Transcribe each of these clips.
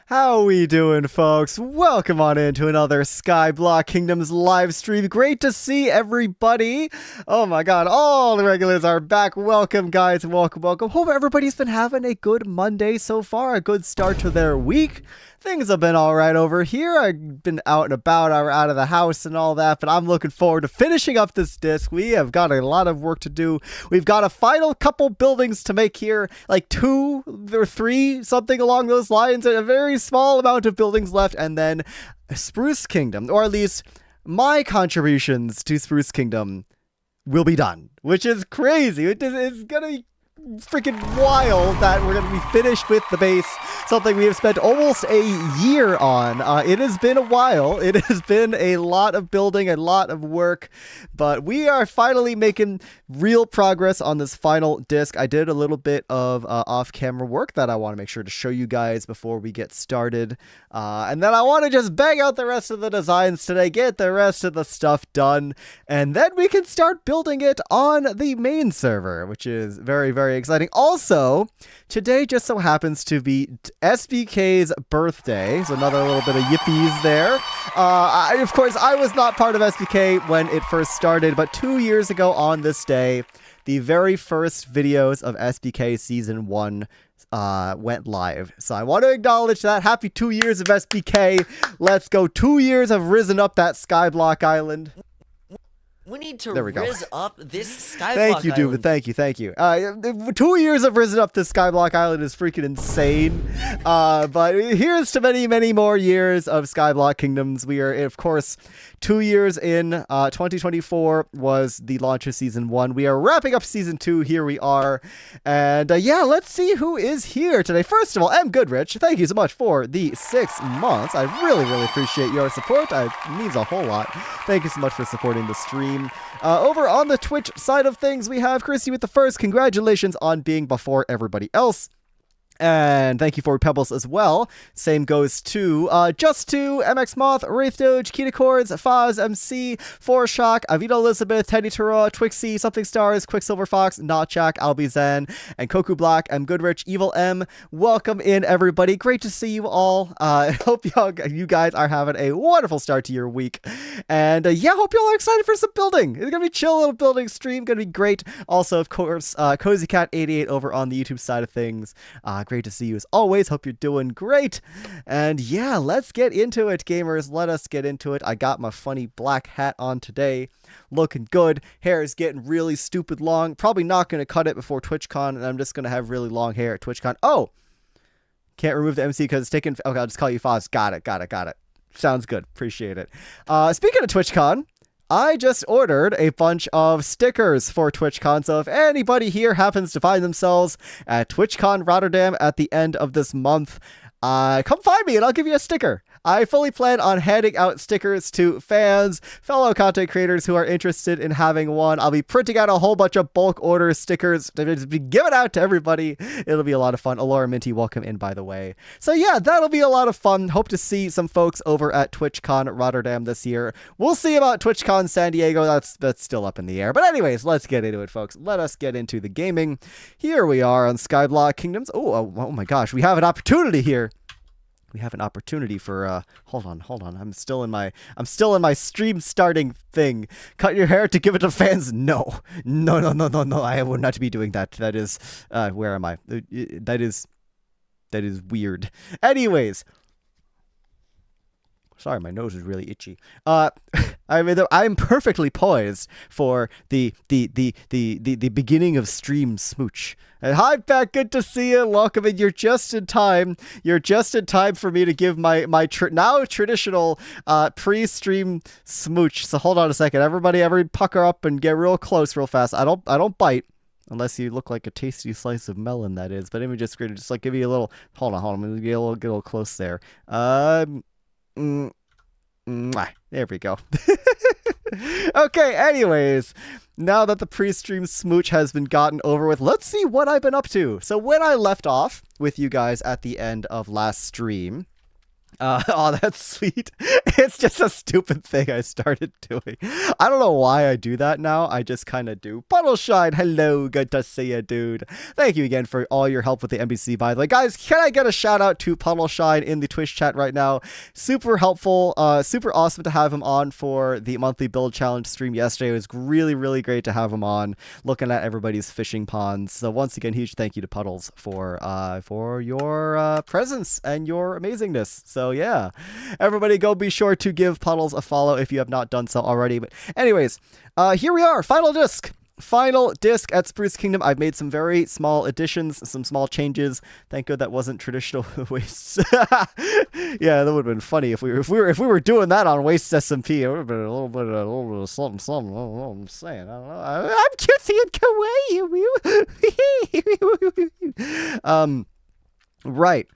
How we doing, folks? Welcome on into another Skyblock Kingdoms live stream. Great to see everybody. Oh my god, all the regulars are back. Welcome, guys. Welcome. Hope everybody's been having a good Monday so far, a good start to their week. Things have been all right over here. I've been out and about, out of the house and all that, but I'm looking forward to finishing up this disc. We have got a lot of work to do. We've got a final couple buildings to make here, like 2 or 3, something along those lines, and a very small amount of buildings left, and then Spruce Kingdom, or at least my contributions to Spruce Kingdom will be done, which is crazy. It's gonna be freaking wild that we're gonna be finished with the base, something we have spent almost a year on. It has been a while. It has been a lot of building, a lot of work, but we are finally making real progress on this final disc. I did a little bit of off-camera work that I want to make sure to show you guys before we get started, and then I want to just bang out the rest of the designs today, get the rest of the stuff done, and then we can start building it on the main server, which is very, very exciting. Also, today just so happens to be SBK's birthday, so another little bit of yippies there. Of course, I was not part of SBK when it first started, but 2 years ago on this day, the very first videos of SBK Season 1 went live. So I want to acknowledge that. Happy 2 years of SBK. Let's go. 2 years have risen up that Skyblock Island. We need to riz up this Skyblock Thank you, Island. Dude. Thank you. 2 years of risen up this Skyblock Island is freaking insane. But here's to many, many more years of Skyblock Kingdoms. We are, of course, 2 years in. 2024 was the launch of Season 1. We are wrapping up Season 2. Here we are. And yeah, let's see who is here today. First of all, M. Goodrich, thank you so much for the 6 months. I really, really appreciate your support. It means a whole lot. Thank you so much for supporting the stream. Over on the Twitch side of things, we have Christy with the first. Congratulations on being before everybody else. And thank you for Pebbles as well. Same goes to Just2, MX Moth, Wraith Doge, Kita Chords, Foz, MC, Foreshock, Avita Elizabeth, Teddy Turo, Twixie, Something Stars, Quicksilver Fox, Notchak, Albie Zen, and Koku Black, M. Goodrich, Evil M. Welcome in, everybody. Great to see you all. I hope you guys are having a wonderful start to your week. And yeah, hope y'all are excited for some building. It's gonna be chill little building stream. Gonna be great. Also, of course, Cozy Cat 88 over on the YouTube side of things. Great to see you as always. Hope you're doing great. And yeah, let's get into it, gamers. Let us get into it. I got my funny black hat on today. Looking good. Hair is getting really stupid long. Probably not going to cut it before TwitchCon, and I'm just going to have really long hair at TwitchCon. Oh! Can't remove the MC because it's taken... Okay, I'll just call you Foz. Got it. Sounds good. Appreciate it. Speaking of TwitchCon, I just ordered a bunch of stickers for TwitchCon, so if anybody here happens to find themselves at TwitchCon Rotterdam at the end of this month, come find me and I'll give you a sticker. I fully plan on handing out stickers to fans, fellow content creators who are interested in having one. I'll be printing out a whole bunch of bulk order stickers to just be given out to everybody. It'll be a lot of fun. Alora Minty, welcome in, by the way. So yeah, that'll be a lot of fun. Hope to see some folks over at TwitchCon Rotterdam this year. We'll see about TwitchCon San Diego. That's still up in the air. But anyways, let's get into it, folks. Let us get into the gaming. Here we are on Skyblock Kingdoms. Oh my gosh, we have an opportunity here. We have an opportunity for hold on. I'm still in my stream starting thing. Cut your hair to give it to fans? No. I would not be doing that. That is where am I? That is weird. Anyways, sorry, my nose is really itchy. I'm perfectly poised for the beginning of stream smooch. And hi, Pat. Good to see you. Welcome in. You're just in time. You're just in time for me to give my now traditional pre-stream smooch. So hold on a second. Everybody pucker up and get real close real fast. I don't bite. Unless you look like a tasty slice of melon, that is. But let me just like give you a little. Hold on. I'm gonna get a little close there. There we go. Okay, anyways, now that the pre-stream smooch has been gotten over with, let's see what I've been up to. So when I left off with you guys at the end of last stream, Oh, that's sweet. It's just a stupid thing I started doing. I don't know why I do that now. I just kind of do. Puddleshine, hello. Good to see you, dude. Thank you again for all your help with the NBC, by the way. Guys, can I get a shout out to Puddleshine in the Twitch chat right now? Super helpful. Super awesome to have him on for the monthly build challenge stream yesterday. It was really, really great to have him on, looking at everybody's fishing ponds. So once again, huge thank you to Puddles for your presence and your amazingness. So yeah, everybody go be sure to give Puddles a follow if you have not done so already. But anyways, here we are, final disc at Spruce Kingdom. I've made some very small additions, some small changes. Thank God that wasn't traditional wastes. Yeah, that would have been funny if we were doing that on Waste SMP. It would have been a little bit of something. I don't know what I'm saying. I don't know. I'm cutesy and kawaii. Right.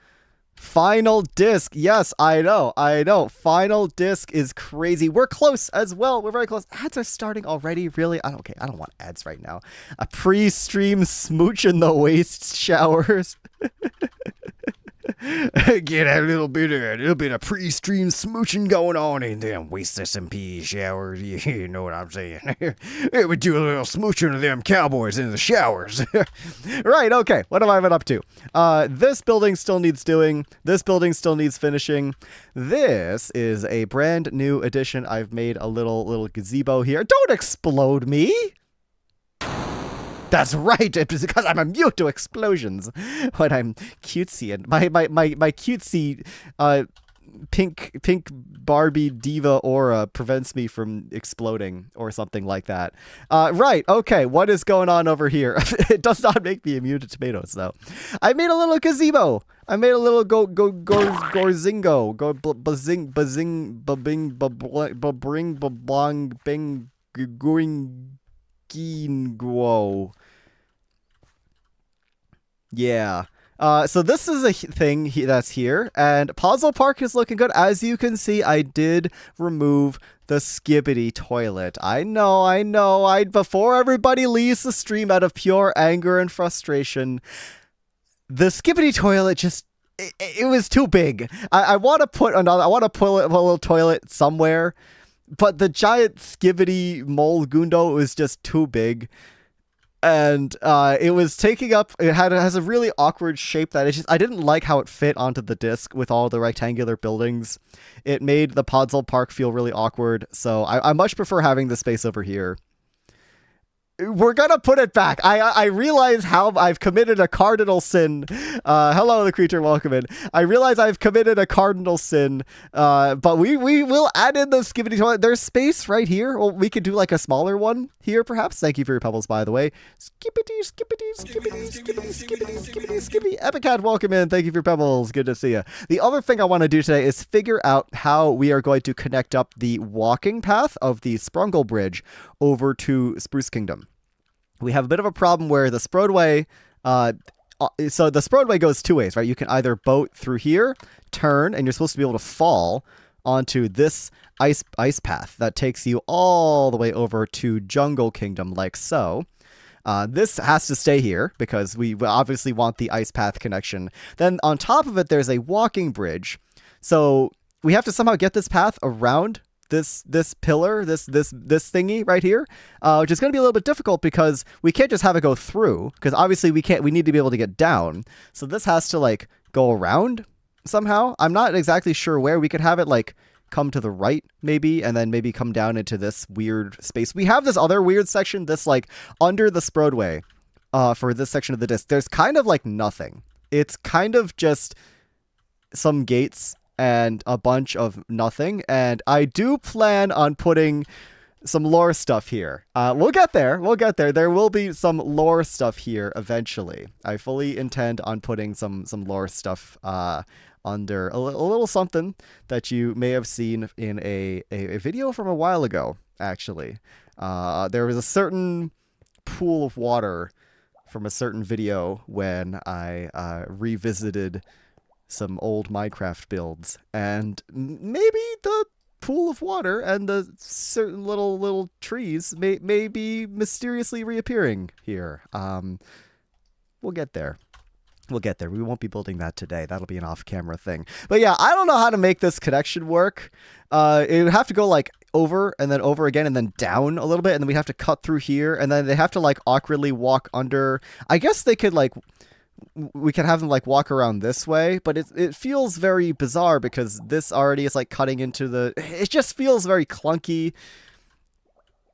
Final disc. Yes, I know. Final disc is crazy. We're close as well. We're very close. Ads are starting already. Really? I don't want ads right now. A pre-stream smooch in the waste showers. Get a little bit of pre-stream smooching going on in them Waste SMP showers. You know what I'm saying? We do a little smooching of them cowboys in the showers. Right, okay. What have I been up to? This building still needs doing. This building still needs finishing. This is a brand new addition. I've made a little gazebo here. Don't explode me! That's right. It's because I'm immune to explosions when I'm cutesy, and my cutesy pink Barbie diva aura prevents me from exploding or something like that. Right. Okay. What is going on over here? It does not make me immune to tomatoes, though. I made a little gazebo. I made a little gorzingo. Bazing babing babring bablong bing going. Guo. Yeah. So this is a thing that's here, and Puzzle Park is looking good. As you can see, I did remove the skibbity toilet. I know. Before everybody leaves the stream out of pure anger and frustration, the skibbity toilet just it was too big. I want to put a little toilet somewhere. But the giant skibbity mole gundo was just too big. And it was taking up, it has a really awkward shape that I didn't like how it fit onto the disc with all the rectangular buildings. It made the Podzol Park feel really awkward. So I much prefer having the space over here. We're gonna put it back. I realize how I've committed a cardinal sin. Hello, the creature, welcome in. I realize I've committed a cardinal sin, but we will add in the skibbity toilet. There's space right here. Well, we could do like a smaller one here, perhaps. Thank you for your pebbles, by the way. Skibbity. Epicat, welcome in. Thank you for your pebbles. Good to see you. The other thing I want to do today is figure out how we are going to connect up the walking path of the Sprungle Bridge over to Spruce Kingdom. We have a bit of a problem where the Sprodway, so the Sprodway goes two ways, right? You can either boat through here, turn, and you're supposed to be able to fall onto this ice path that takes you all the way over to Jungle Kingdom, like so. This has to stay here because we obviously want the ice path connection. Then on top of it, there's a walking bridge. So we have to somehow get this path around this pillar, this thingy right here, which is going to be a little bit difficult because we can't just have it go through, because obviously we need to be able to get down. So this has to like go around somehow. I'm not exactly sure where. We could have it like come to the right maybe, and then maybe come down into this weird space. We have this other weird section, this like under the Sprodway, for this section of the disc. There's kind of like nothing. It's kind of just some gates and a bunch of nothing, and I do plan on putting some lore stuff here. We'll get there. There will be some lore stuff here eventually. I fully intend on putting some lore stuff under a little something that you may have seen in a video from a while ago, actually. There was a certain pool of water from a certain video when I revisited some old Minecraft builds, and maybe the pool of water and the certain little trees may be mysteriously reappearing here. We'll get there. We'll get there. We won't be building that today. That'll be an off-camera thing. But yeah, I don't know how to make this connection work. It would have to go like over and then over again and then down a little bit. And then we have to cut through here. And then they have to like awkwardly walk under. I guess they could like, we could have them like walk around this way. But it feels very bizarre because this already is like cutting into the, it just feels very clunky.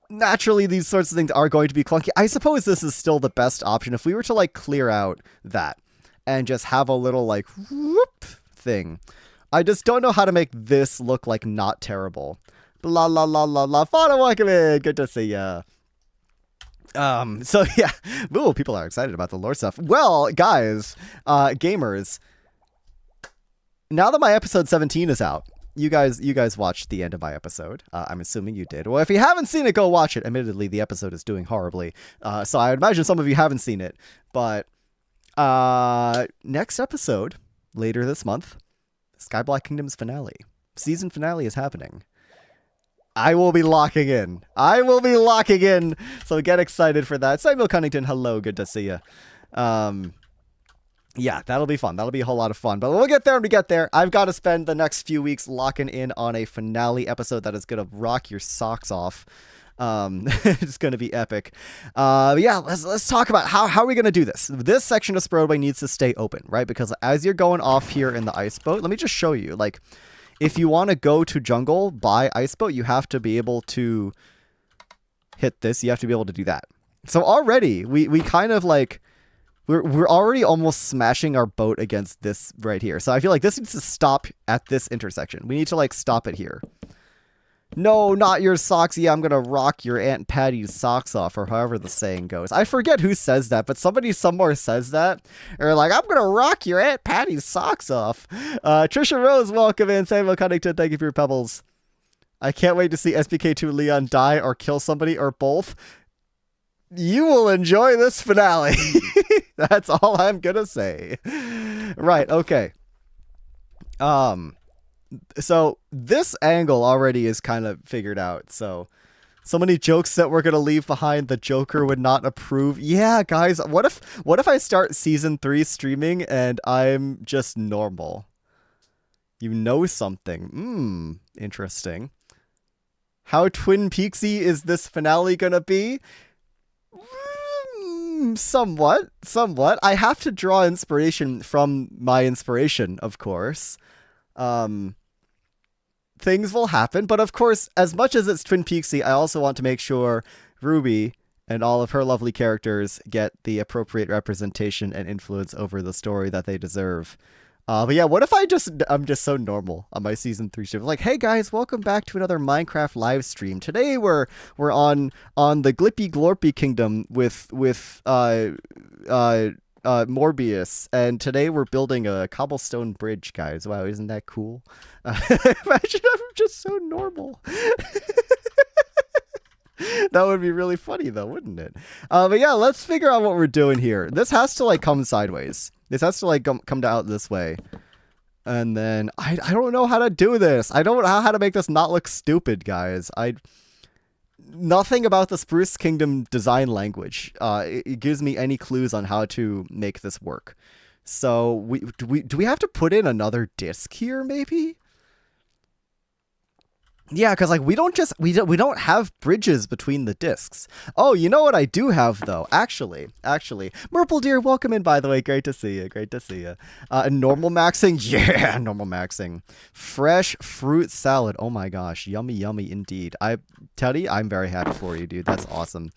Naturally, these sorts of things are going to be clunky. I suppose this is still the best option. If we were to like clear out that and just have a little like whoop thing. I just don't know how to make this look like not terrible. Blah, la, la, la, la. Fauna, welcome in. Good to see ya. So yeah. Ooh, people are excited about the lore stuff. Well, guys, gamers, now that my episode 17 is out, you guys watched the end of my episode. I'm assuming you did. Well, if you haven't seen it, go watch it. Admittedly, the episode is doing horribly. So I would imagine some of you haven't seen it, but next episode, later this month, Skyblock Kingdoms finale. Season finale is happening. I will be locking in. So get excited for that. Samuel Cunnington, hello. Good to see you. Yeah, that'll be fun. That'll be a whole lot of fun. But we'll get there when we get there. I've got to spend the next few weeks locking in on a finale episode that is going to rock your socks off. It's going to be epic. Yeah, let's talk about how are we going to do this? This section of Spruce needs to stay open, right? Because as you're going off here in the ice boat, let me just show you. Like, if you want to go to jungle by ice boat, you have to be able to hit this. You have to be able to do that. So already, we kind of like, we're already almost smashing our boat against this right here. So I feel like this needs to stop at this intersection. We need to like stop it here. No, not your socks. Yeah, I'm going to rock your Aunt Patty's socks off, or however the saying goes. I forget who says that, but somebody somewhere says that. Or like, I'm going to rock your Aunt Patty's socks off. Trisha Rose, welcome in. Samuel Cunnington, thank you for your pebbles. I can't wait to see SBK2 Leon die or kill somebody or both. You will enjoy this finale. That's all I'm going to say. Right, okay. So this angle already is kind of figured out. So many jokes that we're going to leave behind. The Joker would not approve. Yeah, guys, what if I start season 3 streaming and I'm just normal? You know something. Interesting. How Twin Peaksy is this finale going to be? Somewhat. I have to draw inspiration from my inspiration, of course. Things will happen, but of course, as much as it's Twin Peaksy, I also want to make sure Ruby and all of her lovely characters get the appropriate representation and influence over the story that they deserve. But yeah, what if I'm just so normal on my season 3 stream? Like, hey guys, welcome back to another Minecraft live stream. Today we're on the Glippy Glorpy Kingdom with Morbius, and today we're building a cobblestone bridge, guys. Wow, isn't that cool? Imagine I'm just so normal. That would be really funny though, wouldn't it? But yeah, let's figure out what we're doing here. This has to like come sideways. This has to like come out this way. And then I don't know how to do this. I don't know how to make this not look stupid, guys. Nothing about the Spruce Kingdom design language it gives me any clues on how to make this work. So do we have to put in another disc here maybe? Yeah, because like we don't have bridges between the discs. Oh, you know what I do have though? Actually, Merple Deer, welcome in, by the way. Great to see you. Normal maxing, yeah, normal maxing. Fresh fruit salad. Oh my gosh, yummy indeed. Teddy, I'm very happy for you, dude. That's awesome.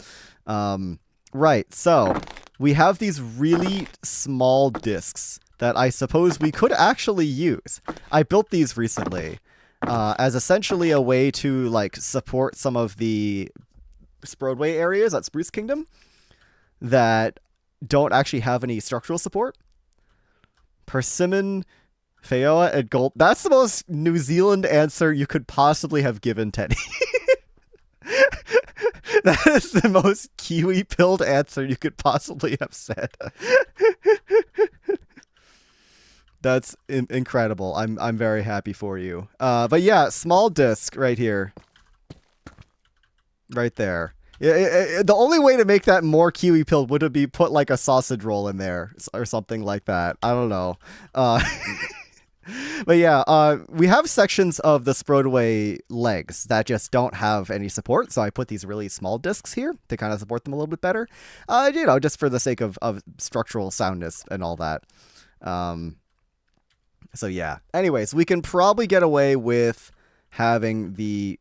Right, so we have these really small discs that I suppose we could actually use. I built these recently. As essentially a way to like support some of the Sprodway areas at Spruce Kingdom that don't actually have any structural support. Persimmon, Feoa, and gold. That's the most New Zealand answer you could possibly have given, Teddy. That is the most Kiwi-pilled answer you could possibly have said. That's incredible. I'm very happy for you. But yeah, small disc right here. Right there. The only way to make that more kiwi pilled would be put like a sausage roll in there or something like that. I don't know. But yeah, we have sections of the Sprodway legs that just don't have any support, so I put these really small discs here to kind of support them a little bit better, just for the sake of structural soundness and all that. So yeah, anyways, we can probably get away with having the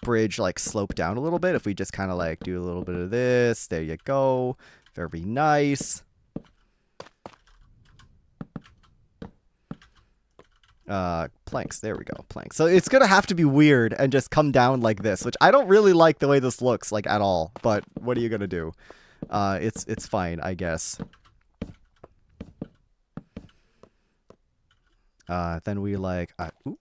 bridge like slope down a little bit if we just kind of like do a little bit of this. There you go. Very nice. Planks. There we go. Planks. So it's gonna have to be weird and just come down like this, which I don't really like the way this looks like at all. But what are you gonna do? It's fine, I guess. Then we like.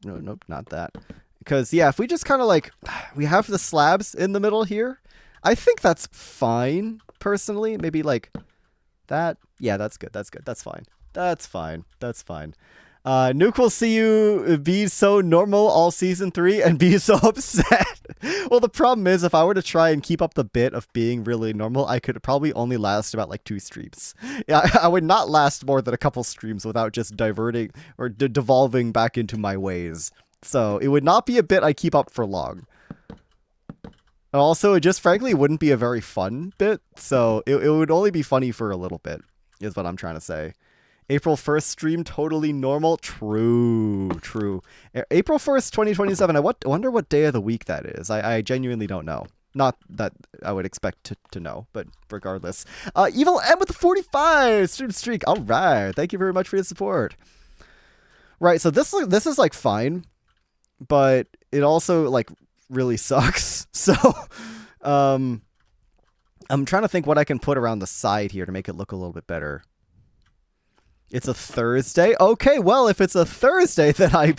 Nope, not that. Because yeah, if we just kind of like, we have the slabs in the middle here. I think that's fine personally. Maybe like that. Yeah, that's good. That's good. That's fine. That's fine. That's fine. Nuke will see you be so normal all season 3 and be so upset. Well, the problem is if I were to try and keep up the bit of being really normal, I could probably only last about like 2 streams. Yeah, I would not last more than a couple streams without just diverting or devolving back into my ways. So it would not be a bit I keep up for long. And also, it just frankly wouldn't be a very fun bit. So it would only be funny for a little bit, is what I'm trying to say. April 1st stream totally normal. True. April 1st, 2027. I wonder what day of the week that is. I genuinely don't know. Not that I would expect to know, but regardless. Evil M with the 45 stream streak. All right. Thank you very much for your support. Right. So this is like fine, but it also like really sucks. So, I'm trying to think what I can put around the side here to make it look a little bit better. It's a Thursday? Okay, well, if it's a Thursday, then I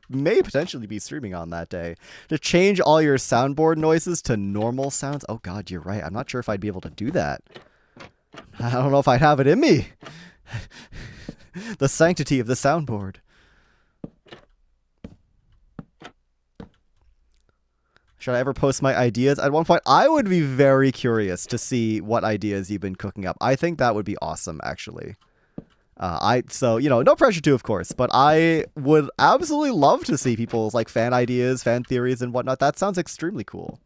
may potentially be streaming on that day. To change all your soundboard noises to normal sounds? Oh god, you're right. I'm not sure if I'd be able to do that. I don't know if I'd have it in me. The sanctity of the soundboard. Should I ever post my ideas? At one point, I would be very curious to see what ideas you've been cooking up. I think that would be awesome, actually. So, no pressure to, of course, but I would absolutely love to see people's, like, fan ideas, fan theories, and whatnot. That sounds extremely cool.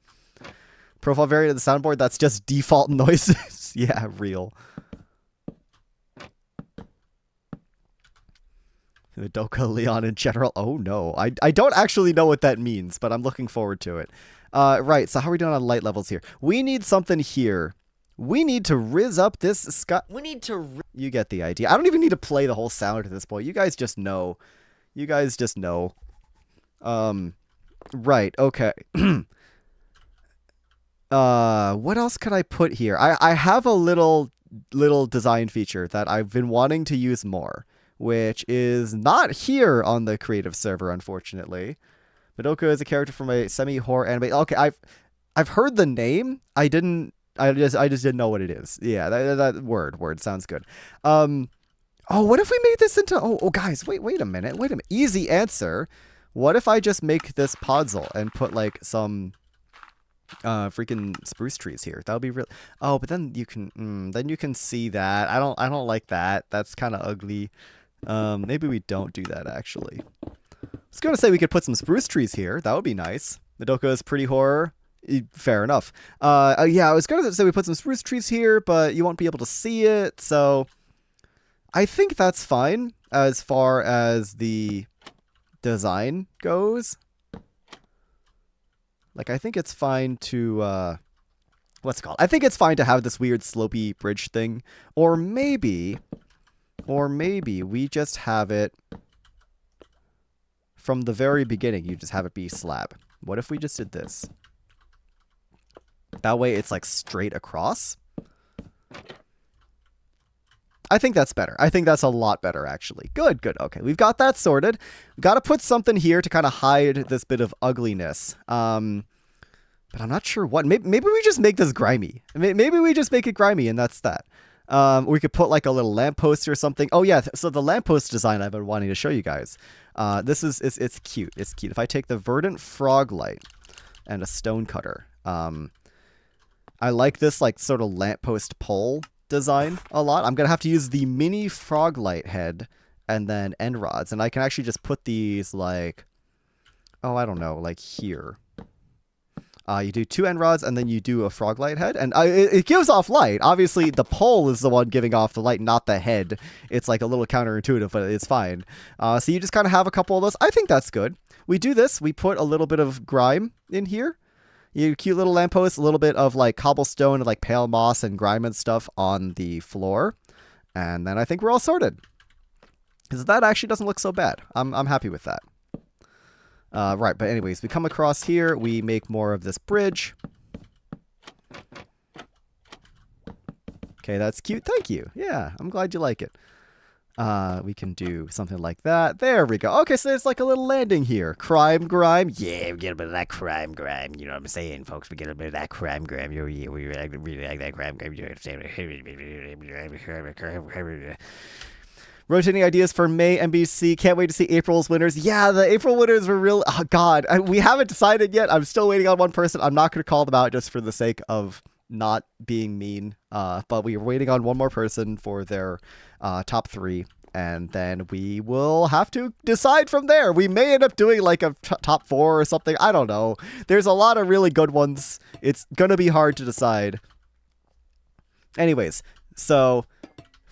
Profile variant of the soundboard, that's just default noises. Yeah, real. Udoka Leon in general. Oh, no. I don't actually know what that means, but I'm looking forward to it. Right, so how are we doing on light levels here? We need something here. We need to riz up this sky. We need to. You get the idea. I don't even need to play the whole sound at this point. You guys just know. You guys just know. Right. Okay. What else could I put here? I have a little design feature that I've been wanting to use more, which is not here on the creative server, unfortunately. Madoka is a character from a semi-horror anime. Okay, I've heard the name. I just didn't know what it is. Yeah, that word sounds good. Oh, what if we made this into... Oh, guys, wait a minute. Easy answer. What if I just make this podzol and put, like, some freaking spruce trees here? That would be real... Oh, but then you can see that. I don't like that. That's kind of ugly. Maybe we don't do that, actually. I was going to say we could put some spruce trees here. That would be nice. Madoka is pretty horror. Fair enough. Yeah, I was going to say we put some spruce trees here, but you won't be able to see it, so I think that's fine as far as the design goes. Like, I think it's fine to, what's it called? I think it's fine to have this weird slopey bridge thing, or maybe we just have it from the very beginning. You just have it be slab. What if we just did this? That way it's like straight across. I think that's better. I think that's a lot better, actually. Good. Okay, we've got that sorted. We've got to put something here to kind of hide this bit of ugliness. But I'm not sure what. Maybe we just make this grimy. Maybe we just make it grimy and that's that. We could put like a little lamppost or something. Oh yeah, so the lamppost design I've been wanting to show you guys. It's cute. It's cute. If I take the verdant frog light and a stone cutter, I like this like sort of lamppost pole design a lot. I'm gonna have to use the mini frog light head and then end rods, and I can actually just put these like, oh, I don't know, like here. You do 2 end rods, and then you do a frog light head, and it gives off light. Obviously, the pole is the one giving off the light, not the head. It's like a little counterintuitive, but it's fine. So you just kind of have a couple of those. I think that's good. We do this. We put a little bit of grime in here. You cute little lamppost, a little bit of like cobblestone and like pale moss and grime and stuff on the floor, and then I think we're all sorted. Because that actually doesn't look so bad. I'm happy with that. Right, but anyways, we come across here, we make more of this bridge. Okay, that's cute. Thank you. Yeah, I'm glad you like it. We can do something like that. There we go. Okay, so there's like a little landing here. Crime grime. Yeah, we get a bit of that crime grime. You know what I'm saying, folks? We get a bit of that crime grime. We really like that crime grime. Rotating ideas for May NBC. Can't wait to see April's winners. Yeah, the April winners were real. Oh, God. We haven't decided yet. I'm still waiting on one person. I'm not going to call them out just for the sake of not being mean. But we are waiting on one more person for their top 3. And then we will have to decide from there. We may end up doing like a top 4 or something. I don't know. There's a lot of really good ones. It's going to be hard to decide. Anyways, so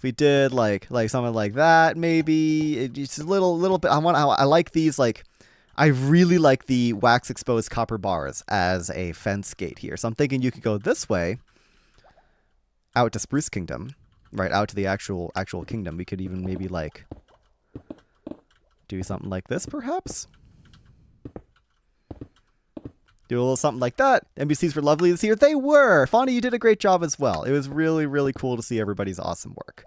we did like something like that, maybe just a little bit. I like these, like, I really like the wax exposed copper bars as a fence gate here. So I'm thinking you could go this way out to Spruce Kingdom, right out to the actual kingdom. We could even maybe like do something like this, perhaps. Do a little something like that. NBCs were lovely this year. They were. Fonny, you did a great job as well. It was really, really cool to see everybody's awesome work.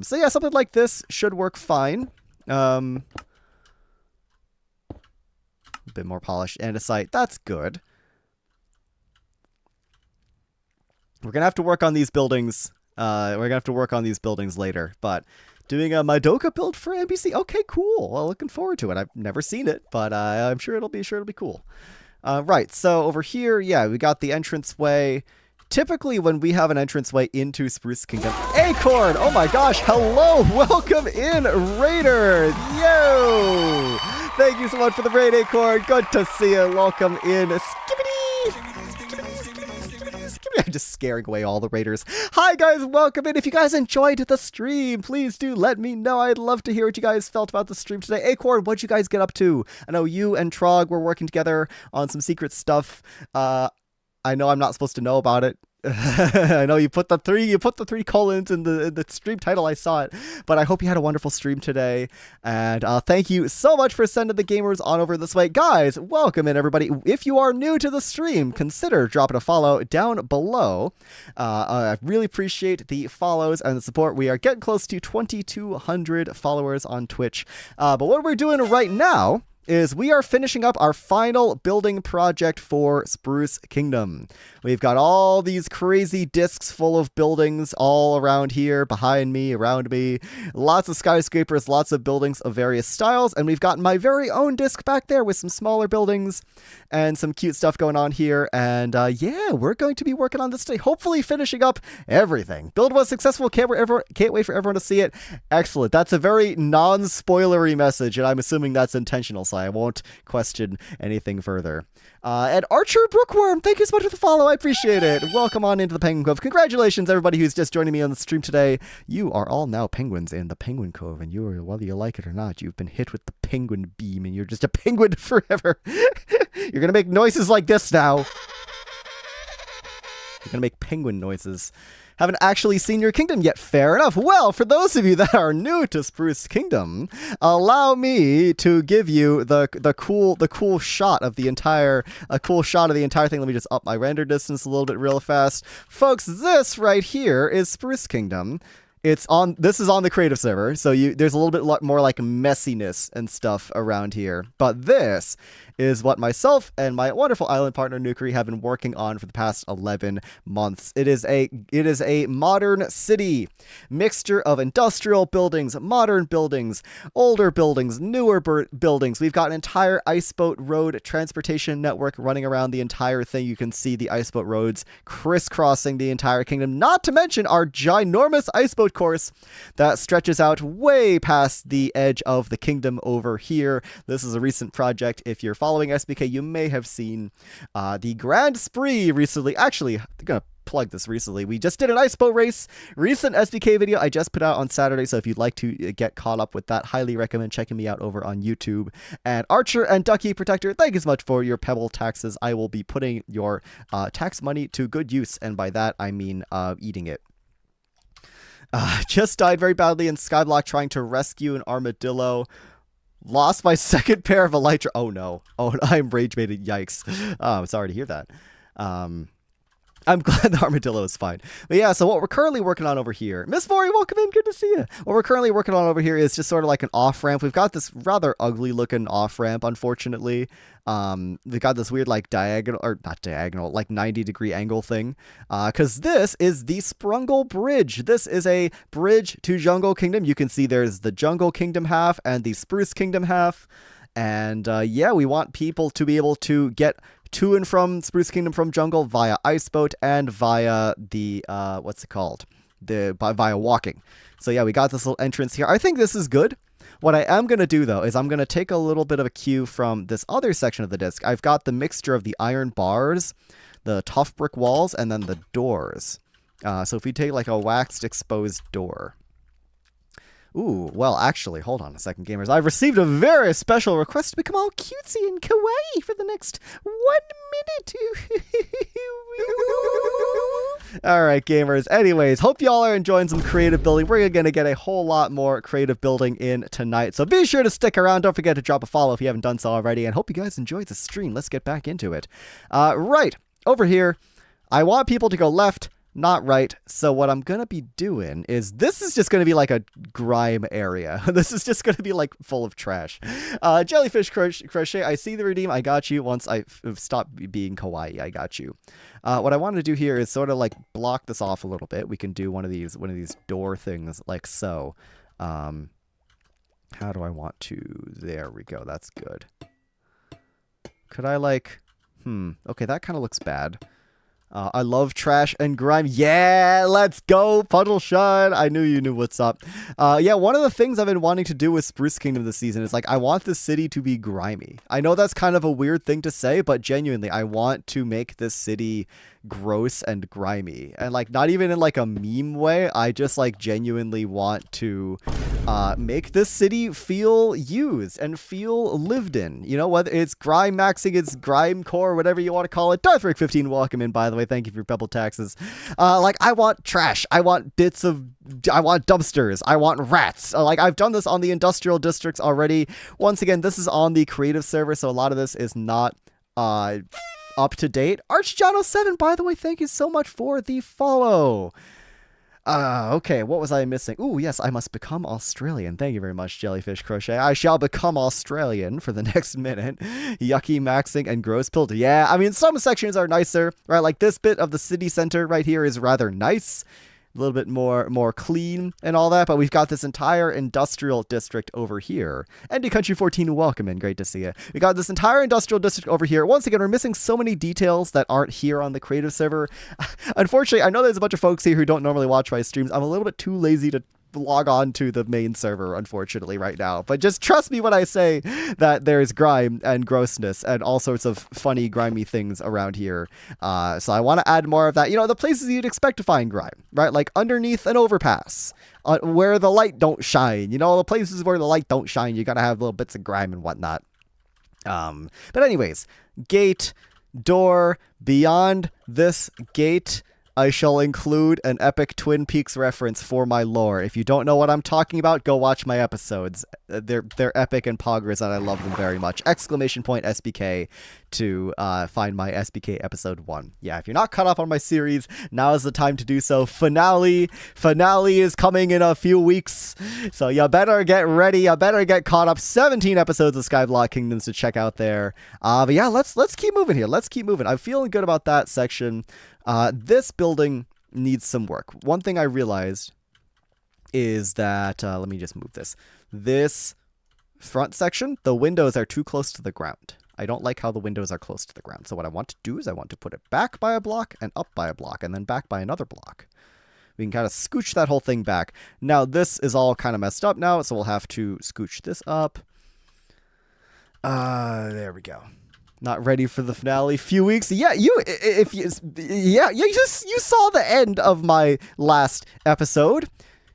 So yeah, something like this should work fine. A bit more polished andesite. That's good. We're going to have to work on these buildings. We're going to have to work on these buildings later. But doing a Madoka build for NBC. Okay, cool. Well, looking forward to it. I've never seen it, but I'm sure it'll be cool. Right, so over here, yeah, we got the entranceway. Typically, when we have an entranceway into Spruce Kingdom... Acorn! Oh my gosh, hello! Welcome in, Raiders! Yo! Thank you so much for the raid, Acorn. Good to see you. Welcome in. Skibbity! I'm just scaring away all the raiders. Hi guys, welcome in. If you guys enjoyed the stream, please do let me know. I'd love to hear what you guys felt about the stream today. Acorn, what'd you guys get up to? I know you and Trog were working together on some secret stuff. I know I'm not supposed to know about it. I know you put the 3 colons in the stream title. I saw it, but I hope you had a wonderful stream today, and thank you so much for sending the gamers on over this way. Guys, welcome in everybody. If you are new to the stream, consider dropping a follow down below. I really appreciate the follows and the support. We are getting close to 2,200 followers on Twitch, but what we're doing right now is we are finishing up our final building project for Spruce Kingdom. We've got all these crazy discs full of buildings all around here, behind me, around me. Lots of skyscrapers, lots of buildings of various styles, and we've got my very own disc back there with some smaller buildings and some cute stuff going on here. And yeah, we're going to be working on this today, hopefully finishing up everything. Build was successful. Can't wait for everyone to see it. Excellent. That's a very non-spoilery message, and I'm assuming that's intentional, so I won't question anything further. And Archer Brookworm, thank you so much for the follow. I appreciate it. Welcome on into the Penguin Cove. Congratulations, everybody who's just joining me on the stream today. You are all now penguins in the Penguin Cove, and you are, whether you like it or not, you've been hit with the penguin beam, and you're just a penguin forever. You're gonna make noises like this now. You're gonna make penguin noises. Haven't actually seen your kingdom yet. Fair enough. Well, for those of you that are new to Spruce Kingdom, allow me to give you the cool shot of the entire thing. Let me just up my render distance a little bit real fast. Folks, this right here is Spruce Kingdom. this is on the creative server, so there's a little bit more like messiness and stuff around here. But this is what myself and my wonderful island partner Nukeri have been working on for the past 11 months. It is a modern city, mixture of industrial buildings, modern buildings, older buildings, newer buildings. We've got an entire iceboat road transportation network running around the entire thing. You can see the iceboat roads crisscrossing the entire kingdom, not to mention our ginormous iceboat course that stretches out way past the edge of the kingdom over here. This is a recent project. If you're following SBK, you may have seen the Grand Spree recently. Actually, I'm gonna plug this recently. We just did an iceboat race, recent SBK video I just put out on Saturday, so if you'd like to get caught up with that, highly recommend checking me out over on YouTube. And Archer and Ducky Protector, thank you so much for your pebble taxes. I will be putting your tax money to good use, and by that I mean eating it. Just died very badly in Skyblock trying to rescue an armadillo. Lost my second pair of elytra. Oh no. Oh, I'm rage baited. Yikes. I'm sorry to hear that. I'm glad the armadillo is fine. But yeah, so what we're currently working on over here, Miss Vori, welcome in, good to see you. What we're currently working on over here is just sort of like an off-ramp. We've got this rather ugly looking off-ramp, unfortunately. We've got this weird like diagonal, or not diagonal, like 90-degree angle thing. Because this is the Sprungle Bridge. This is a bridge to Jungle Kingdom. You can see there's the Jungle Kingdom half and the Spruce Kingdom half. And yeah, we want people to be able to get to and from Spruce Kingdom from Jungle via iceboat and via the, what's it called? Via walking. So yeah, we got this little entrance here. I think this is good. What I am going to do, though, is I'm going to take a little bit of a cue from this other section of the disc. I've got the mixture of the iron bars, the tough brick walls, and then the doors. So if we take like a waxed exposed door. Ooh, well, actually, hold on a second, gamers. I've received a very special request to become all cutesy and kawaii for the next 1 minute. All right, gamers. Anyways, hope y'all are enjoying some creative building. We're going to get a whole lot more creative building in tonight. So be sure to stick around. Don't forget to drop a follow if you haven't done so already. And hope you guys enjoyed the stream. Let's get back into it. Right, over here, I want people to go left, not right. So what I'm going to be doing is, this is just going to be like a grime area. This is just going to be like full of trash. Jellyfish Crochet, I see the redeem. I got you. Once I stop being kawaii, I got you. What I wanted to do here is sort of like block this off a little bit. We can do one of these door things like so. How do I want to? There we go. That's good. Could I like, okay, that kind of looks bad. I love trash and grime. Yeah, let's go, Puddle Shun. I knew you knew what's up. Yeah, one of the things I've been wanting to do with Spruce Kingdom this season is like, I want the city to be grimy. I know that's kind of a weird thing to say, but genuinely, I want to make this city gross and grimy. And like, not even in like a meme way. I just like genuinely want to make this city feel used and feel lived in. You know, whether it's grime maxing, it's grime core, whatever you want to call it. Darthrick15, welcome in, by the way. Thank you for your pebble taxes. Like, I want trash. I want I want dumpsters. I want rats. Like, I've done this on the industrial districts already. Once again, this is on the creative server, so a lot of this is not up to date. Archjono7, by the way, thank you so much for the follow. Okay, what was I missing? Ooh, yes, I must become Australian. Thank you very much, Jellyfish Crochet. I shall become Australian for the next minute. Yucky maxing and gross pill. Yeah, I mean, some sections are nicer, right? Like this bit of the city center right here is rather nice. A little bit more clean and all that, but we've got this entire industrial district over here. Andy Country 14, welcome in. Great to see you. We got this entire industrial district over here. Once again, we're missing so many details that aren't here on the creative server. Unfortunately, I know there's a bunch of folks here who don't normally watch my streams. I'm a little bit too lazy to log on to the main server, unfortunately, right now. But just trust me when I say that there's grime and grossness and all sorts of funny, grimy things around here. So I want to add more of that. You know, the places you'd expect to find grime, right? Like underneath an overpass, where the light don't shine. You know, the places where the light don't shine, you gotta have little bits of grime and whatnot. But anyways, gate, door, beyond this gate, I shall include an epic Twin Peaks reference for my lore. If you don't know what I'm talking about, go watch my episodes. They're epic and poggers, and I love them very much. ! SBK to find my SBK episode 1. Yeah, if you're not caught up on my series, now is the time to do so. Finale is coming in a few weeks, so you better get ready. You better get caught up. 17 episodes of Skyblock Kingdoms to check out there. But yeah, let's keep moving here. Let's keep moving. I'm feeling good about that section. This building needs some work. One thing I realized is that let me just move this front section, the windows are too close to the ground. I don't like how the windows are close to the ground. So what I want to do is I want to put it back by a block and up by a block and then back by another block. We can kind of scooch that whole thing back. Now this is all kind of messed up now, so we'll have to scooch this up. There we go. Not ready for the finale. Few weeks. Yeah, you saw the end of my last episode.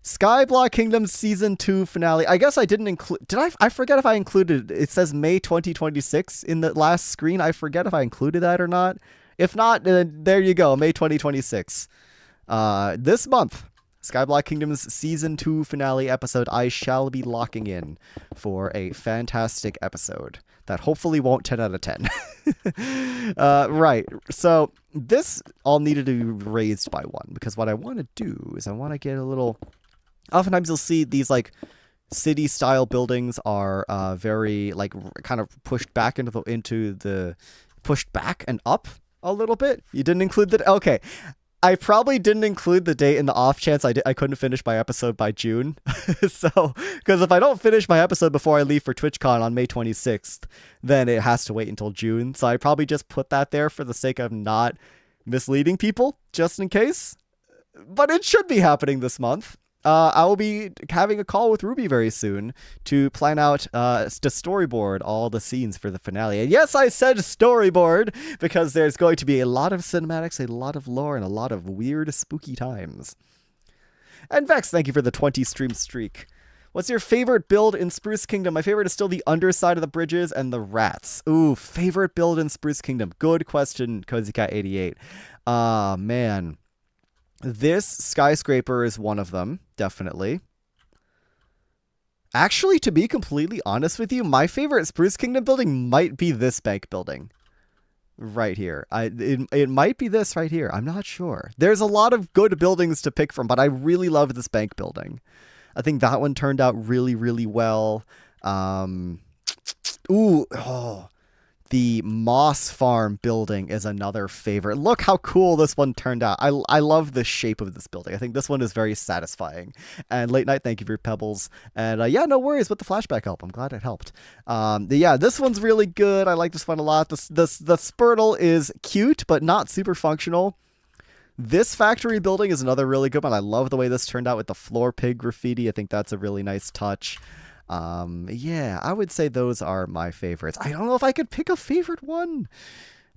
Skyblock Kingdoms Season 2 finale. I guess I didn't include... I forget if I included... It says May 2026 in the last screen. I forget if I included that or not. If not, there you go. May 2026. This month, Skyblock Kingdoms Season 2 finale episode. I shall be locking in for a fantastic episode that hopefully won't 10 out of 10. Right. So this all needed to be raised by 1 because what I want to do is I want to get a little... Oftentimes you'll see these like city style buildings are very like kind of pushed back into the pushed back and up a little bit. You didn't include that. Okay. I probably didn't include the date in the off chance I couldn't finish my episode by June. So, because if I don't finish my episode before I leave for TwitchCon on May 26th, then it has to wait until June. So I probably just put that there for the sake of not misleading people, just in case. But it should be happening this month. I will be having a call with Ruby very soon to plan out, to storyboard all the scenes for the finale. And yes, I said storyboard because there's going to be a lot of cinematics, a lot of lore, and a lot of weird, spooky times. And Vex, thank you for the 20 stream streak. What's your favorite build in Spruce Kingdom? My favorite is still the underside of the bridges and the rats. Ooh, favorite build in Spruce Kingdom. Good question, CozyCat88. Man. This skyscraper is one of them, definitely. Actually, to be completely honest with you, my favorite Spruce Kingdom building might be this bank building. Right here. It might be this right here. I'm not sure. There's a lot of good buildings to pick from, but I really love this bank building. I think that one turned out really, really well. The Moss Farm building is another favorite. Look how cool this one turned out. I love the shape of this building. I think this one is very satisfying. And Late Night, thank you for your pebbles. And yeah, no worries with the flashback help. I'm glad it helped. Yeah, this one's really good. I like this one a lot. The Spurtle is cute, but not super functional. This factory building is another really good one. I love the way this turned out with the floor pig graffiti. I think that's a really nice touch. Yeah, I would say those are my favorites. I don't know if I could pick a favorite one.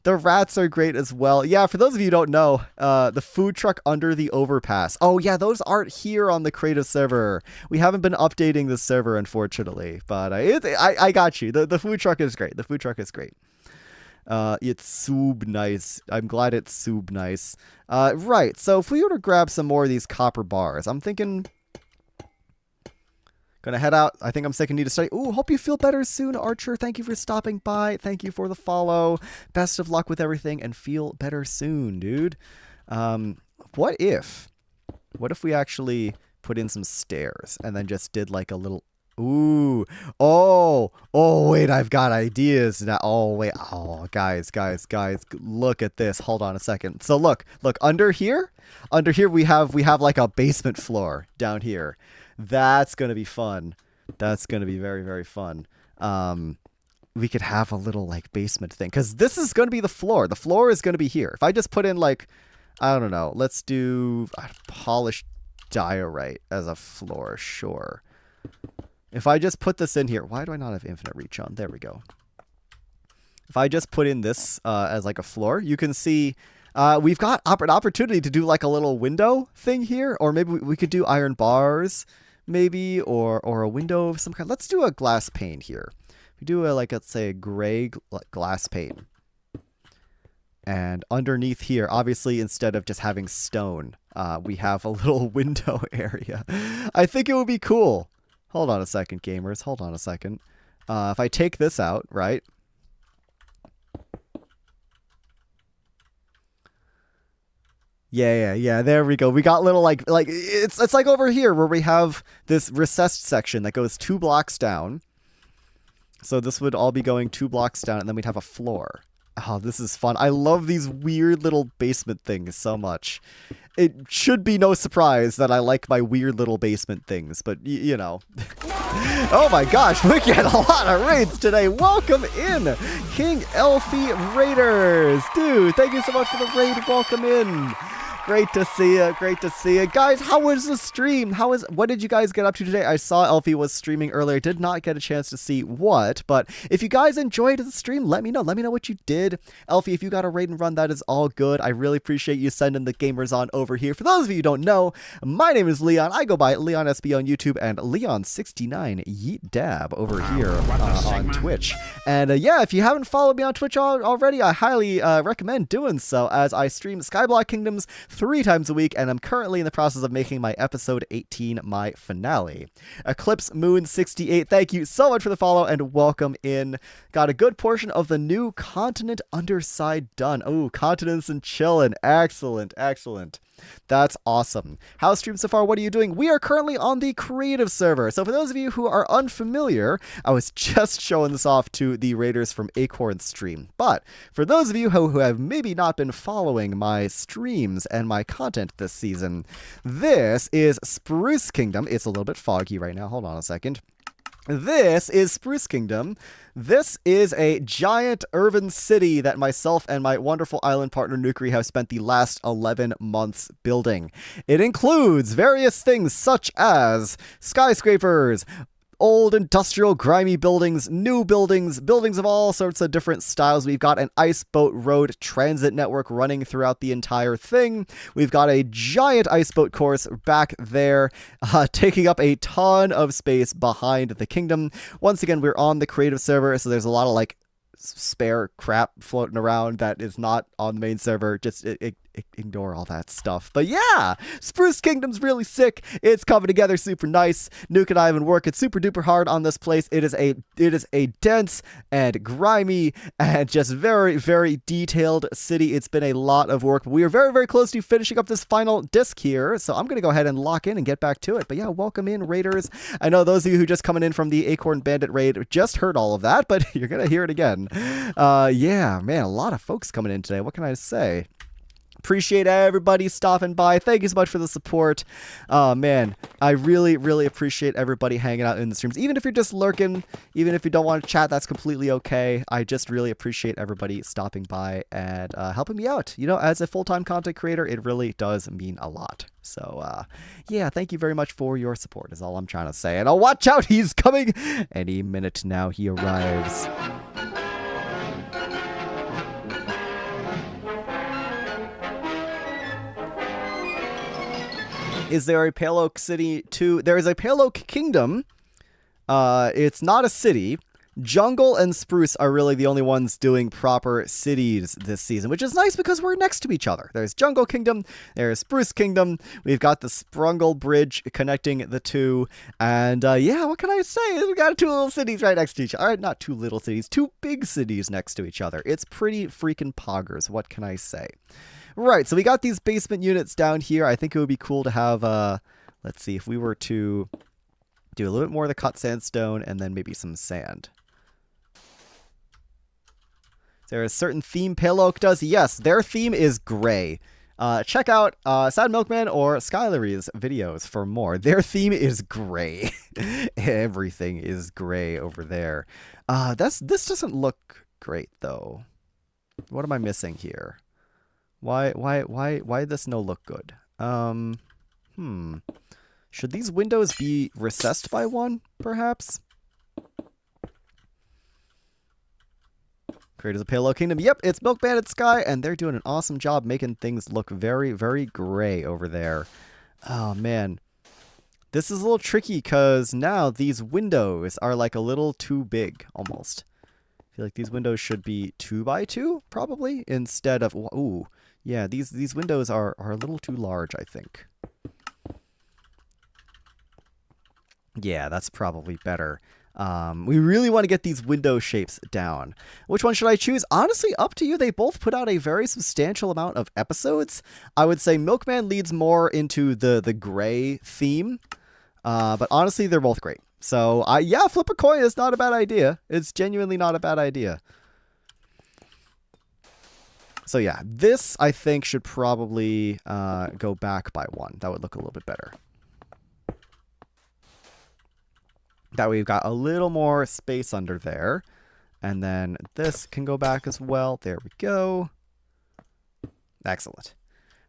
The rats are great as well. Yeah, for those of you who don't know, the food truck under the overpass. Oh yeah, those aren't here on the creative server. We haven't been updating the server, unfortunately. But I got you. The food truck is great. The food truck is great. It's sub nice. I'm glad it's sub nice. Right, so if we were to grab some more of these copper bars, I'm thinking... Gonna head out. I think I'm sick and need to study. Ooh, hope you feel better soon, Archer. Thank you for stopping by. Thank you for the follow. Best of luck with everything and feel better soon, dude. What if we actually put in some stairs and then just did like a little... Ooh. Oh, wait, I've got ideas now. Oh, wait. Oh, guys, look at this. Hold on a second. So look, under here we have like a basement floor down here. That's going to be fun. That's going to be very, very fun. We could have a little like basement thing because this is going to be the floor. The floor is going to be here. If I just put in like, I don't know, let's do polished diorite as a floor. Sure. If I just put this in here, why do I not have infinite reach on? There we go. If I just put in this as like a floor, you can see we've got an opportunity to do like a little window thing here, or maybe we could do iron bars, maybe, or a window of some kind. Let's do a glass pane here. We do let's say a gray glass pane. And underneath here, obviously, instead of just having stone, we have a little window area. I think it would be cool. Hold on a second, gamers. Hold on a second. If I take this out, right? Yeah. There we go. We got little like it's like over here where we have this recessed section that goes 2 blocks down. So this would all be going 2 blocks down, and then we'd have a floor. Oh, this is fun. I love these weird little basement things so much. It should be no surprise that I like my weird little basement things, but you know. Oh my gosh, we get a lot of raids today. Welcome in, King Elfie Raiders. Dude, thank you so much for the raid. Welcome in. Great to see you. Great to see you. Guys, how was the stream? What did you guys get up to today? I saw Elfie was streaming earlier. Did not get a chance to see what, but if you guys enjoyed the stream, let me know. Let me know what you did. Elfie, if you got a raid and run, that is all good. I really appreciate you sending the gamers on over here. For those of you who don't know, my name is Leon. I go by LeonSBU on YouTube and Leon69 Yeet Dab over here on Twitch. And yeah, if you haven't followed me on Twitch already, I highly recommend doing so, as I stream Skyblock Kingdoms 3 times a week, and I'm currently in the process of making my episode 18 my finale. Eclipse Moon 68, thank you so much for the follow and welcome in. Got a good portion of the new continent underside done. Oh, continents and chillin'. Excellent. That's awesome. How's stream so far? What are you doing? We are currently on the creative server. So for those of you who are unfamiliar, I was just showing this off to the raiders from Acorn stream. But for those of you who have maybe not been following my streams and my content this season, this is Spruce Kingdom. It's a little bit foggy right now. Hold on a second. This is Spruce Kingdom. This is a giant urban city that myself and my wonderful island partner Nukeri have spent the last 11 months building. It includes various things such as skyscrapers, old industrial grimy buildings, new buildings, buildings of all sorts of different styles. We've got an ice boat road transit network running throughout the entire thing. We've got a giant ice boat course back there, taking up a ton of space behind the kingdom. Once again, we're on the creative server, so there's a lot of like spare crap floating around that is not on the main server. Just ignore all that stuff. But yeah, Spruce Kingdom's really sick. It's coming together super nice. Nuke and I have been working super duper hard on this place. It is a dense and grimy and just very, very detailed city. It's been a lot of work. We are very, very close to finishing up this final disc here. So I'm going to go ahead and lock in and get back to it. But yeah, welcome in, raiders. I know those of you who just coming in from the Acorn Bandit raid just heard all of that, but you're going to hear it again. Yeah, man, a lot of folks coming in today. What can I say? Appreciate everybody stopping by. Thank you so much for the support. Man, I really, really appreciate everybody hanging out in the streams. Even if you're just lurking, even if you don't want to chat, that's completely okay. I just really appreciate everybody stopping by and helping me out. You know, as a full-time content creator, it really does mean a lot. So, yeah, thank you very much for your support is all I'm trying to say. And watch out, he's coming any minute now. He arrives. Is there a Pale Oak City too? There is a Pale Oak Kingdom. It's not a city. Jungle and Spruce are really the only ones doing proper cities this season, which is nice because we're next to each other. There's Jungle Kingdom, there's Spruce Kingdom, we've got the Sprungle Bridge connecting the two, and yeah, what can I say? We got 2 little cities right next to each other. All right, not 2 little cities, 2 big cities next to each other. It's pretty freaking poggers, what can I say? Right, so we got these basement units down here. I think it would be cool to have, let's see, if we were to do a little bit more of the cut sandstone and then maybe some sand. Is there a certain theme Pale Oak does? Yes, their theme is gray. Check out Sad Milkman or Skylary's videos for more. Their theme is gray. Everything is gray over there. This doesn't look great, though. What am I missing here? Why did this no look good? Should these windows be recessed by 1, perhaps? Creators of Pale Oak Kingdom. Yep, it's Milk Bandit Sky, and they're doing an awesome job making things look very, very gray over there. Oh, man. This is a little tricky, because now these windows are like a little too big, almost. I feel like these windows should be 2 by 2, probably, instead of... Ooh. Yeah, these windows are a little too large, I think. Yeah, that's probably better. We really want to get these window shapes down. Which one should I choose? Honestly, up to you. They both put out a very substantial amount of episodes. I would say Milkman leads more into the gray theme. But honestly, they're both great. So, yeah, flip a coin is not a bad idea. It's genuinely not a bad idea. So, yeah, this, I think, should probably go back by 1. That would look a little bit better. That way we've got a little more space under there. And then this can go back as well. There we go. Excellent.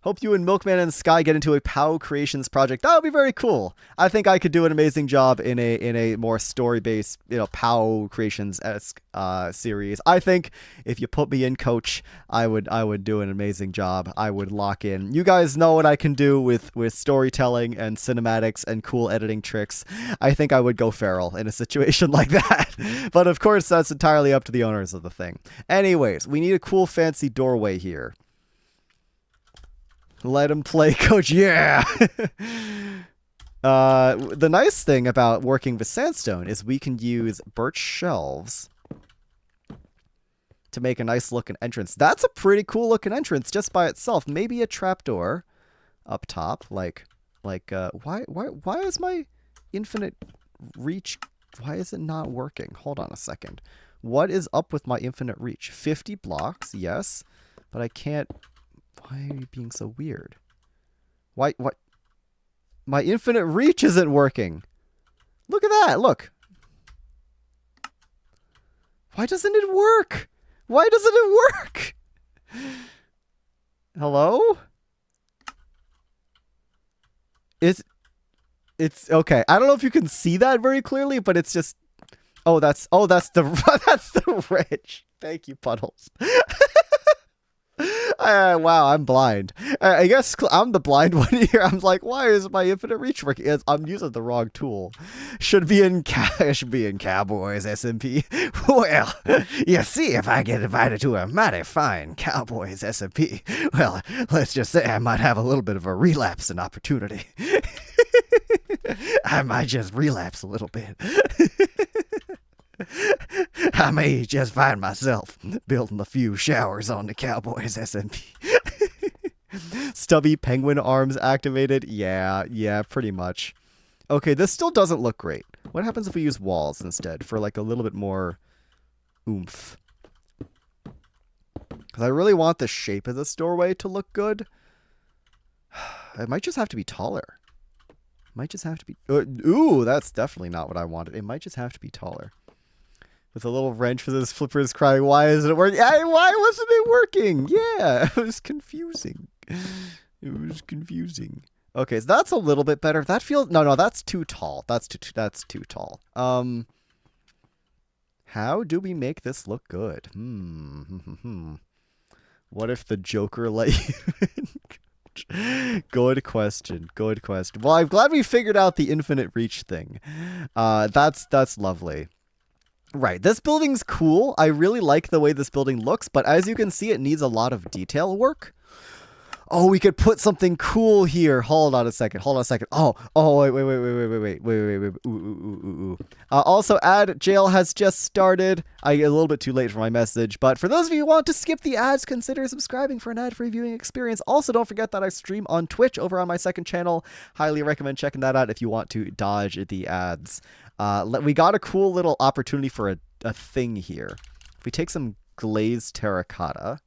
Hope you and Milkman and Sky get into a POW Creations project. That would be very cool. I think I could do an amazing job in a more story-based, POW Creations-esque series. I think if you put me in, Coach, I would do an amazing job. I would lock in. You guys know what I can do with storytelling and cinematics and cool editing tricks. I think I would go feral in a situation like that. But of course, that's entirely up to the owners of the thing. Anyways, we need a cool, fancy doorway here. Let him play, Coach. Yeah. The nice thing about working with sandstone is we can use birch shelves to make a nice looking entrance. That's a pretty cool looking entrance just by itself. Maybe a trapdoor up top, why is my infinite reach? Why is it not working? Hold on a second. What is up with my infinite reach? 50 blocks, yes, but I can't. Why are you being so weird? Why? My infinite reach isn't working. Look at that. Look. Why doesn't it work? Why doesn't it work? Hello? It's okay. I don't know if you can see that very clearly, but it's just. Oh, that's the that's the ridge. Thank you, Puddles. Wow, I'm blind. I guess I'm the blind one here. I'm like, why is my infinite reach working? I'm using the wrong tool. Should be in Cowboys SMP. Well, you see, if I get invited to a mighty fine Cowboys SMP, well, let's just say I might have a little bit of a relapse in opportunity. I might just relapse a little bit. I may just find myself building a few showers on the Cowboys SMP. Stubby penguin arms activated. Yeah, pretty much. Okay, this still doesn't look great. What happens if we use walls instead for like a little bit more oomph? Because I really want the shape of this doorway to look good. It might just have to be taller. Might just have to be... ooh, that's definitely not what I wanted. It might just have to be taller. With a little wrench for those flippers crying, why isn't it working? Why wasn't it working? Yeah, it was confusing. It was confusing. Okay, so that's a little bit better. That feels... No, that's too tall. That's too tall. How do we make this look good? What if the Joker let you in? Good question. Good question. Well, I'm glad we figured out the infinite reach thing. That's lovely. Right, this building's cool. I really like the way this building looks, but as you can see, it needs a lot of detail work. Oh, we could put something cool here. Hold on a second. Oh, wait. Ooh. Also, ad jail has just started. I get a little bit too late for my message, but for those of you who want to skip the ads, consider subscribing for an ad-free viewing experience. Also, don't forget that I stream on Twitch over on my second channel. Highly recommend checking that out if you want to dodge the ads. We got a cool little opportunity for a thing here. If we take some glazed terracotta.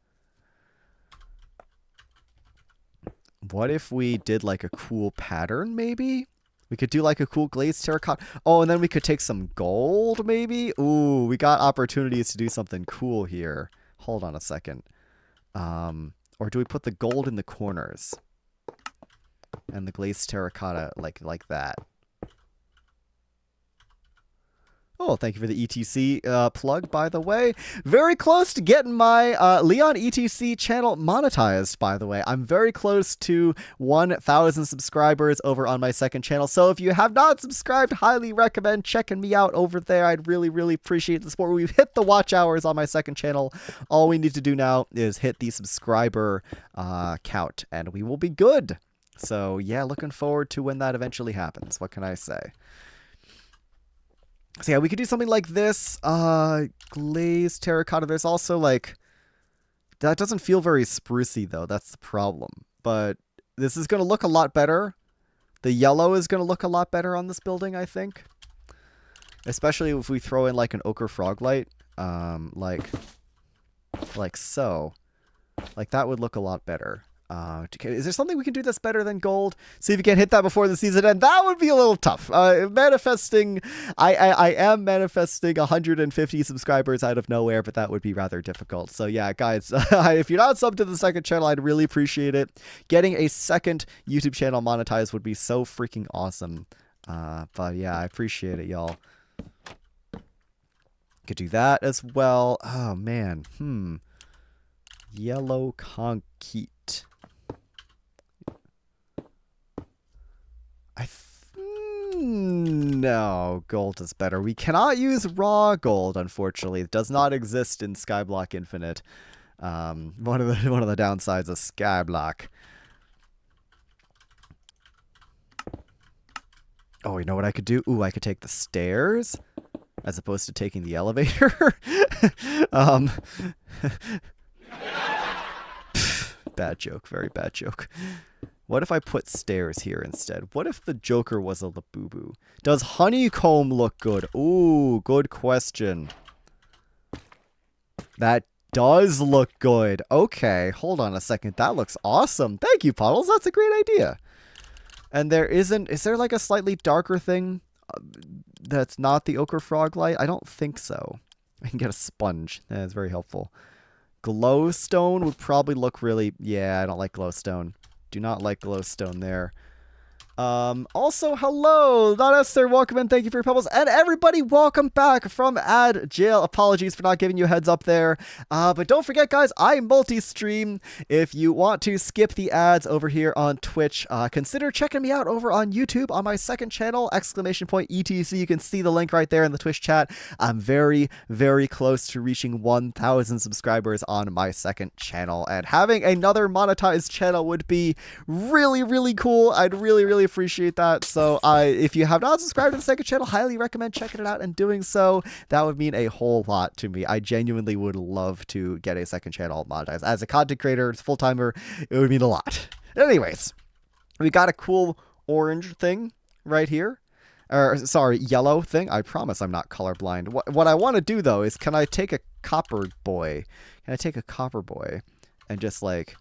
What if we did like a cool pattern, maybe? We could do like a cool glazed terracotta. Oh, and then we could take some gold, maybe? Ooh, we got opportunities to do something cool here. Hold on a second. Or do we put the gold in the corners? And the glazed terracotta like that? Oh, thank you for the ETC plug, by the way. Very close to getting my Leon ETC channel monetized, by the way. I'm very close to 1,000 subscribers over on my second channel. So if you have not subscribed, highly recommend checking me out over there. I'd really, really appreciate the support. We've hit the watch hours on my second channel. All we need to do now is hit the subscriber count, and we will be good. So yeah, looking forward to when that eventually happens. What can I say? So yeah, we could do something like this. Glazed terracotta. There's also like, that doesn't feel very sprucey though. That's the problem. But this is going to look a lot better. The yellow is going to look a lot better on this building, I think. Especially if we throw in like an ochre frog light. Like so. Like that would look a lot better. Is there something we can do that's better than gold? See if you can hit that before the season end. That would be a little tough. Manifesting, I am manifesting 150 subscribers out of nowhere, but that would be rather difficult. So yeah, guys, if you're not subbed to the second channel, I'd really appreciate it. Getting a second YouTube channel monetized would be so freaking awesome. But yeah, I appreciate it, y'all. Could do that as well. Oh man, yellow concrete. No, gold is better. We cannot use raw gold, unfortunately. It does not exist in Skyblock Infinite. One of the downsides of Skyblock. Oh, you know what I could do? Ooh, I could take the stairs as opposed to taking the elevator. Bad joke, very bad joke. What if I put stairs here instead? What if the Joker was a Labubu? Does honeycomb look good? Ooh, good question. That does look good. Okay, hold on a second. That looks awesome. Thank you, Puddles. That's a great idea. And is there like a slightly darker thing that's not the ochre frog light? I don't think so. I can get a sponge. That's very helpful. Glowstone would probably look really... Yeah, I don't like glowstone. Do not like glowstone there. Also, hello, not us, sir. Welcome in. Thank you for your pebbles. And everybody, welcome back from ad jail. Apologies for not giving you a heads up there. But don't forget, guys, I multi-stream. If you want to skip the ads over here on Twitch, consider checking me out over on YouTube on my second channel, ! ETC. You can see the link right there in the Twitch chat. I'm very, very close to reaching 1,000 subscribers on my second channel. And having another monetized channel would be really, really cool. I'd really, really appreciate that. So if you have not subscribed to the second channel, highly recommend checking it out and doing so. That would mean a whole lot to me. I genuinely would love to get a second channel monetized. As a content creator, full-timer, it would mean a lot. Anyways, we got a cool orange thing right here. Or, sorry, yellow thing. I promise I'm not colorblind. What I want to do, though, is can I take a copper boy? Can I take a copper boy and just, like...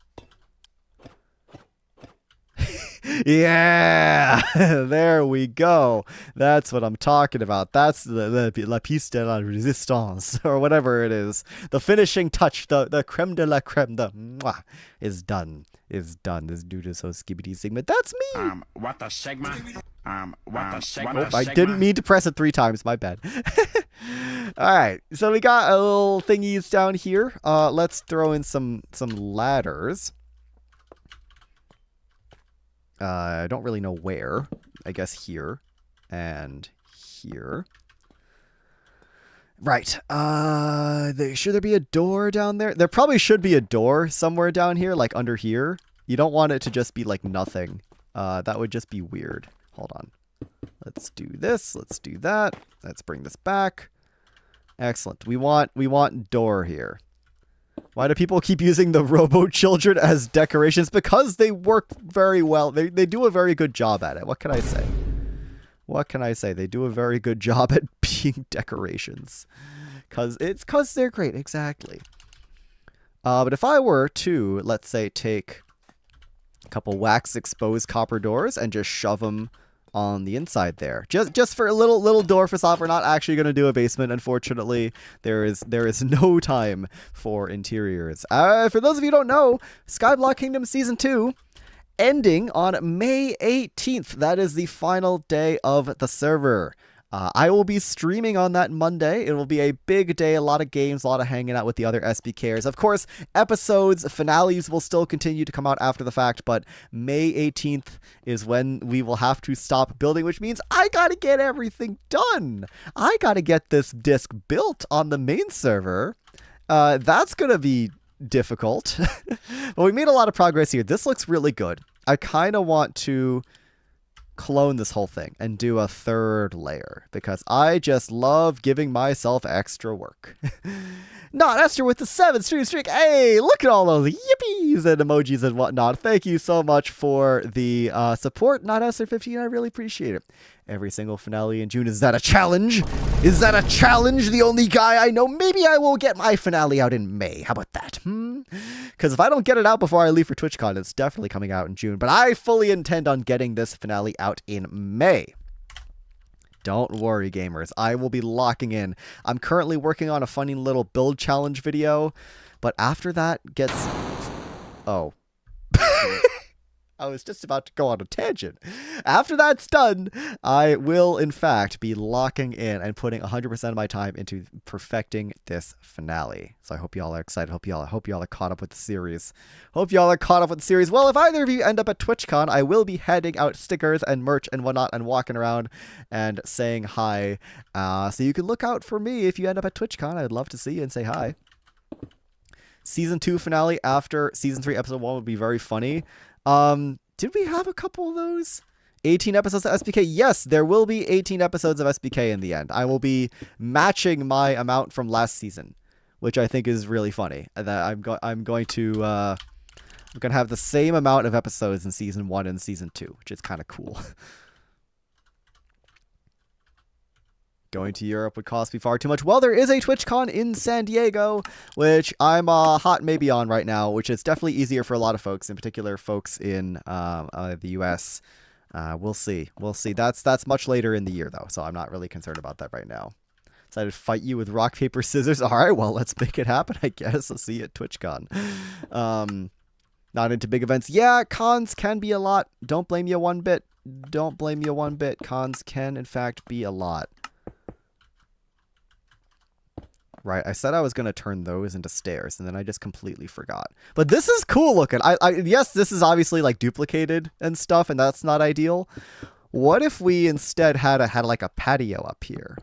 Yeah, there we go. That's what I'm talking about. That's the la pièce de la résistance, or whatever it is. The finishing touch, the creme de la creme, the mwah, is done. Is done. This dude is so skibbity sigma. That's me. What the sigma? What the sigma? Oh, I didn't mean to press it 3 times. My bad. All right, so we got a little thingies down here. Let's throw in some ladders. I don't really know where. I guess here and here. Right. Should there be a door down there? There probably should be a door somewhere down here, like under here. You don't want it to just be like nothing. That would just be weird. Hold on. Let's do this. Let's do that. Let's bring this back. Excellent. We want door here. Why do people keep using the Robo Children as decorations? Because they work very well. They do a very good job at it. What can I say? What can I say? They do a very good job at being decorations. Because they're great. Exactly. But if I were to, let's say, take a couple wax exposed copper doors and just shove them on the inside there, just for a little door facade. We're not actually going to do a basement, unfortunately. There is no time for interiors. For those of you who don't know, Skyblock Kingdom Season 2 ending on May 18th. That is the final day of the server. I will be streaming on that Monday. It will be a big day, a lot of games, a lot of hanging out with the other SBKers. Of course, episodes, finales will still continue to come out after the fact, but May 18th is when we will have to stop building, which means I gotta get everything done. I gotta get this disc built on the main server. That's gonna be difficult. But we made a lot of progress here. This looks really good. I kind of want to clone this whole thing and do a third layer because I just love giving myself extra work. Not Esther with the 7 streak. Hey, look at all those yippies and emojis and whatnot. Thank you so much for the support, Not Esther 15. I really appreciate it. Every single finale in June. Is that a challenge? Is that a challenge? The only guy I know. Maybe I will get my finale out in May. How about that? Because if I don't get it out before I leave for TwitchCon, it's definitely coming out in June. But I fully intend on getting this finale out in May. Don't worry, gamers. I will be locking in. I'm currently working on a funny little build challenge video. But after that gets... Oh. I was just about to go on a tangent. After that's done, I will, in fact, be locking in and putting 100% of my time into perfecting this finale. So I hope y'all are excited. Hope y'all are caught up with the series. Well, if either of you end up at TwitchCon, I will be handing out stickers and merch and whatnot and walking around and saying hi. So you can look out for me if you end up at TwitchCon. I'd love to see you and say hi. Season 2 finale after Season 3 Episode 1 would be very funny. Did we have a couple of those? 18 episodes of SBK? Yes, there will be 18 episodes of SBK in the end. I will be matching my amount from last season, which I think is really funny. That I'm going to have the same amount of episodes in Season 1 and Season 2, which is kind of cool. Going to Europe would cost me far too much. Well, there is a TwitchCon in San Diego, which I'm hot maybe on right now, which is definitely easier for a lot of folks, in particular folks in the US. We'll see. That's much later in the year, though, so I'm not really concerned about that right now. Decided to fight you with rock, paper, scissors. All right, well, let's make it happen, I guess. I'll see you at TwitchCon. Not into big events. Yeah, cons can be a lot. Don't blame you one bit. Cons can, in fact, be a lot. Right, I said I was going to turn those into stairs, and then I just completely forgot. But this is cool looking. Yes, this is obviously like duplicated and stuff, and that's not ideal. What if we instead had like a patio up here?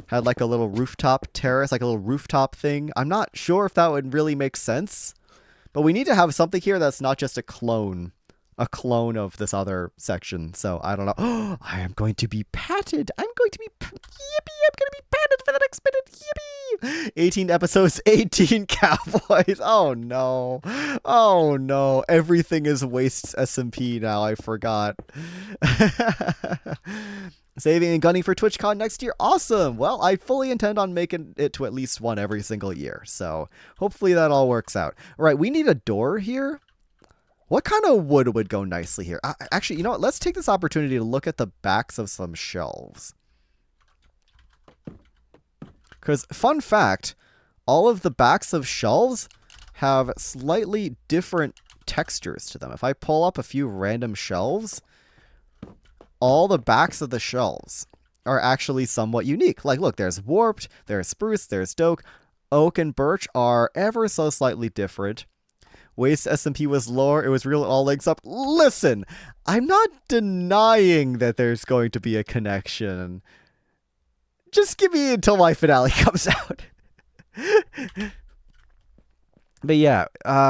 Had like a little rooftop terrace, like a little rooftop thing. I'm not sure if that would really make sense, but we need to have something here that's not just a clone of this other section. So I don't know. Oh, I am going to be patted. I'm going to be patted for the next minute. Yippee! 18 episodes, 18 cowboys. Oh no. Everything is waste SMP now. I forgot. Saving and gunning for TwitchCon next year. Awesome. Well, I fully intend on making it to at least one every single year. So hopefully that all works out. All right, we need a door here. What kind of wood would go nicely here? Actually, you know what? Let's take this opportunity to look at the backs of some shelves. Because, fun fact, all of the backs of shelves have slightly different textures to them. If I pull up a few random shelves, all the backs of the shelves are actually somewhat unique. Like, look, there's warped, there's spruce, there's oak and birch are ever so slightly different. Waste SMP was lower. It was real. It all links up. Listen, I'm not denying that there's going to be a connection. Just give me until my finale comes out. But yeah,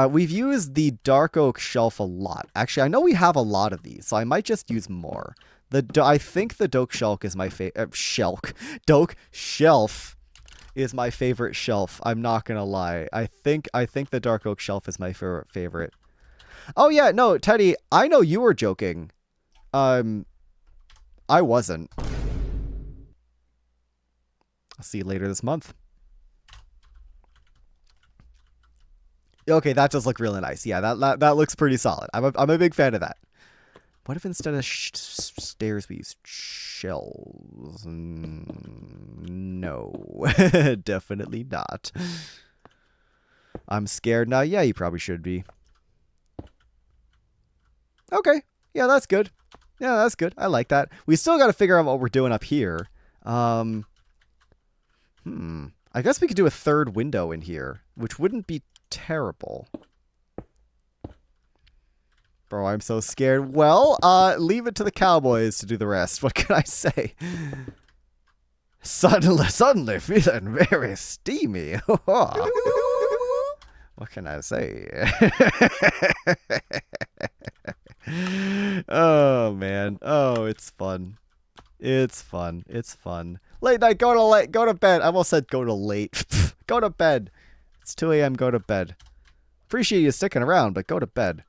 we've used the dark oak shelf a lot. Actually, I know we have a lot of these, so I might just use more. I think the doak shelf is my favorite. Doak shelf is my favorite shelf. I'm not gonna lie. I think the dark oak shelf is my favorite. Oh yeah, no, Teddy, I know you were joking. I wasn't. I'll see you later this month. Okay, that does look really nice. Yeah, that looks pretty solid. I'm a big fan of that. What if instead of stairs we use shelves? No, definitely not. I'm scared now. Yeah, you probably should be. Okay. Yeah, that's good. Yeah, that's good. I like that. We still got to figure out what we're doing up here. I guess we could do a third window in here, which wouldn't be terrible. Bro, I'm so scared. Well, leave it to the cowboys to do the rest. What can I say? Suddenly feeling very steamy. What can I say? Oh, man. It's fun. It's fun. Late night, go to bed. I almost said go to late. Go to bed. It's 2 a.m. Go to bed. Appreciate you sticking around, but go to bed.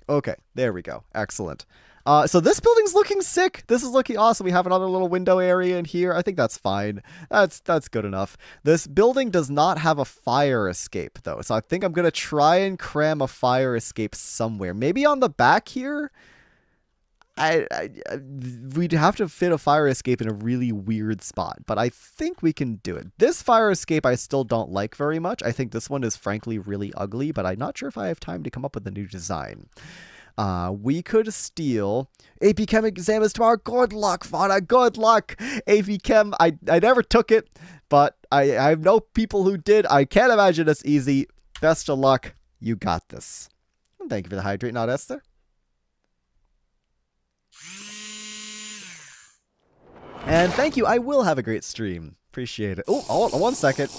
Okay, there we go. Excellent. So this building's looking sick. This is looking awesome. We have another little window area in here. I think that's fine. That's good enough. This building does not have a fire escape, though. So I think I'm going to try and cram a fire escape somewhere. Maybe on the back here? We'd have to fit a fire escape in a really weird spot, but I think we can do it. This fire escape I still don't like very much. I think this one is frankly really ugly, but I'm not sure if I have time to come up with a new design. We could steal AP Chem exam is tomorrow. Good luck, Fauna. Good luck. AP Chem, I never took it, but I know people who did. I can't imagine it's easy. Best of luck. You got this. And thank you for the hydrate, not Esther. And thank you. I will have a great stream. Appreciate it. Oh, 1 second.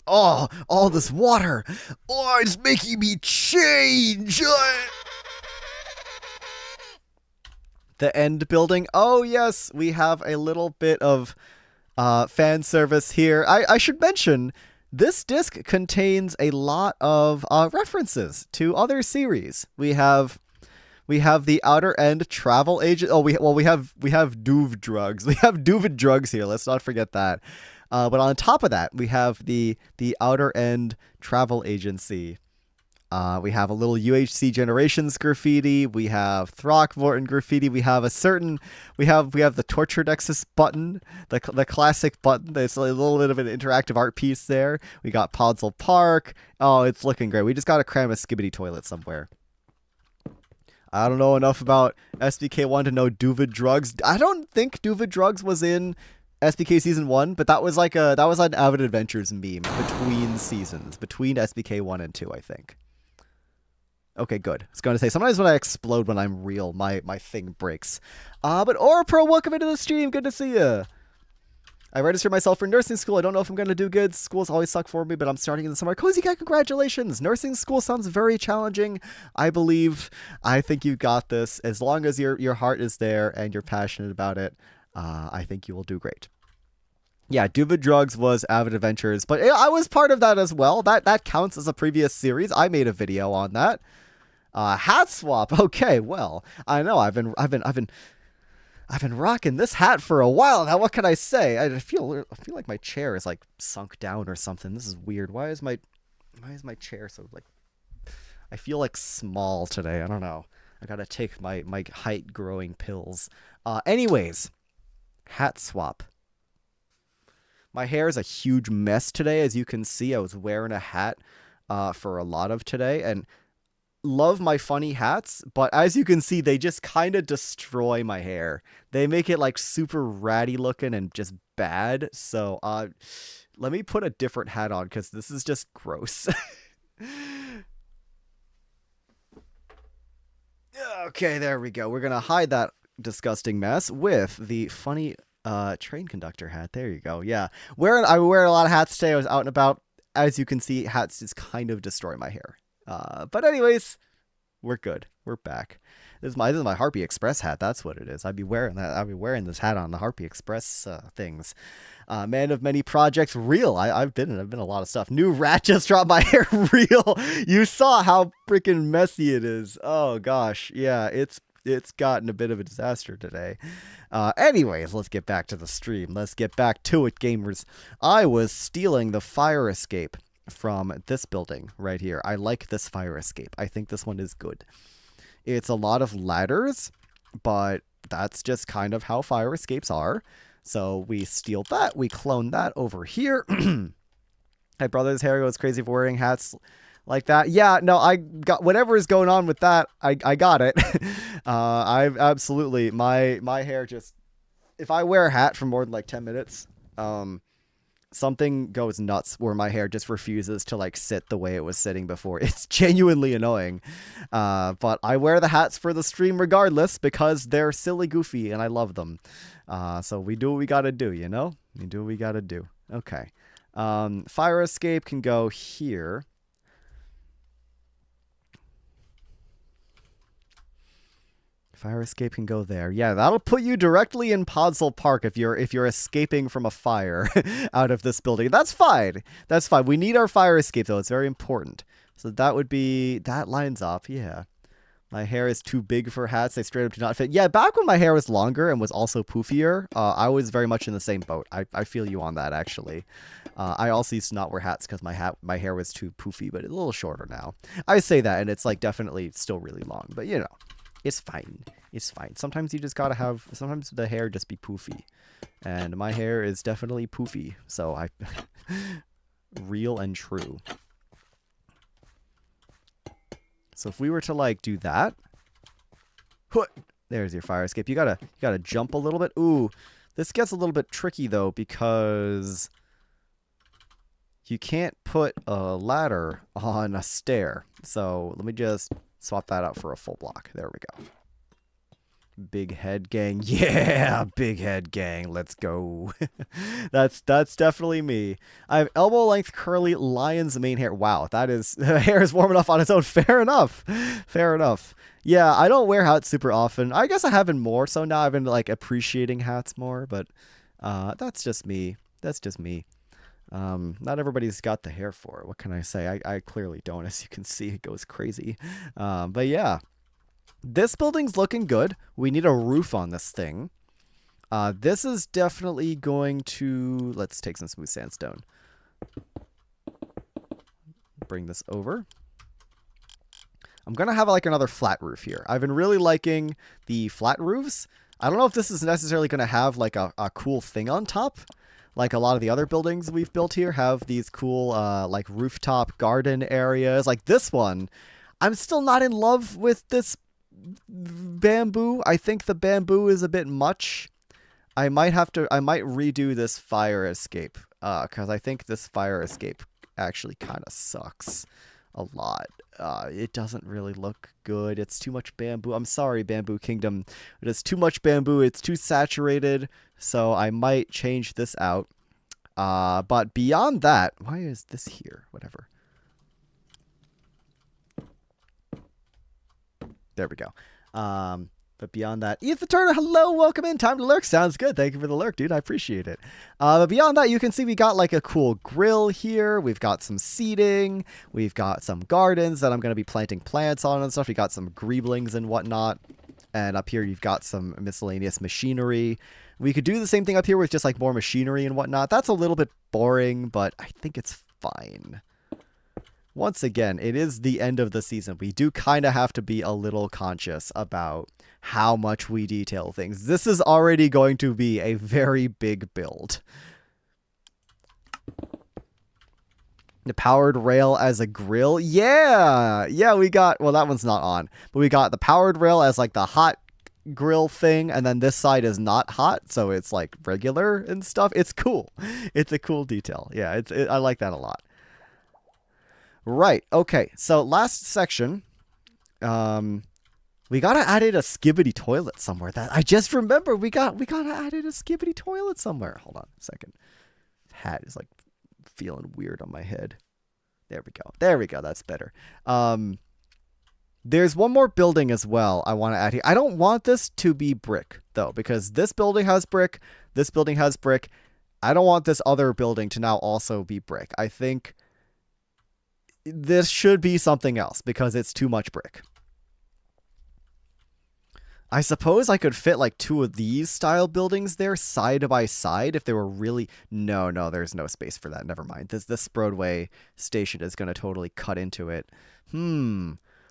Oh, all this water. Oh, it's making me change. The end building. Oh, yes. We have a little bit of fan service here. I should mention, this disc contains a lot of references to other series. We have the Outer End Travel Agent. Oh, we have Duve Drugs. We have Duvid Drugs here. Let's not forget that. But on top of that, we have the Outer End Travel Agency. We have a little UHC Generations graffiti. We have Throckmorton graffiti. We have the Torture Nexus button, the classic button. There's a little bit of an interactive art piece there. We got Podsel Park. Oh, it's looking great. We just got to cram a skibbity toilet somewhere. I don't know enough about SBK1 to know Duvid Drugs. I don't think Duvid Drugs was in SBK Season 1, but that was an Avid Adventures meme between seasons, between SBK 1 and 2, I think. Okay, good. I was going to say, sometimes when I explode when I'm real, my thing breaks. But Pro, welcome into the stream. Good to see you. I registered myself for nursing school. I don't know if I'm going to do good. Schools always suck for me, but I'm starting in the summer. Cozy Cat, congratulations. Nursing school sounds very challenging. I think you got this. As long as your heart is there and you're passionate about it, I think you will do great. Yeah, Duvid Drugs was Avid Adventures, but I was part of that as well. That counts as a previous series. I made a video on that. Hat swap. Okay, well, I know I've been rocking this hat for a while now. What can I say? I feel like my chair is like sunk down or something. This is weird. Why is my chair so like? I feel like small today. I don't know. I gotta take my height growing pills. Anyways, hat swap. My hair is a huge mess today, as you can see. I was wearing a hat for a lot of today, and love my funny hats, but as you can see, they just kind of destroy my hair. They make it like super ratty looking and just bad. So let me put a different hat on because this is just gross. Okay, there we go. We're gonna hide that disgusting mess with the funny train conductor hat. There you go. Yeah, I wear a lot of hats today. I was out and about. As you can see, hats just kind of destroy my hair. But anyways, we're good. We're back. This is my Harpy Express hat. That's what it is. I'd be wearing that. I'd be wearing this hat on the Harpy Express things. Man of many projects. Real. I've been a lot of stuff. New rat just dropped my hair. Real. You saw how freaking messy it is. Oh gosh. Yeah. It's gotten a bit of a disaster today. Anyways, let's get back to the stream. Let's get back to it, gamers. I was stealing the fire escape from this building right here. I like this fire escape. I think this one is good. It's a lot of ladders, but that's just kind of how fire escapes are. So we steal that. We clone that over here. My brother's hair goes crazy for wearing hats like that. Yeah, no, I got whatever is going on with that. I got it. I've absolutely my hair just, if I wear a hat for more than like 10 minutes, something goes nuts where my hair just refuses to like sit the way it was sitting before. It's genuinely annoying. But I wear the hats for the stream regardless because they're silly goofy and I love them. So we do what we gotta do, you know? We do what we gotta do. Okay. Fire escape can go here. Fire escape can go there. Yeah, that'll put you directly in Podzol Park if you're escaping from a fire out of this building. That's fine. That's fine. We need our fire escape though. It's very important. So that would be, that lines up. Yeah. My hair is too big for hats. They straight up do not fit. Yeah, back when my hair was longer and was also poofier, I was very much in the same boat. I feel you on that, actually. I also used to not wear hats because my hair was too poofy, but it's a little shorter now. I say that, and it's like definitely still really long, but you know, it's fine. It's fine. Sometimes you just gotta have, sometimes the hair just be poofy. And my hair is definitely poofy, so I, real and true. So if we were to like do that, there's your fire escape. You gotta jump a little bit. Ooh, this gets a little bit tricky though because you can't put a ladder on a stair. So let me just swap that out for a full block. There we go. Big head gang. Yeah, big head gang. Let's go. That's definitely me. I have elbow length curly lion's mane hair. Wow, that is hair is warm enough on its own. Fair enough. Fair enough. Yeah, I don't wear hats super often. I guess I have been more so now. I've been like appreciating hats more, but that's just me. That's just me. Not everybody's got the hair for it. What can I say? I clearly don't. As you can see, it goes crazy. But yeah. This building's looking good. We need a roof on this thing. This is definitely going to... Let's take some smooth sandstone. Bring this over. I'm going to have like another flat roof here. I've been really liking the flat roofs. I don't know if this is necessarily going to have like a cool thing on top. Like a lot of the other buildings we've built here have these cool like rooftop garden areas. Like this one, I'm still not in love with this bamboo. I think the bamboo is a bit much. I might redo this fire escape because I think this fire escape actually kind of sucks a lot. It doesn't really look good. It's too much bamboo. I'm sorry, Bamboo Kingdom. It is too much bamboo. It's too saturated. So I might change this out. But beyond that, why is this here? Whatever. There we go. But beyond that, Ethan Turner, hello, welcome in. Time to lurk. Sounds good. Thank you for the lurk, dude. I appreciate it. But beyond that, you can see we got like a cool grill here. We've got some seating. We've got some gardens that I'm going to be planting plants on and stuff. We got some greeblings and whatnot. And up here, you've got some miscellaneous machinery. We could do the same thing up here with just like more machinery and whatnot. That's a little bit boring, but I think it's fine. Once again, it is the end of the season. We do kind of have to be a little conscious about how much we detail things. This is already going to be a very big build. The powered rail as a grill. Yeah, we got, well, that one's not on, but we got the powered rail as like the hot grill thing, and then this side is not hot, so it's like regular and stuff. It's cool. It's a cool detail. Yeah, I like that a lot. Right, okay, so last section, we gotta add in a skibbity toilet somewhere. That I just remember we gotta add in a skibbity toilet somewhere. Hold on a second. Hat is like feeling weird on my head. There we go, that's better. There's one more building as well I want to add here. I don't want this to be brick, though, because this building has brick, this building has brick. I don't want this other building to now also be brick. I think this should be something else because it's too much brick. I suppose I could fit like two of these style buildings there side by side if they were really... No, there's no space for that. Never mind. This Broadway station is going to totally cut into it.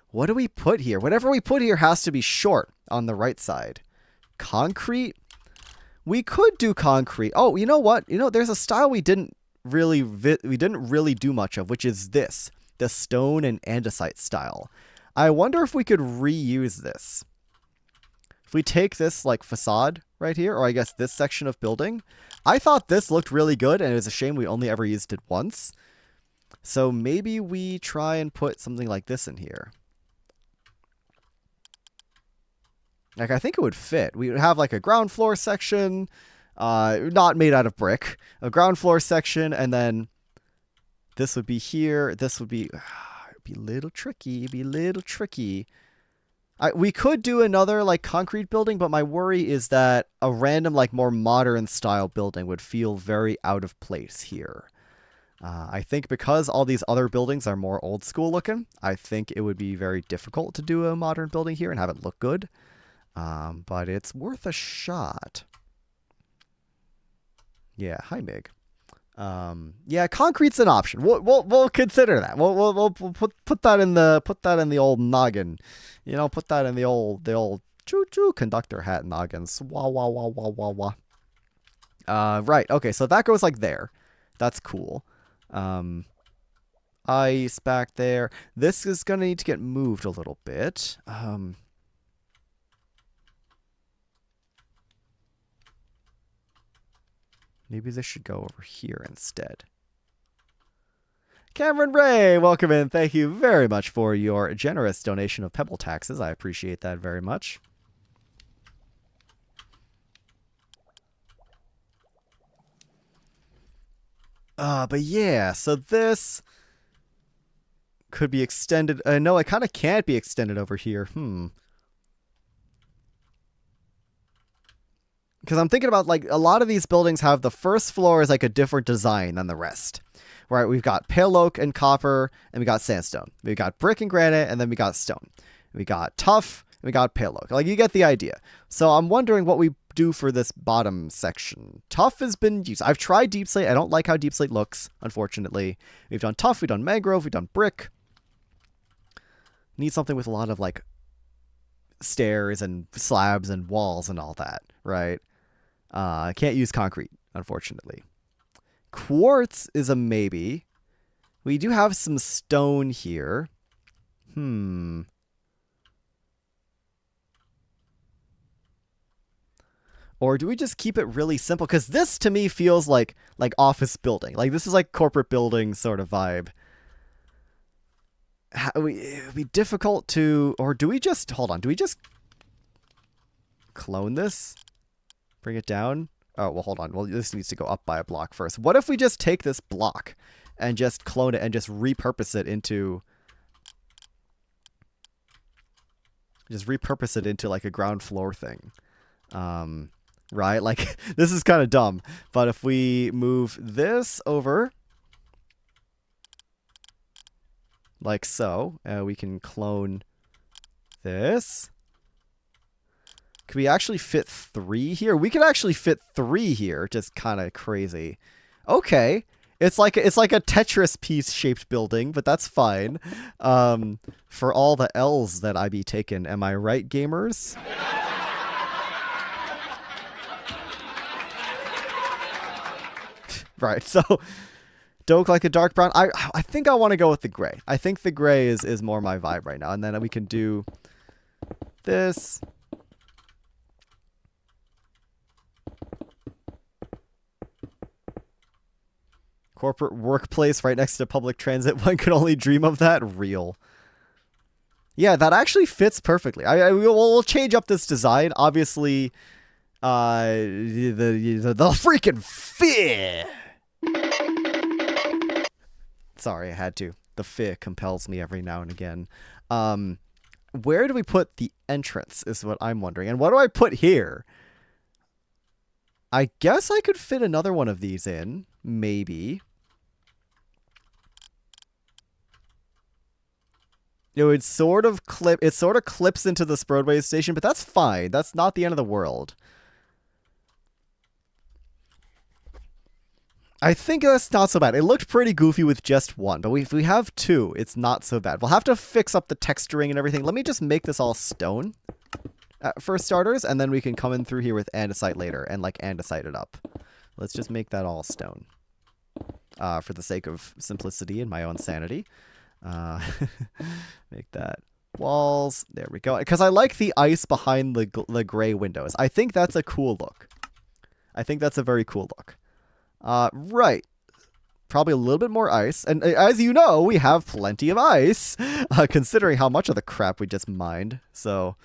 What do we put here? Whatever we put here has to be short on the right side. Concrete? We could do concrete. Oh, you know what? There's a style we didn't really do much of, which is this. The stone and andesite style. I wonder if we could reuse this. If we take this like facade right here, or I guess this section of building, I thought this looked really good, and it was a shame we only ever used it once. So maybe we try and put something like this in here. Like, I think it would fit. We would have like a ground floor section, not made out of brick, a ground floor section, and then this would be here. This would be, it'd be a little tricky. It'd be a little tricky. We could do another like concrete building, but my worry is that a random like more modern style building would feel very out of place here. I think because all these other buildings are more old school looking, I think it would be very difficult to do a modern building here and have it look good. But it's worth a shot. Yeah, hi Mig. Yeah, concrete's an option. We'll consider that. We'll put that in the old noggin. You know, put that in the old choo choo conductor hat noggins. Wah wah wah wah wah wah. Right. Okay. So that goes like there. That's cool. Ice back there. This is gonna need to get moved a little bit. Maybe this should go over here instead. Cameron Ray, welcome in. Thank you very much for your generous donation of Pebble taxes. I appreciate that very much. But yeah, so this could be extended. No, it kind of can't be extended over here. Because I'm thinking about, like, a lot of these buildings have the first floor is like a different design than the rest. Right, we've got pale oak and copper, and we got sandstone. We got brick and granite, and then we got stone. We got tuff, and we got pale oak. Like, you get the idea. So I'm wondering what we do for this bottom section. Tuff has been used. I've tried deep slate. I don't like how deep slate looks, unfortunately. We've done tuff, we've done mangrove, we've done brick. Need something with a lot of, like, stairs and slabs and walls and all that, right? I can't use concrete, unfortunately. Quartz is a maybe. We do have some stone here. Or do we just keep it really simple? Because this, to me, feels like office building. Like, this is like corporate building sort of vibe. It'd be difficult to... Or do we just... Hold on. Do we just clone this? Bring it down? Oh, well, hold on. Well, this needs to go up by a block first. What if we just take this block and just clone it and just repurpose it into... Just repurpose it into, like, a ground floor thing. Right? Like, this is kind of dumb. But if we move this over... Like so. We can clone this. Could we actually fit 3 here? We could actually fit 3 here. Just kind of crazy. Okay. It's like a Tetris piece shaped building, but that's fine. For all the L's that I be taking. Am I right, gamers? Right. So don't look like a dark brown. I think I want to go with the gray. I think the gray is more my vibe right now. And then we can do this. Corporate workplace right next to public transit. One could only dream of that. Real. Yeah, that actually fits perfectly. We'll change up this design. Obviously, the freaking fear. Sorry, I had to. The fear compels me every now and again. Where do we put the entrance is what I'm wondering. And what do I put here? I guess I could fit another one of these in. Maybe. It would sort of clip. It sort of clips into this Broadway station, but that's fine. That's not the end of the world. I think that's not so bad. It looked pretty goofy with just one, but if we have 2, it's not so bad. We'll have to fix up the texturing and everything. Let me just make this all stone for starters, and then we can come in through here with andesite later and like andesite it up. Let's just make that all stone for the sake of simplicity and my own sanity. Make that walls. There we go. Because I like the ice behind the gray windows. I think that's a cool look. I think that's a very cool look. Right. Probably a little bit more ice. And as you know, we have plenty of ice, considering how much of the crap we just mined. So,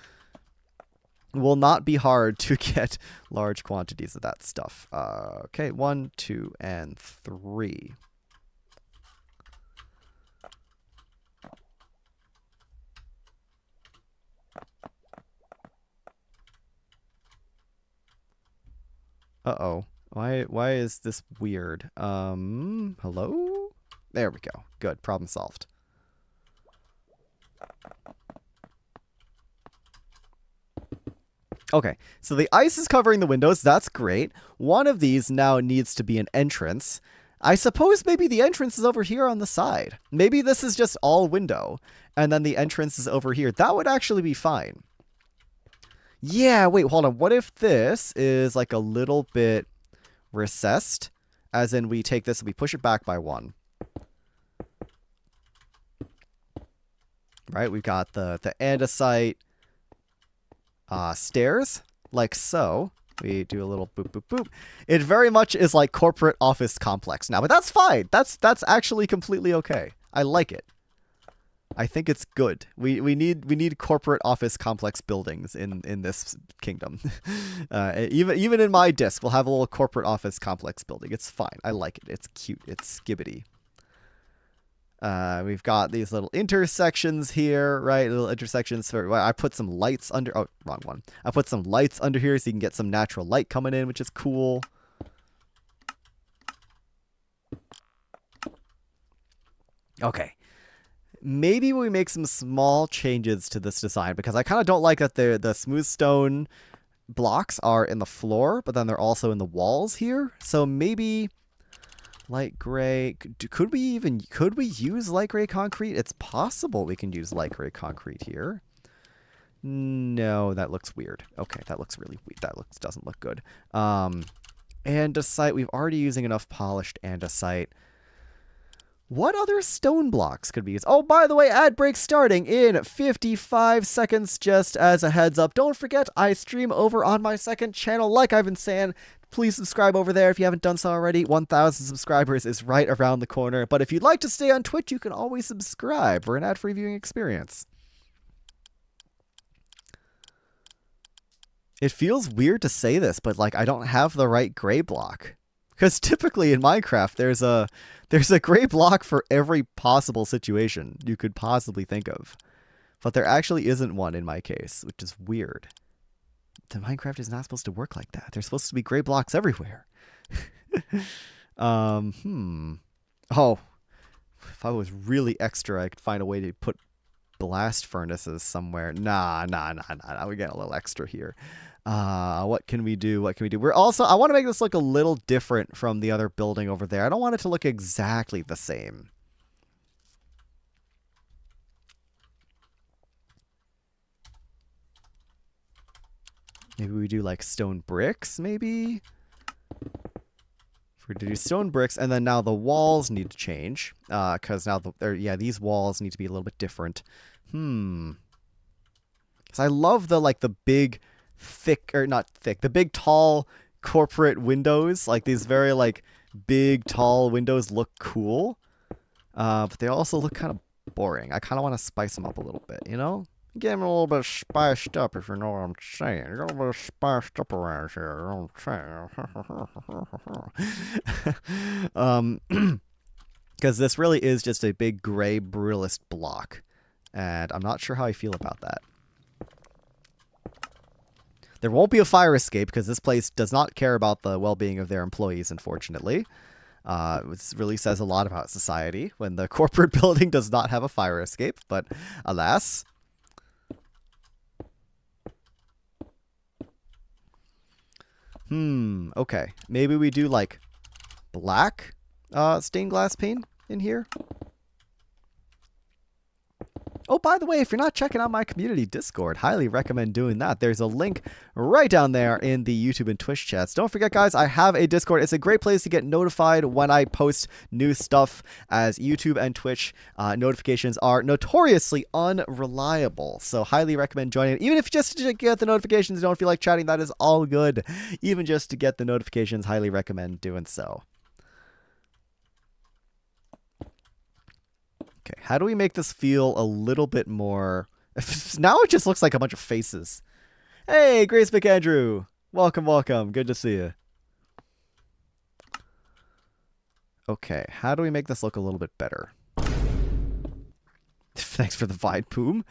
it will not be hard to get large quantities of that stuff. Okay, 1, 2, and 3. Uh-oh. Why is this weird? Hello? There we go. Good. Problem solved. Okay, so the ice is covering the windows. That's great. One of these now needs to be an entrance. I suppose maybe the entrance is over here on the side. Maybe this is just all window, and then the entrance is over here. That would actually be fine. Yeah, wait, hold on. What if this is like a little bit recessed? As in, we take this and we push it back by 1. Right, we've got the andesite stairs, like so. We do a little boop, boop, boop. It very much is like corporate office complex now, but that's fine. That's actually completely okay. I like it. I think it's good. We need corporate office complex buildings in this kingdom. Even in my disc, we'll have a little corporate office complex building. It's fine. I like it. It's cute. It's skibbity. We've got these little intersections here, right? Little intersections. I put some lights under. Oh, wrong one. I put some lights under here so you can get some natural light coming in, which is cool. Okay. Maybe we make some small changes to this design because I kind of don't like that the smooth stone blocks are in the floor, but then they're also in the walls here. So maybe light gray. Could we use light gray concrete? It's possible we can use light gray concrete here. No, that looks weird. Okay, that looks really weird. That doesn't look good. Andesite. We've already using enough polished andesite. What other stone blocks could we use? Oh, by the way, ad break starting in 55 seconds, just as a heads up. Don't forget, I stream over on my second channel, like I've been saying. Please subscribe over there if you haven't done so already. 1,000 subscribers is right around the corner. But if you'd like to stay on Twitch, you can always subscribe for an ad-free viewing experience. It feels weird to say this, but like I don't have the right gray block. Because typically in Minecraft, there's a gray block for every possible situation you could possibly think of. But there actually isn't one in my case, which is weird. The Minecraft is not supposed to work like that. There's supposed to be gray blocks everywhere. Oh, if I was really extra, I could find a way to put blast furnaces somewhere. Nah. We get a little extra here. What can we do? We're also, I want to make this look a little different from the other building over there. I don't want it to look exactly the same. Maybe we do like stone bricks, maybe? If we're to do stone bricks, and then now the walls need to change. Because now, these walls need to be a little bit different. Because I love the big, thick, or not thick, the big, tall corporate windows. Like these very, big, tall windows look cool. But they also look kind of boring. I kind of want to spice them up a little bit, you know? Get them a little bit spiced up, if you know what I'm saying. Get a little bit spiced up around here, you know what I'm saying? Because this really is just a big gray brutalist block. And I'm not sure how I feel about that. There won't be a fire escape because this place does not care about the well-being of their employees, unfortunately. It really says a lot about society when the corporate building does not have a fire escape, but alas. Okay. Maybe we do black stained glass pane in here. Oh, by the way, if you're not checking out my community Discord, highly recommend doing that. There's a link right down there in the YouTube and Twitch chats. Don't forget, guys, I have a Discord. It's a great place to get notified when I post new stuff, as YouTube and Twitch notifications are notoriously unreliable. So highly recommend joining it. Even if just to get the notifications, you don't feel like chatting, that is all good. Even just to get the notifications, highly recommend doing so. Okay, how do we make this feel a little bit more... Now it just looks like a bunch of faces. Hey, Grace McAndrew. Welcome, welcome. Good to see you. Okay, how do we make this look a little bit better? Thanks for the vine, Poom.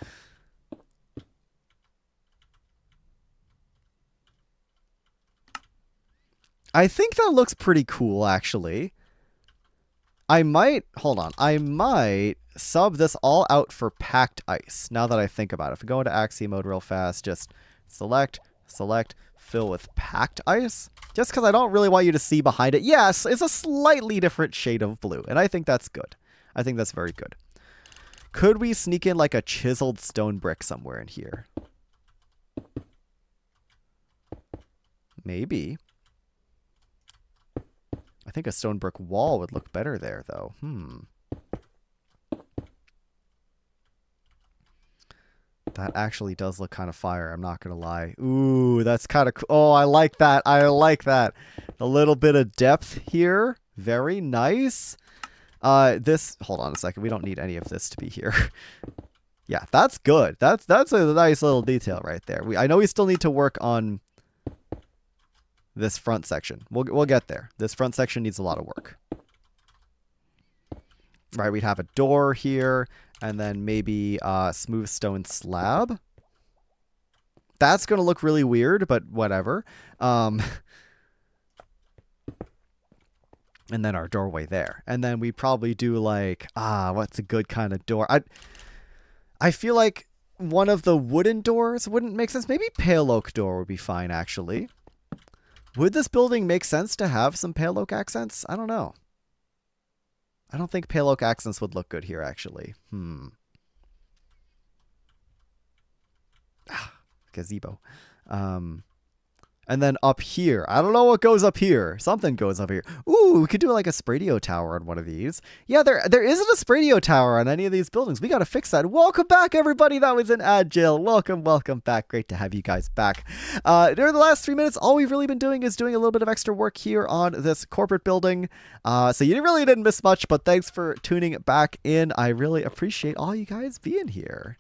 I think that looks pretty cool, actually. I might sub this all out for packed ice, now that I think about it. If we go into Axie mode real fast, just select, fill with packed ice. Just because I don't really want you to see behind it. Yes, it's a slightly different shade of blue, and I think that's good. I think that's very good. Could we sneak in like a chiseled stone brick somewhere in here? Maybe. I think a stone brick wall would look better there, though. That actually does look kind of fire. I'm not going to lie. Ooh, that's kind of cool. Oh, I like that. I like that. A little bit of depth here. Very nice. Hold on a second. We don't need any of this to be here. Yeah, that's good. That's a nice little detail right there. I know we still need to work on this front section. We'll get there. This front section needs a lot of work. Right, we'd have a door here, and then maybe a smooth stone slab. That's going to look really weird, but whatever. And then our doorway there. And then we probably do like, what's a good kind of door? I feel like one of the wooden doors wouldn't make sense. Maybe pale oak door would be fine, actually. Would this building make sense to have some pale oak accents? I don't know. I don't think pale oak accents would look good here, actually. Gazebo. And then up here. I don't know what goes up here. Something goes up here. Ooh, we could do like a Spradio tower on one of these. Yeah, there isn't a Spradio tower on any of these buildings. We got to fix that. Welcome back, everybody. That was an Agile. Welcome back. Great to have you guys back. During the last 3 minutes, all we've really been doing is doing a little bit of extra work here on this corporate building. So you really didn't miss much, but thanks for tuning back in. I really appreciate all you guys being here.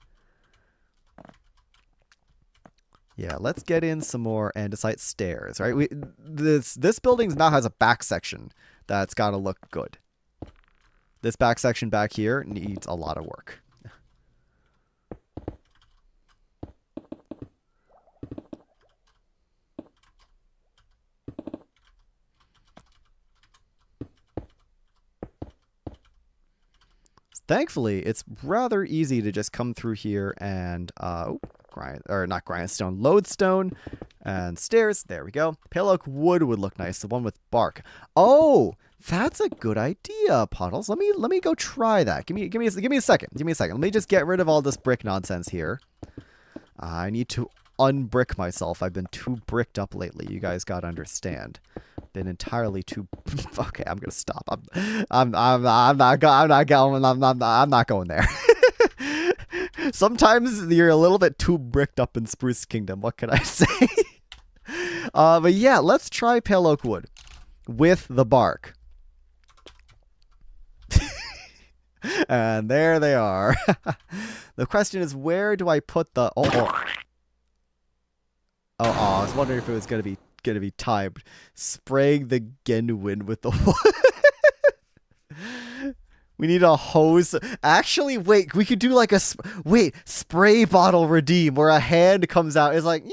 Yeah, let's get in some more andesite stairs, right? This building now has a back section that's got to look good. This back section back here needs a lot of work. Thankfully, it's rather easy to just come through here and lodestone and stairs. There we go. Pale oak wood would look nice. The one with bark. Oh, that's a good idea, Puddles. Let me go try that. Give me a second. Let me just get rid of all this brick nonsense here. I need to unbrick myself. I've been too bricked up lately. You guys gotta understand. Been entirely too. Okay, I'm gonna stop. I'm not going there. Sometimes you're a little bit too bricked up in Spruce Kingdom. What can I say? But yeah, let's try pale oak wood with the bark. And there they are. The question is, where do I put the? Oh, I was wondering if it was gonna be timed. Spraying the genuine with the wood. We need a hose. Actually, wait, we could do like a spray bottle redeem where a hand comes out. It's like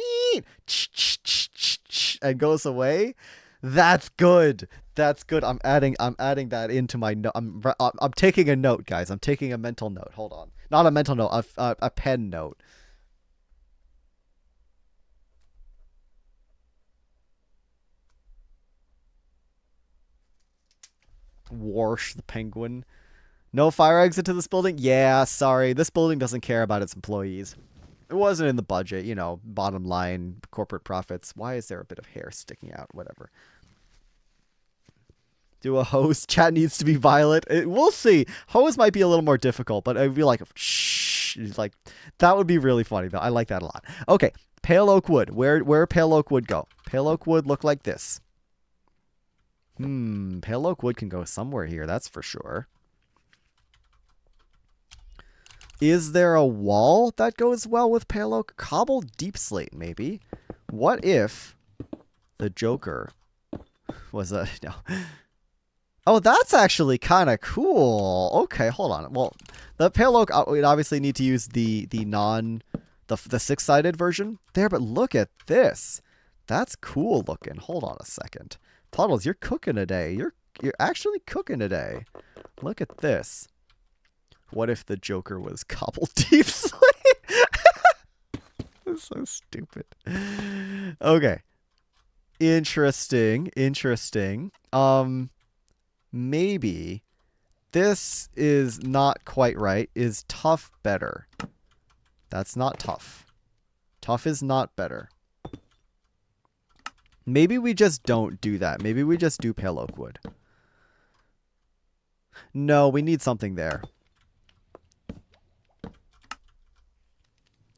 and goes away. That's good. That's good. I'm adding that into my note. I'm taking a note, guys. I'm taking a mental note. Hold on. Not a mental note, a pen note. Warsh the penguin. No fire exit to this building? Yeah, sorry. This building doesn't care about its employees. It wasn't in the budget, you know, bottom line, corporate profits. Why is there a bit of hair sticking out? Whatever. Do a hose. Chat needs to be violet. We'll see. Hose might be a little more difficult, but I'd be like, shh. Like, that would be really funny, though. I like that a lot. Okay, pale oak wood. Where pale oak wood go? Pale oak wood look like this. Pale oak wood can go somewhere here, that's for sure. Is there a wall that goes well with pale oak? Cobble deep slate, maybe. What if the Joker was a... No. Oh, that's actually kind of cool. Okay, hold on. Well, the pale oak, we'd obviously need to use the six-sided version there, but look at this. That's cool looking. Hold on a second. Puddles, you're cooking today. You're actually cooking today. Look at this. What if the Joker was Cobble Deep Slate? That's so stupid. Okay. Interesting. Maybe this is not quite right. Is tough better? That's not tough. Tough is not better. Maybe we just don't do that. Maybe we just do pale oak wood. No, we need something there.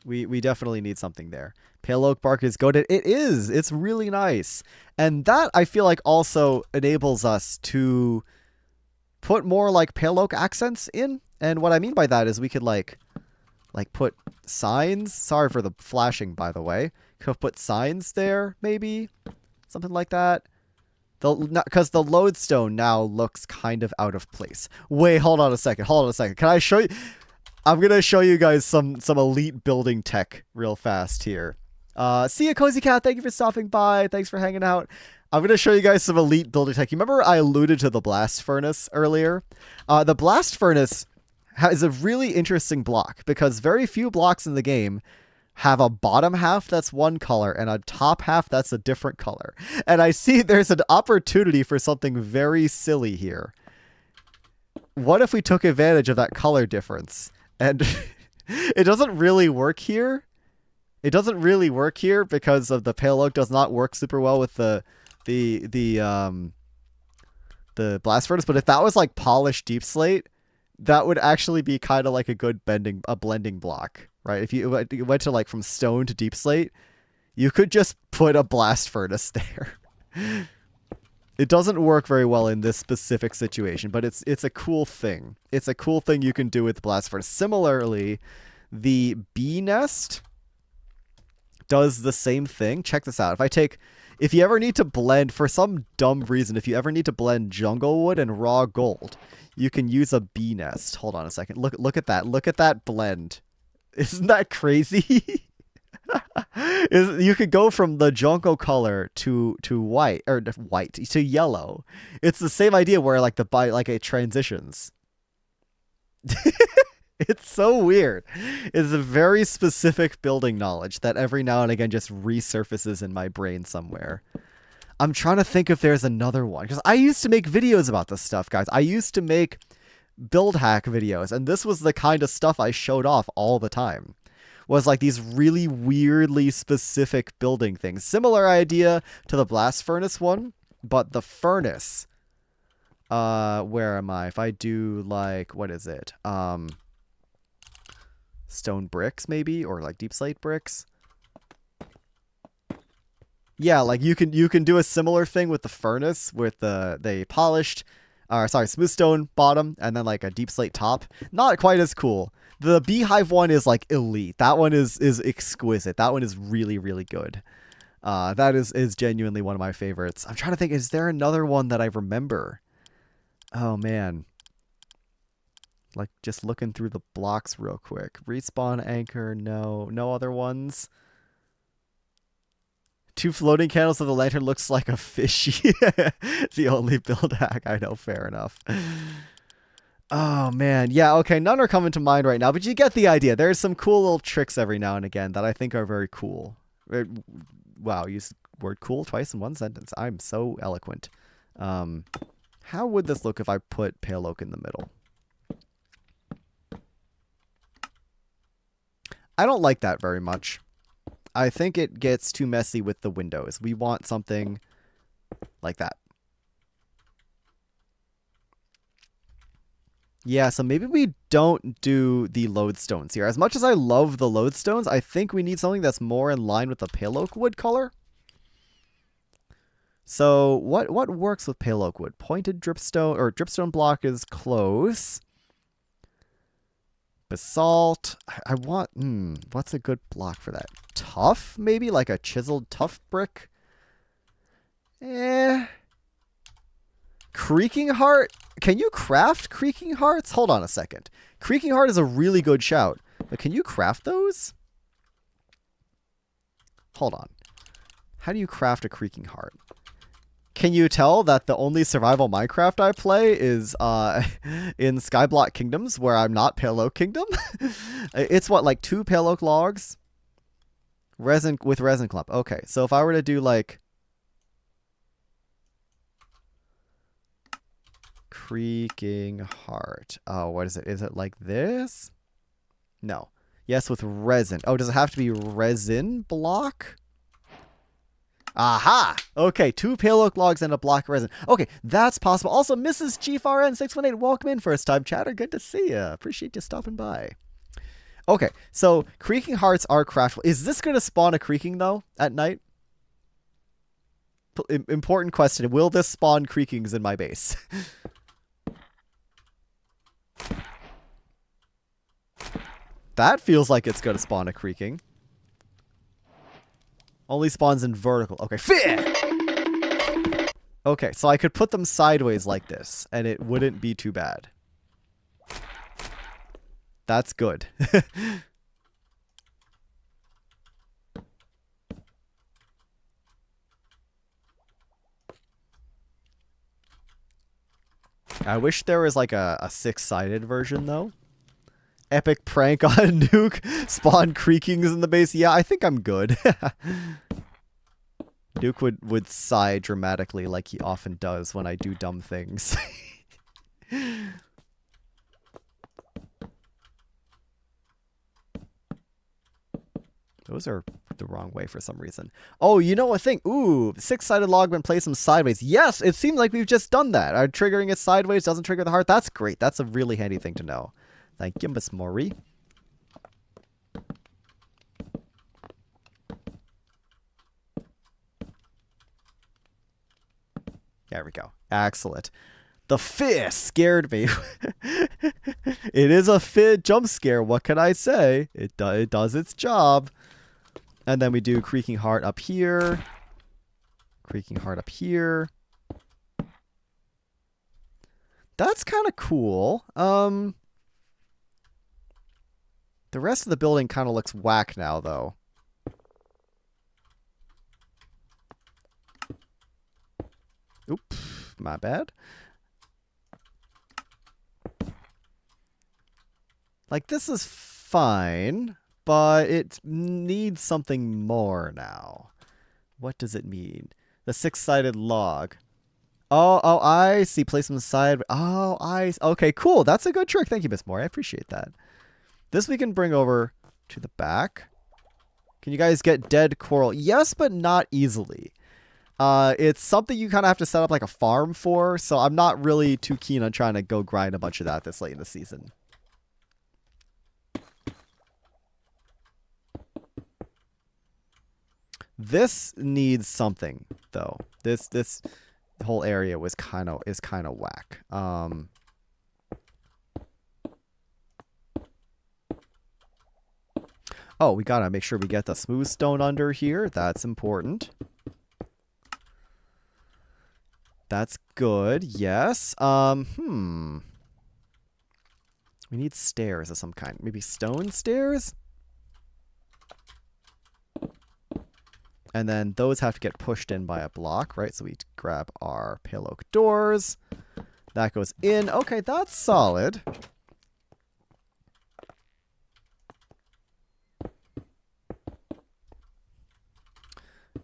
We definitely need something there. Pale oak bark is goated. It is. It's really nice. And that, I feel like, also enables us to put more, like, pale oak accents in. And what I mean by that is we could, like put signs. Sorry for the flashing, by the way. Could put signs there, maybe. Something like that. Because the lodestone now looks kind of out of place. Wait, hold on a second. Can I show you? I'm going to show you guys some elite building tech real fast here. See ya, Cozy Cat. Thank you for stopping by. Thanks for hanging out. I'm going to show you guys some elite building tech. You remember I alluded to the blast furnace earlier? The blast furnace is a really interesting block because very few blocks in the game have a bottom half that's one color and a top half that's a different color. And I see there's an opportunity for something very silly here. What if we took advantage of that color difference? And it doesn't really work here. It doesn't really work here because of the pale oak does not work super well with the blast furnace. But if that was like polished deep slate, that would actually be kind of like a good blending block, right? If you went to like from stone to deep slate, you could just put a blast furnace there. It doesn't work very well in this specific situation, but it's a cool thing. It's a cool thing you can do with blast furnace. Similarly, the bee nest does the same thing. Check this out. If you ever need to blend, for some dumb reason, if you ever need to blend jungle wood and raw gold, you can use a bee nest. Hold on a second. Look at that. Look at that blend. Isn't that crazy? You could go from the jungle color to white to yellow. It's the same idea where it transitions. It's so weird. It's a very specific building knowledge that every now and again just resurfaces in my brain somewhere. I'm trying to think if there's another one because I used to make videos about this stuff, guys. I used to make build hack videos, and this was the kind of stuff I showed off all the time. Was like these really weirdly specific building things. Similar idea to the blast furnace one, but the furnace. Where am I? If I do like, what is it? Stone bricks maybe, or like deep slate bricks. Yeah, like you can do a similar thing with the furnace with the polished, smooth stone bottom and then like a deep slate top. Not quite as cool. The beehive one is like elite. That one is exquisite. That one is really, really good. That is genuinely one of my favorites. I'm trying to think, is there another one that I remember? Oh man. Like just looking through the blocks real quick. Respawn anchor, no other ones. 2 floating candles of the lantern looks like a fish. It's the only build hack I know. Fair enough. Oh man, yeah, okay, none are coming to mind right now, but you get the idea. There's some cool little tricks every now and again that I think are very cool. Wow, use the word cool twice in one sentence. I'm so eloquent. How would this look if I put pale oak in the middle? I don't like that very much. I think it gets too messy with the windows. We want something like that. Yeah, so maybe we don't do the lodestones here. As much as I love the lodestones, I think we need something that's more in line with the pale oak wood color. So what works with pale oak wood? Pointed dripstone or dripstone block is close. Basalt. I want, what's a good block for that? Tough, maybe? Like a chiseled tough brick? Creaking heart? Can you craft creaking hearts? Hold on a second. Creaking heart is a really good shout. But can you craft those? Hold on. How do you craft a creaking heart? Can you tell that the only survival Minecraft I play is in Skyblock Kingdoms, where I'm not Pale Oak Kingdom? It's what, like 2 pale oak logs? Resin with resin clump. Okay, so if I were to do like Creaking Heart. Oh, what is it? Is it like this? No. Yes, with resin. Oh, does it have to be resin block? Aha! Okay, 2 pale oak logs and a block of resin. Okay, that's possible. Also, Mrs. Chief RN618, welcome in, first time chatter. Good to see you. Appreciate you stopping by. Okay, so Creaking Hearts are craftable. Is this going to spawn a creaking, though, at night? Important question. Will this spawn creakings in my base? That feels like it's going to spawn a creaking. Only spawns in vertical. Okay, fit! Okay, so I could put them sideways like this, and it wouldn't be too bad. That's good. I wish there was like a 6-sided version, though. Epic prank on Nuke. Spawn creakings in the base. Yeah, I think I'm good. Nuke would sigh dramatically like he often does when I do dumb things. Those are the wrong way for some reason. Oh, you know a thing. Ooh, 6-sided logman plays them sideways. Yes, it seems like we've just done that. Our triggering it sideways doesn't trigger the heart. That's great. That's a really handy thing to know. Thank you, Miss Maury. There we go. Excellent. The fist scared me. It is a fit jump scare. What can I say? It does its job. And then we do Creaking Heart up here. Creaking Heart up here. That's kind of cool. The rest of the building kind of looks whack now, though. Oops, my bad. Like, this is fine, but it needs something more now. What does it mean? The 6-sided log. Oh, I see. Place them side. Oh, okay, cool. That's a good trick. Thank you, Miss Moore. I appreciate that. This we can bring over to the back. Can you guys get dead coral? Yes, but not easily. It's something you kind of have to set up like a farm for, so I'm not really too keen on trying to go grind a bunch of that this late in the season. This needs something, though. This whole area is kind of whack. Oh, we gotta make sure we get the smooth stone under here. That's important. That's good. Yes. We need stairs of some kind. Maybe stone stairs? And then those have to get pushed in by a block, right? So we grab our pale oak doors. That goes in. Okay, that's solid.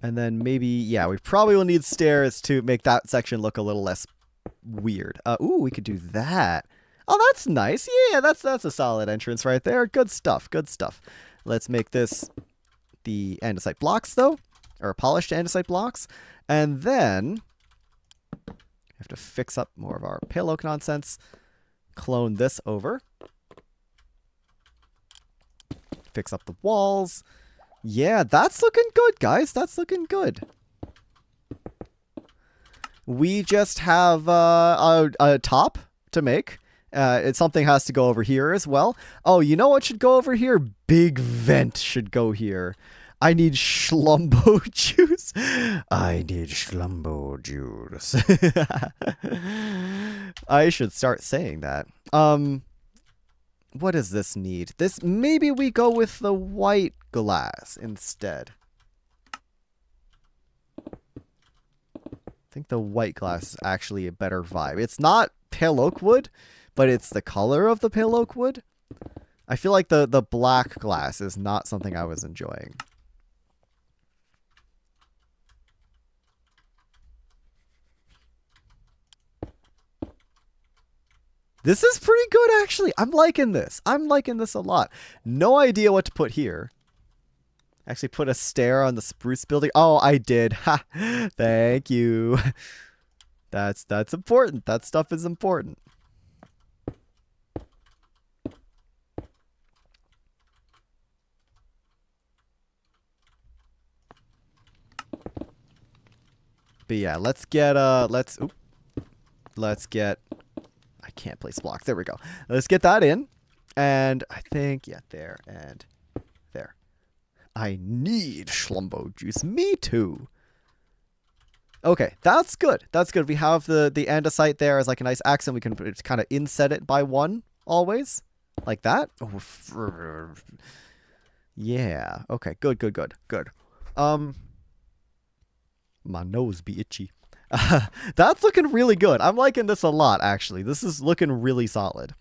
And then maybe, yeah, we probably will need stairs to make that section look a little less weird. Ooh, we could do that. Oh, that's nice. Yeah, that's a solid entrance right there. Good stuff, good stuff. Let's make this the andesite blocks, though. Or polished andesite blocks. And then we have to fix up more of our pale oak nonsense. Clone this over. Fix up the walls. Yeah, that's looking good, guys. That's looking good. We just have a top to make. Something has to go over here as well. Oh, you know what should go over here? Big vent should go here. I need Schlumbo juice. I need Schlumbo juice. I should start saying that. What does this need? Maybe we go with the white glass instead. think the white glass is actually a better vibe. It's not pale oak wood, but it's the color of the pale oak wood. I feel like the black glass is not something I was enjoying. This is pretty good, actually. I'm liking this. I'm liking this a lot. No idea what to put here. Actually put a stair on the spruce building. Oh, I did. Ha! Thank you. That's important. That stuff is important. But yeah, let's get I can't place blocks. There we go. Let's get that in. And I think, yeah, there and there. I need Schlumbo juice. Me too. Okay, that's good. That's good. We have the andesite there as like a nice accent. We can kind of inset it by one always. Like that. Oh, yeah. Okay, good. My nose be itchy. That's looking really good. I'm liking this a lot, actually. This is looking really solid.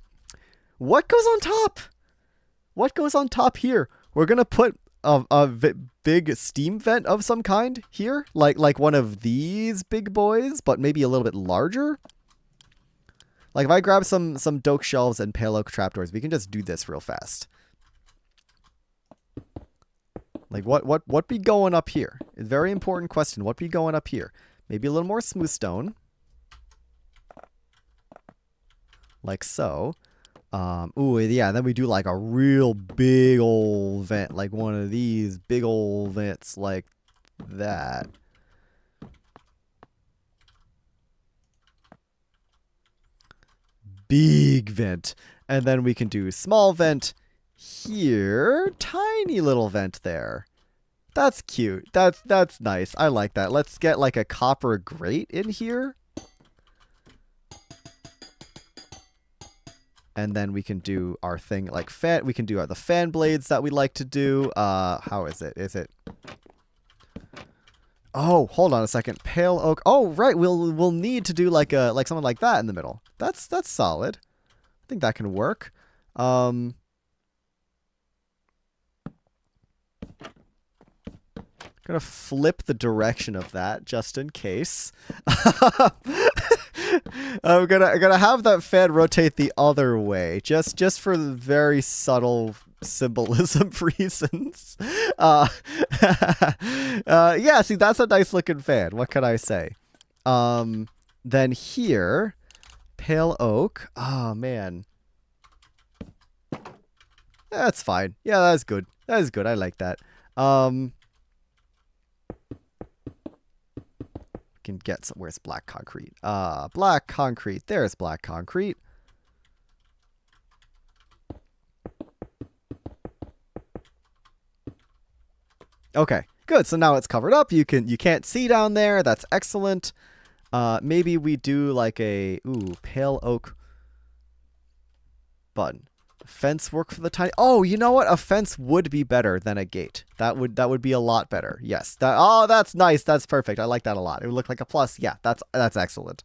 What goes on top? What goes on top here? We're going to put a big steam vent of some kind here. Like one of these big boys, but maybe a little bit larger. Like if I grab some doke shelves and pale oak trapdoors, we can just do this real fast. Like what be going up here? It's a very important question. What be going up here? Maybe a little more smooth stone. Like so. Ooh, yeah, then we do like a real big old vent. Like one of these big old vents like that. Big vent. And then we can do small vent here. Tiny little vent there. That's cute. That's nice. I like that. Let's get like a copper grate in here. And then we can do our thing like fan. We can do the fan blades that we like to do. How is it? Is it? Oh, hold on a second. Pale oak. Oh, right. We'll need to do like something like that in the middle. That's solid. I think that can work. Gonna flip the direction of that just in case. I'm gonna have that fan rotate the other way, just for very subtle symbolism reasons. Yeah, see, that's a nice looking fan. What can I say? Then here, pale oak. Oh man, that's fine. Yeah, that's good. That is good. I like that. Can get some. Where's black concrete? Black concrete. There's black concrete. Okay, good. So now it's covered up. You can't see down there. That's excellent. Maybe we do like a pale oak button. Fence work for the tiny. Oh, you know what? A fence would be better than a gate. That would be a lot better. Yes. That's nice. That's perfect. I like that a lot. It would look like a plus. Yeah, that's excellent.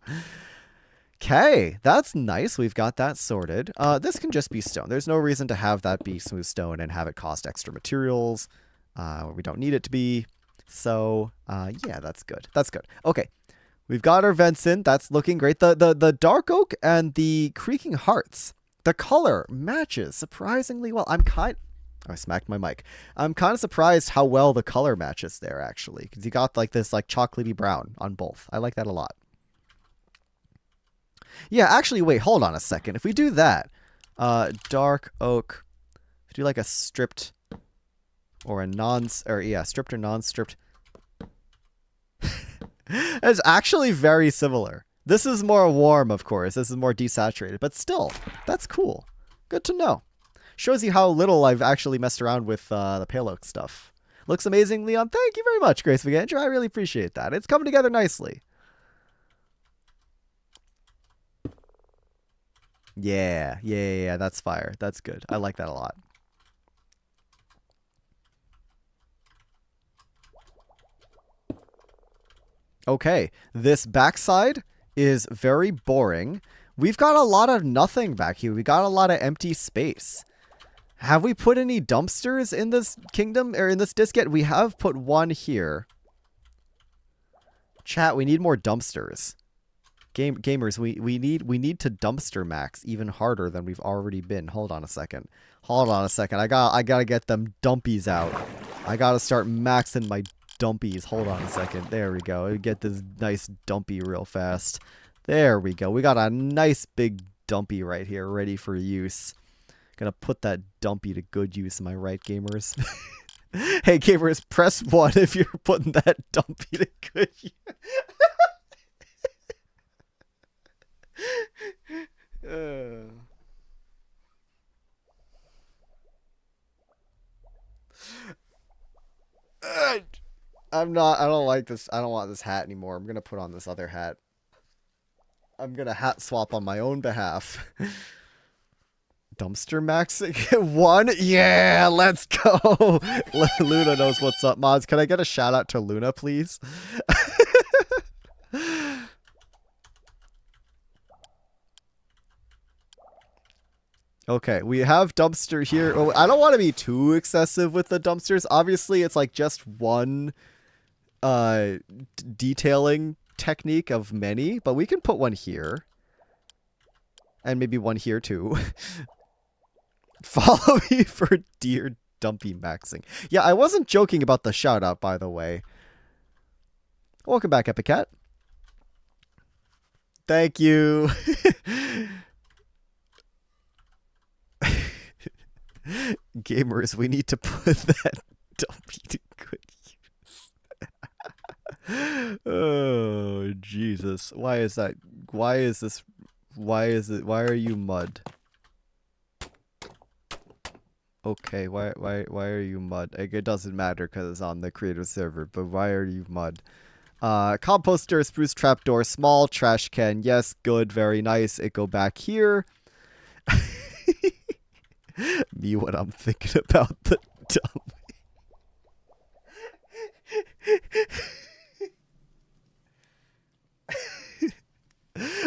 Okay, that's nice. We've got that sorted. This can just be stone. There's no reason to have that be smooth stone and have it cost extra materials. We don't need it to be. So, yeah, that's good. That's good. Okay. We've got our vents in. That's looking great. The dark oak and the creaking hearts. The color matches surprisingly well. I smacked my mic. I'm kind of surprised how well the color matches there, actually. Because you got like this like chocolatey brown on both. I like that a lot. Yeah, actually, wait, hold on a second. If we do that, dark oak, if we do like a stripped or a stripped or non-stripped. It's actually very similar. This is more warm, of course. This is more desaturated, but still, that's cool. Good to know. Shows you how little I've actually messed around with the pale oak stuff. Looks amazing, Leon. Thank you very much, Grace McAndrew. I really appreciate that. It's coming together nicely. Yeah. That's fire. That's good. I like that a lot. Okay, this backside is very boring. We've got a lot of nothing back here. We got a lot of empty space. Have we put any dumpsters in this kingdom or in this disc yet? We have put one here. Chat, we need more dumpsters. Gamers, we need to dumpster max even harder than we've already been. Hold on a second. Hold on a second. I gotta get them dumpies out. I gotta start maxing my dumpies. Hold on a second. There we go. Get this nice dumpy real fast. There we go. We got a nice big dumpy right here ready for use. Gonna put that dumpy to good use. Am I right, gamers? Hey, gamers, press 1 if you're putting that dumpy to good use. I don't like this. I don't want this hat anymore. I'm gonna put on this other hat. I'm gonna hat swap on my own behalf. Dumpster maxing 1? Yeah, let's go. Luna knows what's up. Mods, can I get a shout out to Luna, please? Okay, we have dumpster here. Oh, I don't want to be too excessive with the dumpsters. Obviously, it's like just one detailing technique of many, but we can put one here. And maybe one here too. Follow me for dear dumpy maxing. Yeah, I wasn't joking about the shout out, by the way. Welcome back, Epicat. Thank you. Gamers, we need to put that dumpy to good use. Oh, Jesus. Why is that? Why is this? Why is it? Why are you mud? Okay, why are you mud? It doesn't matter because it's on the creative server, but why are you mud? Composter, spruce trapdoor, small trash can. Yes, good, very nice. It go back here. Me when I'm thinking about the dump.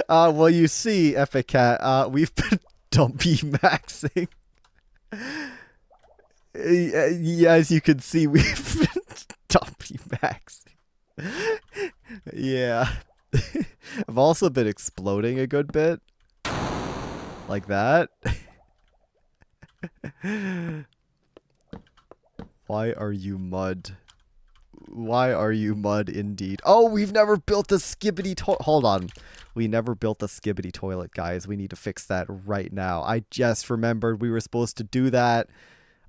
Well, you see, Epicat, we've been dumpy maxing. As you can see, we've been dumpy maxing. Yeah. I've also been exploding a good bit. Like that. Why are you mud? Why are you mud indeed? Oh, we've never built the skibbity toilet. Hold on. We never built the skibbity toilet, guys. We need to fix that right now. I just remembered we were supposed to do that.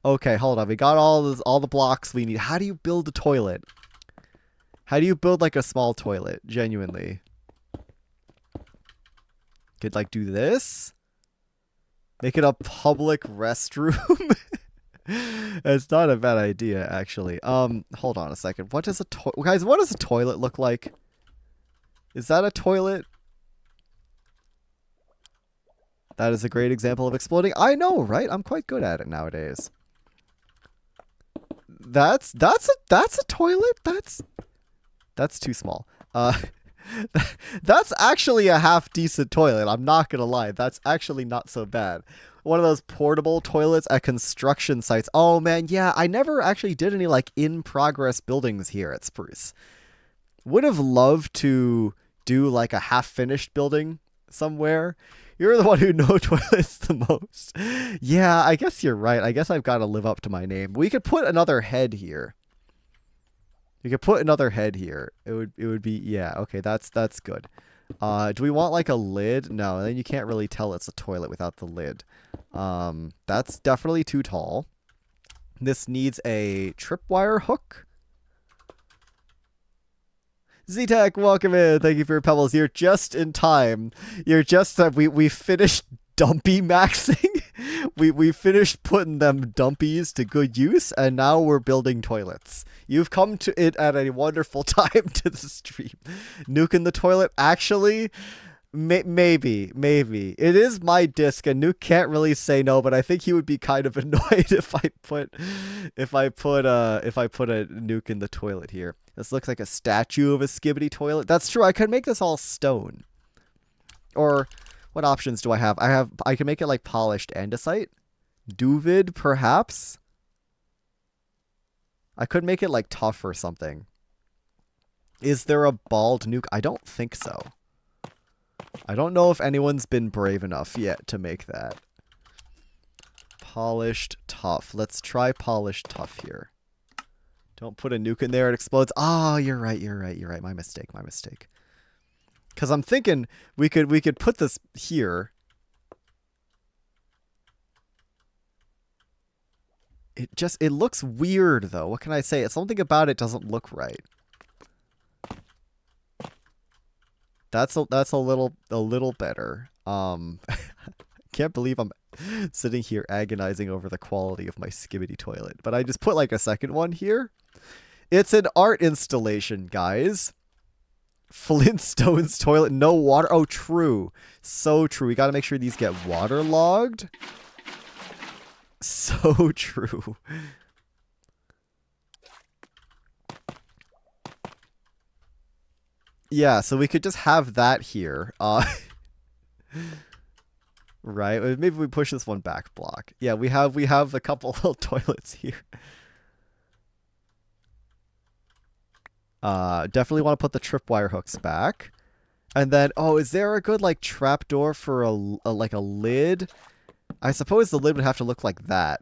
Okay, hold on. We got all the blocks we need. How do you build a toilet? How do you build like a small toilet? Genuinely. Could like do this? Make it a public restroom? It's not a bad idea, actually. Hold on a second. What does guys, what does a toilet look like? Is that a toilet? That is a great example of exploding. I know, right? I'm quite good at it nowadays. That's a toilet? That's too small. That's actually a half decent toilet. I'm not gonna lie. That's actually not so bad. One of those portable toilets at construction sites. Oh man, yeah, I never actually did any like in progress buildings here at Spruce. Would have loved to do like a half finished building somewhere. You're the one who knows toilets the most. Yeah, I guess you're right. I guess I've got to live up to my name. We could put another head here. You could put another head here. It would be, yeah, okay, that's good. Do we want like a lid? No, then you can't really tell it's a toilet without the lid. That's definitely too tall. This needs a tripwire hook. Z-Tech, welcome in. Thank you for your pebbles. You're just in time. You're just we finished dumpy maxing. we finished putting them dumpies to good use, and now we're building toilets. You've come to it at a wonderful time to the stream. Nuking the toilet. Actually, Maybe. It is my disc, and Nuke can't really say no, but I think he would be kind of annoyed if I put a Nuke in the toilet here. This looks like a statue of a skibbity toilet. That's true. I could make this all stone. Or what options do I have? I can make it like polished andesite. Duvid, perhaps. I could make it like tough or something. Is there a bald Nuke? I don't think so. I don't know if anyone's been brave enough yet to make that. Polished tough. Let's try polished tough here. Don't put a Nuke in there, it explodes. Oh, you're right. My mistake. Because I'm thinking we could put this here. It looks weird though. What can I say? Something about it doesn't look right. That's a little better. Can't believe I'm sitting here agonizing over the quality of my skibbity toilet. But I just put like a second one here. It's an art installation, guys. Flintstone's toilet, no water. Oh, true. So true. We got to make sure these get waterlogged. So true. Yeah, so we could just have that here. Right? Maybe we push this one back block. Yeah, we have a couple little toilets here. Definitely want to put the tripwire hooks back. And then, oh, is there a good like trapdoor for a lid? I suppose the lid would have to look like that.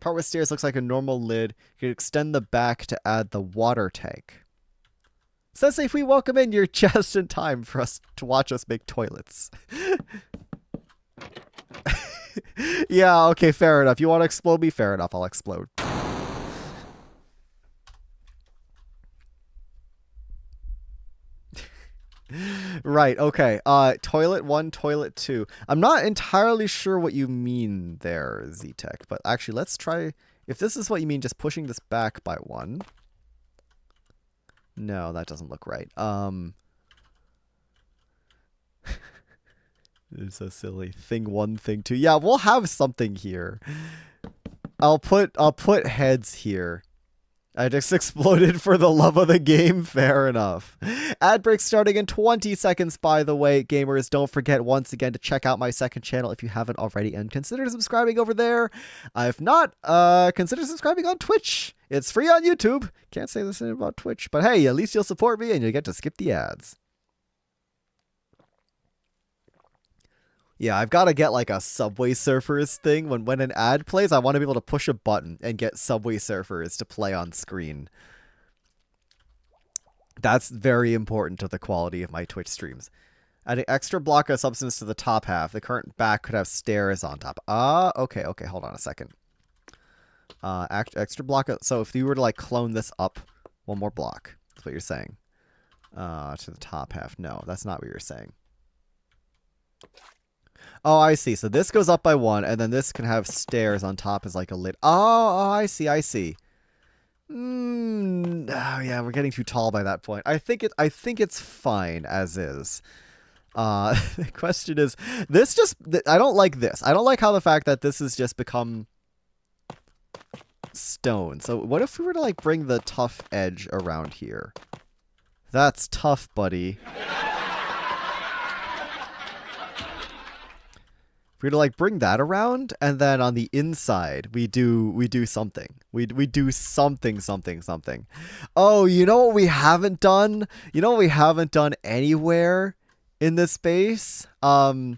Part with stairs looks like a normal lid. You could extend the back to add the water tank. Says if we welcome in, you're just in time for us to watch us make toilets. Yeah, okay, fair enough. You want to explode me? Fair enough, I'll explode. Right, okay. Toilet 1, toilet 2. I'm not entirely sure what you mean there, Z-Tech, but actually let's try... If this is what you mean, just pushing this back by 1... No, that doesn't look right. It's so silly. Thing 1, thing 2. Yeah, we'll have something here. I'll put heads here. I just exploded for the love of the game. Fair enough. Ad break starting in 20 seconds, by the way. Gamers, don't forget once again to check out my second channel if you haven't already, and consider subscribing over there. If not, consider subscribing on Twitch. It's free on YouTube. Can't say the same about Twitch, but hey, at least you'll support me and you'll get to skip the ads. Yeah, I've got to get like a Subway Surfers thing. When an ad plays, I want to be able to push a button and get Subway Surfers to play on screen. That's very important to the quality of my Twitch streams. Add an extra block of substance to the top half. The current back could have stairs on top. Okay, hold on a second. Extra block of, so if you were to like clone this up one more block, that's what you're saying. To the top half. No, that's not what you're saying. Oh, I see. So this goes up by 1, and then this can have stairs on top as like a lid. Oh, I see. Oh, yeah, we're getting too tall by that point. I think it's fine as is. The question is, I don't like this. I don't like how the fact that this has just become stone. So what if we were to like bring the tough edge around here? That's tough, buddy. If we were to like bring that around, and then on the inside we do something. We do something. Oh, you know what we haven't done? You know what we haven't done anywhere in this base? Well,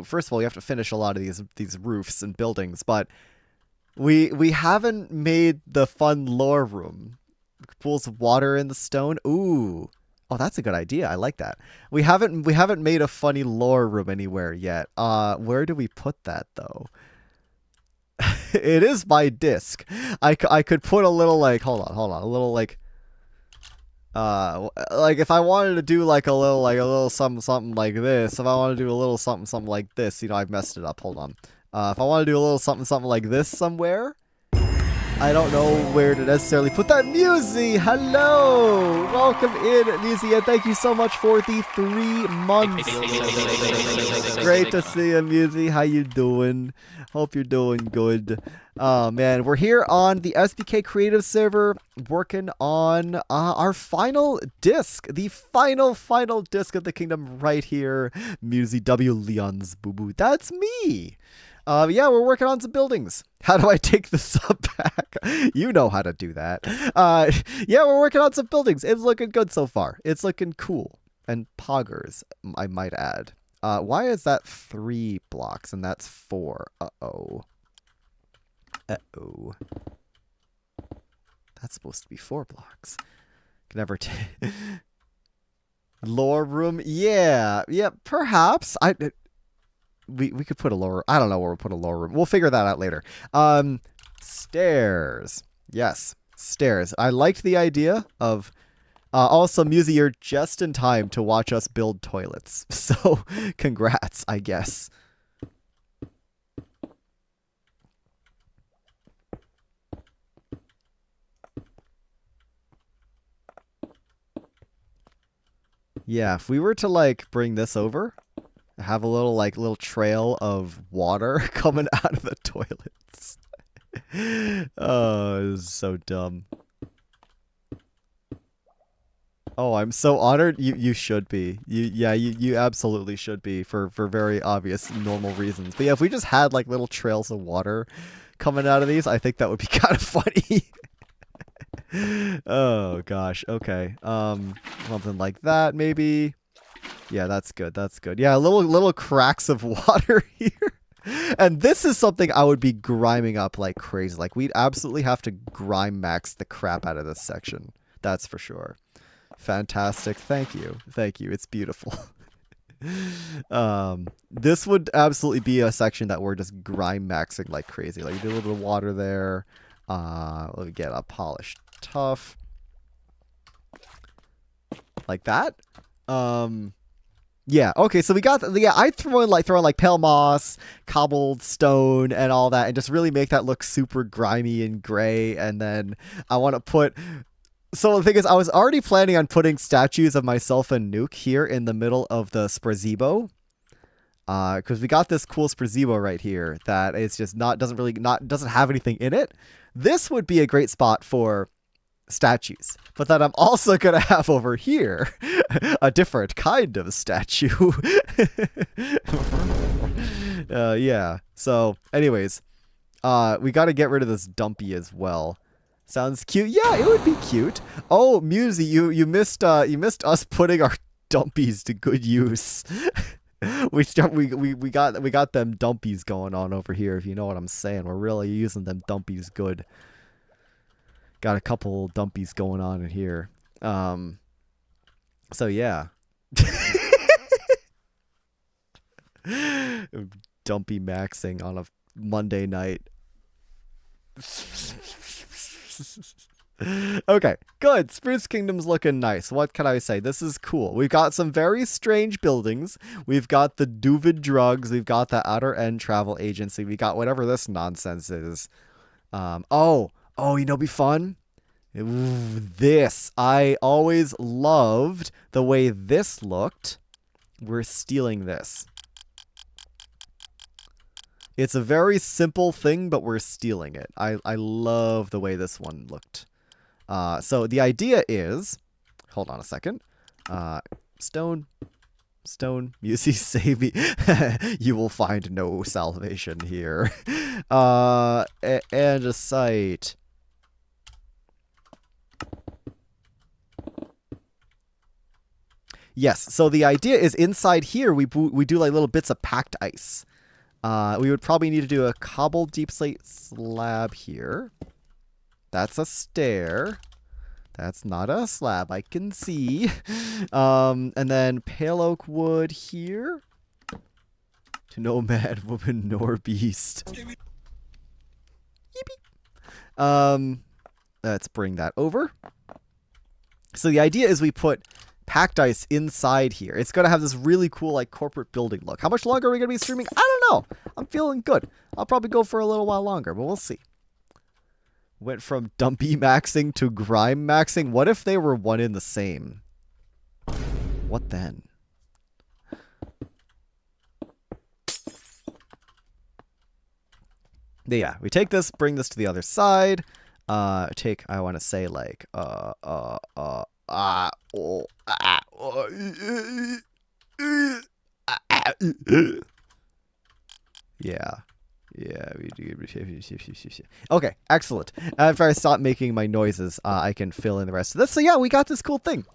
first of all, you have to finish a lot of these roofs and buildings, but we haven't made the fun lore room. Pools of water in the stone. Ooh. Oh, that's a good idea. I like that. We haven't made a funny lore room anywhere yet. Where do we put that though? It is my disc. I could put a little like hold on, a little like if I wanted to do like a little something like this. If I want to do a little something like this, you know, I've messed it up. Hold on. If I want to do a little something like this somewhere. I don't know where to necessarily put that. Musi, hello! Welcome in, Musi, and thank you so much for the 3 months. Great to see you, Musi. How you doing? Hope you're doing good. Oh, man. We're here on the SBK Creative server working on our final disc. The final disc of the kingdom right here. Musi W. LeonSBU. That's me. Yeah, we're working on some buildings. How do I take the sub back? You know how to do that. Yeah, we're working on some buildings. It's looking good so far. It's looking cool. And poggers, I might add. Why is that 3 blocks and that's 4? Uh-oh. Uh-oh. That's supposed to be 4 blocks. Can never take... Lore room? Yeah. Yeah, perhaps. We could put a lower... I don't know where we'll put a lower room. We'll figure that out later. Stairs. Yes, stairs. I liked the idea of... also, Musi, you're just in time to watch us build toilets. So, congrats, I guess. Yeah, if we were to, like, bring this over... have a little trail of water coming out of the toilets. Oh, this is so dumb. Oh, I'm so honored. You should be. You absolutely should be for very obvious normal reasons. But yeah, if we just had like little trails of water coming out of these, I think that would be kind of funny. Oh gosh. Okay. Something like that maybe. Yeah, that's good. That's good. Yeah, little cracks of water here. And this is something I would be griming up like crazy. Like, we'd absolutely have to grime max the crap out of this section. That's for sure. Fantastic. Thank you. Thank you. It's beautiful. This would absolutely be a section that we're just grime maxing like crazy. Like, do a little bit of water there. Let me get a polished tuff. Like that. Yeah, okay, so we got, I throw in like pale moss, cobbled stone, and all that, and just really make that look super grimy and gray, and then I want to put, so the thing is, I was already planning on putting statues of myself and Nuke here in the middle of the Sprazebo, because we got this cool Sprazebo right here that is just doesn't have anything in it. This would be a great spot for statues, but then I'm also gonna have over here a different kind of statue. Yeah, so anyways, we got to get rid of this dumpy as well. Sounds cute. Yeah, it would be cute. Oh, Musi, you missed us putting our dumpies to good use. we got them dumpies going on over here, if you know what I'm saying. We're really using them dumpies good. Got a couple dumpies going on in here. So yeah. Dumpy maxing on a Monday night. Okay, good. Spruce Kingdom's looking nice. What can I say? This is cool. We've got some very strange buildings. We've got the Duvid drugs. We've got the Outer End Travel Agency. We got whatever this nonsense is. Oh, you know, be fun. Ooh, this. I always loved the way this looked. We're stealing this. It's a very simple thing, but we're stealing it. I love the way this one looked. So the idea is, hold on a second. Stone, Musi, save me. You will find no salvation here. And a site. Yes, so the idea is inside here we do like little bits of packed ice. We would probably need to do a cobbled deep slate slab here. That's a stair. That's not a slab, I can see. And then pale oak wood here. To no man, woman, nor beast. Yippee. Let's bring that over. So the idea is we put packed ice inside here. It's going to have this really cool like corporate building look. How much longer are we going to be streaming? I don't know. I'm feeling good. I'll probably go for a little while longer, but we'll see. Went from dumpy maxing to grime maxing. What if they were one in the same? What then? Yeah, we take this, bring this to the other side. I want to say like, yeah. Yeah, we do. Okay, excellent. After I stop making my noises, I can fill in the rest of this. So yeah, we got this cool thing.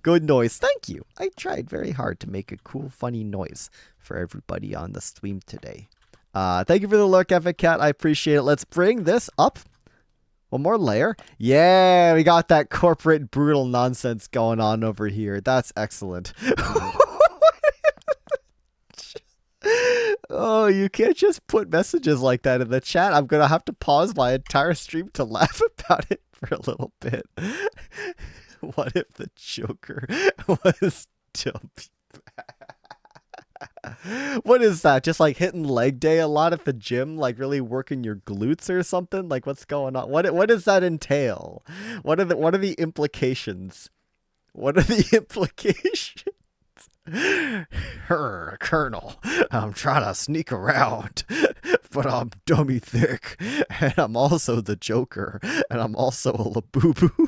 Good noise. Thank you. I tried very hard to make a cool, funny noise for everybody on the stream today. Thank you for the look, Epic Cat. I appreciate it. Let's bring this up. One more layer. Yeah, we got that corporate brutal nonsense going on over here. That's excellent. Oh, you can't just put messages like that in the chat. I'm going to have to pause my entire stream to laugh about it for a little bit. What if the Joker was dumpy? What is that? Just like hitting leg day a lot at the gym? Like really working your glutes or something? Like what's going on? What does that entail? What are the implications? What are the implications? Colonel, I'm trying to sneak around, but I'm dummy thick, and I'm also the Joker, and I'm also a Labubu.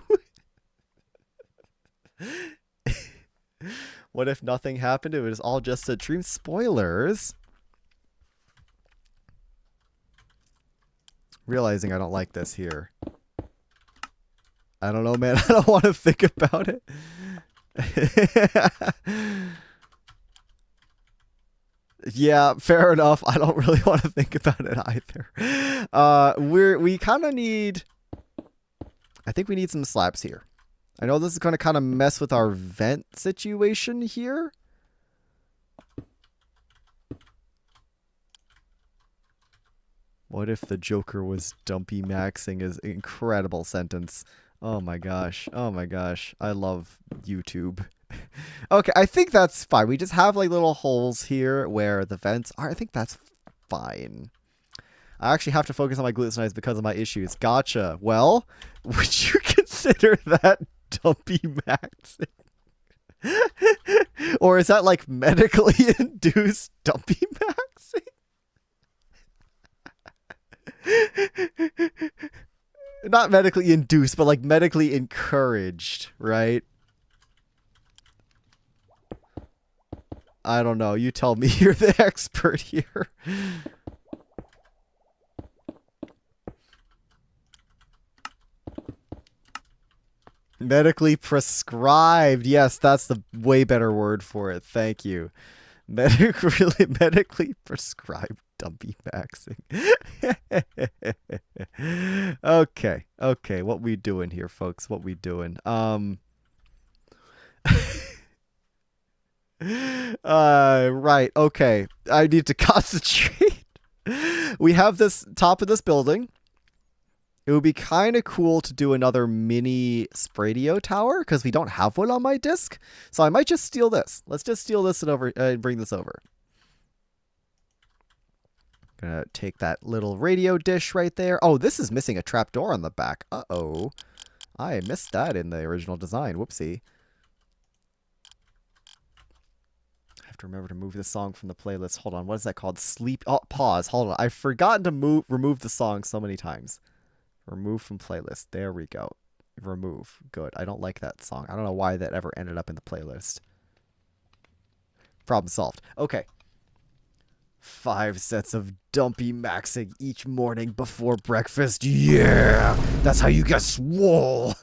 What if nothing happened? It was all just a dream. Spoilers. Realizing I don't like this here. I don't know, man. I don't want to think about it. Yeah, fair enough. I don't really want to think about it either. We kind of need... I think we need some slabs here. I know this is going to kind of mess with our vent situation here. What if the Joker was dumpy maxing is an incredible sentence. Oh my gosh. Oh my gosh. I love YouTube. Okay, I think that's fine. We just have like little holes here where the vents are. I think that's fine. I actually have to focus on my glutes and eyes because of my issues. Gotcha. Well, would you consider that dumpy maxing? Or is that like medically induced dumpy maxing? Not medically induced, but like medically encouraged, right? I don't know. You tell me. You're the expert here. Medically prescribed. Yes, that's the way better word for it. Thank you. Medically prescribed dumpy maxing. Okay. Okay. What we doing here, folks? What we doing? Right. Okay. I need to concentrate. We have this top of this building. It would be kind of cool to do another mini Spradio tower because we don't have one on my disc. So I might just steal this. Let's just steal this and bring this over. Gonna take that little radio dish right there. Oh, this is missing a trapdoor on the back. Uh-oh. I missed that in the original design. Whoopsie. I have to remember to move this song from the playlist. Hold on. What is that called? Sleep. Oh, pause. Hold on. I've forgotten to remove the song so many times. Remove from playlist. There we go. Remove. Good. I don't like that song. I don't know why that ever ended up in the playlist. Problem solved. Okay. 5 sets of dumpy maxing each morning before breakfast. Yeah! That's how you get swole!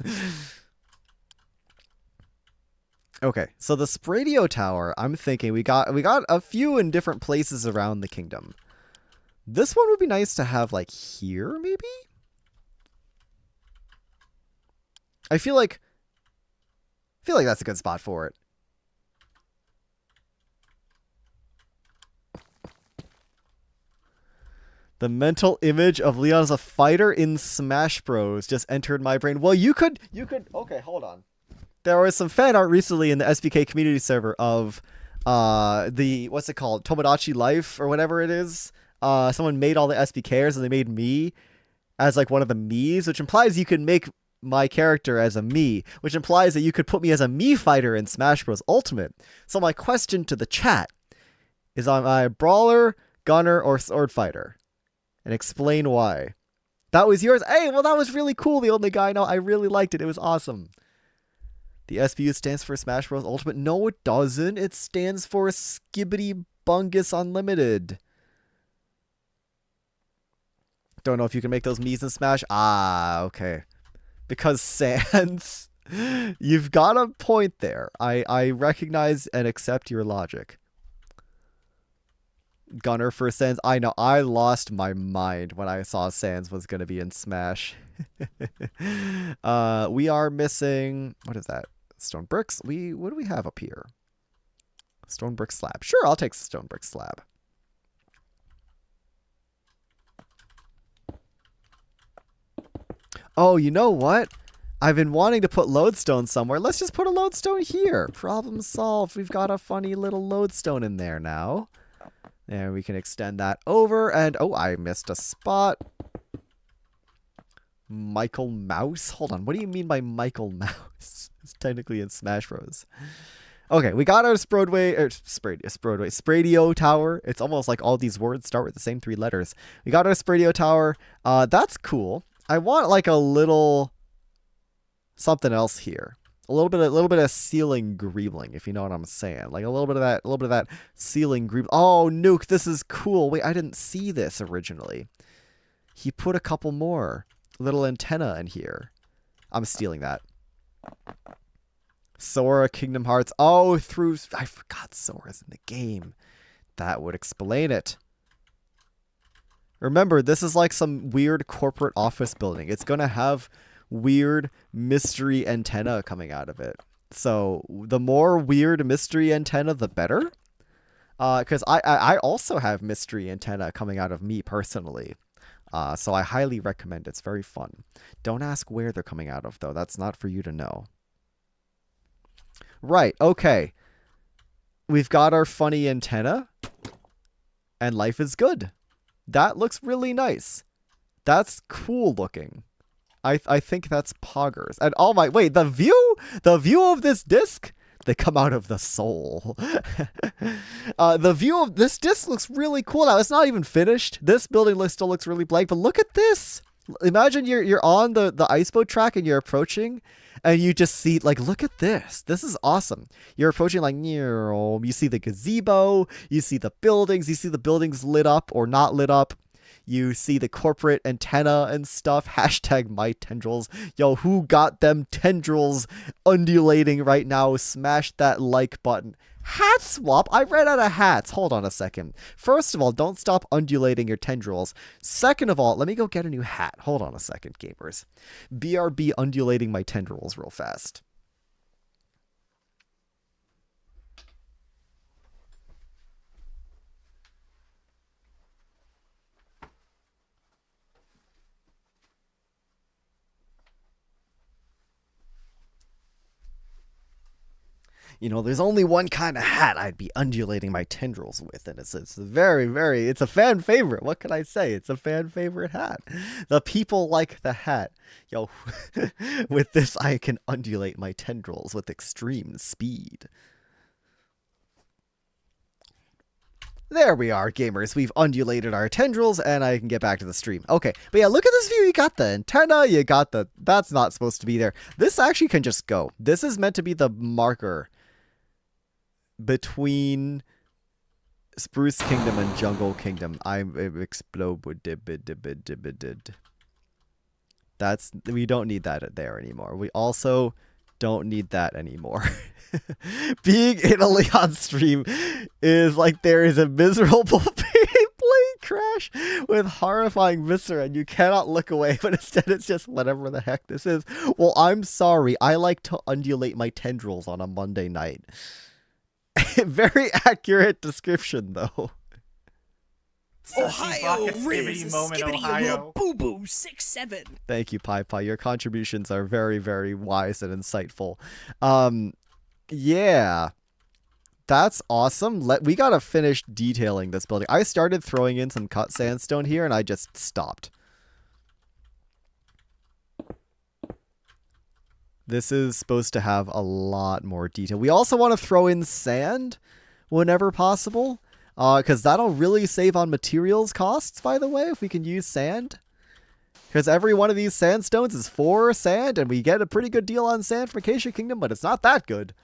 Okay, so the Spradio Tower, I'm thinking we got a few in different places around the kingdom. This one would be nice to have, like, here, maybe? I feel like that's a good spot for it. The mental image of Leon as a fighter in Smash Bros. Just entered my brain. Well, you could, okay, hold on. There was some fan art recently in the SBK community server of what's it called? Tomodachi Life or whatever it is. Someone made all the SBKers and they made me as like one of the Miis, which implies you can make my character as a Mii, which implies that you could put me as a Mii fighter in Smash Bros. Ultimate. So my question to the chat is, am I a brawler, gunner, or sword fighter? And explain why. That was yours. Hey, well, that was really cool. The only guy I know. I really liked it. It was awesome. The SBU stands for Smash Bros. Ultimate. No, it doesn't. It stands for Skibbity Bungus Unlimited. Don't know if you can make those Miis in Smash. Ah, okay. Because Sans, you've got a point there. I recognize and accept your logic. Gunner for Sans. I know. I lost my mind when I saw Sans was going to be in Smash. We are missing... What is that? Stone bricks? What do we have up here? Stone brick slab. Sure, I'll take stone brick slab. Oh, you know what? I've been wanting to put lodestone somewhere. Let's just put a lodestone here. Problem solved. We've got a funny little lodestone in there now. And we can extend that over. And, oh, I missed a spot. Michael Mouse? Hold on. What do you mean by Michael Mouse? It's technically in Smash Bros. Okay, we got our Spradio Tower. It's almost like all these words start with the same 3 letters. We got our Spradio Tower. That's cool. I want like a little something else here. A little bit of ceiling greebling, if you know what I'm saying. Like a little bit of that ceiling greebling. Oh, Nuke, this is cool. Wait, I didn't see this originally. He put a couple more little antenna in here. I'm stealing that. Sora, Kingdom Hearts. Oh, I forgot Sora's in the game. That would explain it. Remember, this is like some weird corporate office building. It's going to have weird mystery antenna coming out of it. So the more weird mystery antenna, the better. Because I also have mystery antenna coming out of me personally. So I highly recommend it. It's very fun. Don't ask where they're coming out of, though. That's not for you to know. Right, okay. We've got our funny antenna. And life is good. That looks really nice. That's cool looking. I think that's poggers. And oh my, wait, the view of this disc, they come out of the soul. The view of this disc looks really cool. Now, it's not even finished. This building still looks really blank, but look at this. Imagine you're on the ice boat track and you're approaching and you just see, like, look at this. This is awesome. You're approaching like, you see the gazebo, you see the buildings lit up or not lit up. You see the corporate antenna and stuff. Hashtag my tendrils. Yo, who got them tendrils undulating right now? Smash that like button. Hat swap? I ran out of hats. Hold on a second. First of all, don't stop undulating your tendrils. Second of all, let me go get a new hat. Hold on a second, gamers. BRB undulating my tendrils real fast. You know, there's only one kind of hat I'd be undulating my tendrils with, and it's it's a fan favorite. What can I say? It's a fan favorite hat. The people like the hat. Yo, with this I can undulate my tendrils with extreme speed. There we are, gamers. We've undulated our tendrils, and I can get back to the stream. Okay, but yeah, look at this view. You got the antenna, you got the... That's not supposed to be there. This actually can just go. This is meant to be the marker between Spruce Kingdom and Jungle Kingdom. I'm exploded. That's... We don't need that there anymore. We also don't need that anymore. Being in a Leon stream is like there is a miserable plane crash with horrifying viscera and you cannot look away, but instead it's just whatever the heck this is. Well, I'm sorry. I like to undulate my tendrils on a Monday night. Very accurate description, though. Ohio, Riz, moment, Ohio. Boo Boo 6-7. Thank you, Pi Pi. Your contributions are very, very wise and insightful. Yeah, that's awesome. We gotta finish detailing this building. I started throwing in some cut sandstone here, and I just stopped. This is supposed to have a lot more detail. We also want to throw in sand whenever possible, because that'll really save on materials costs, by the way, if we can use sand. Because every one of these sandstones is 4 sand, and we get a pretty good deal on sand from Acacia Kingdom, but it's not that good.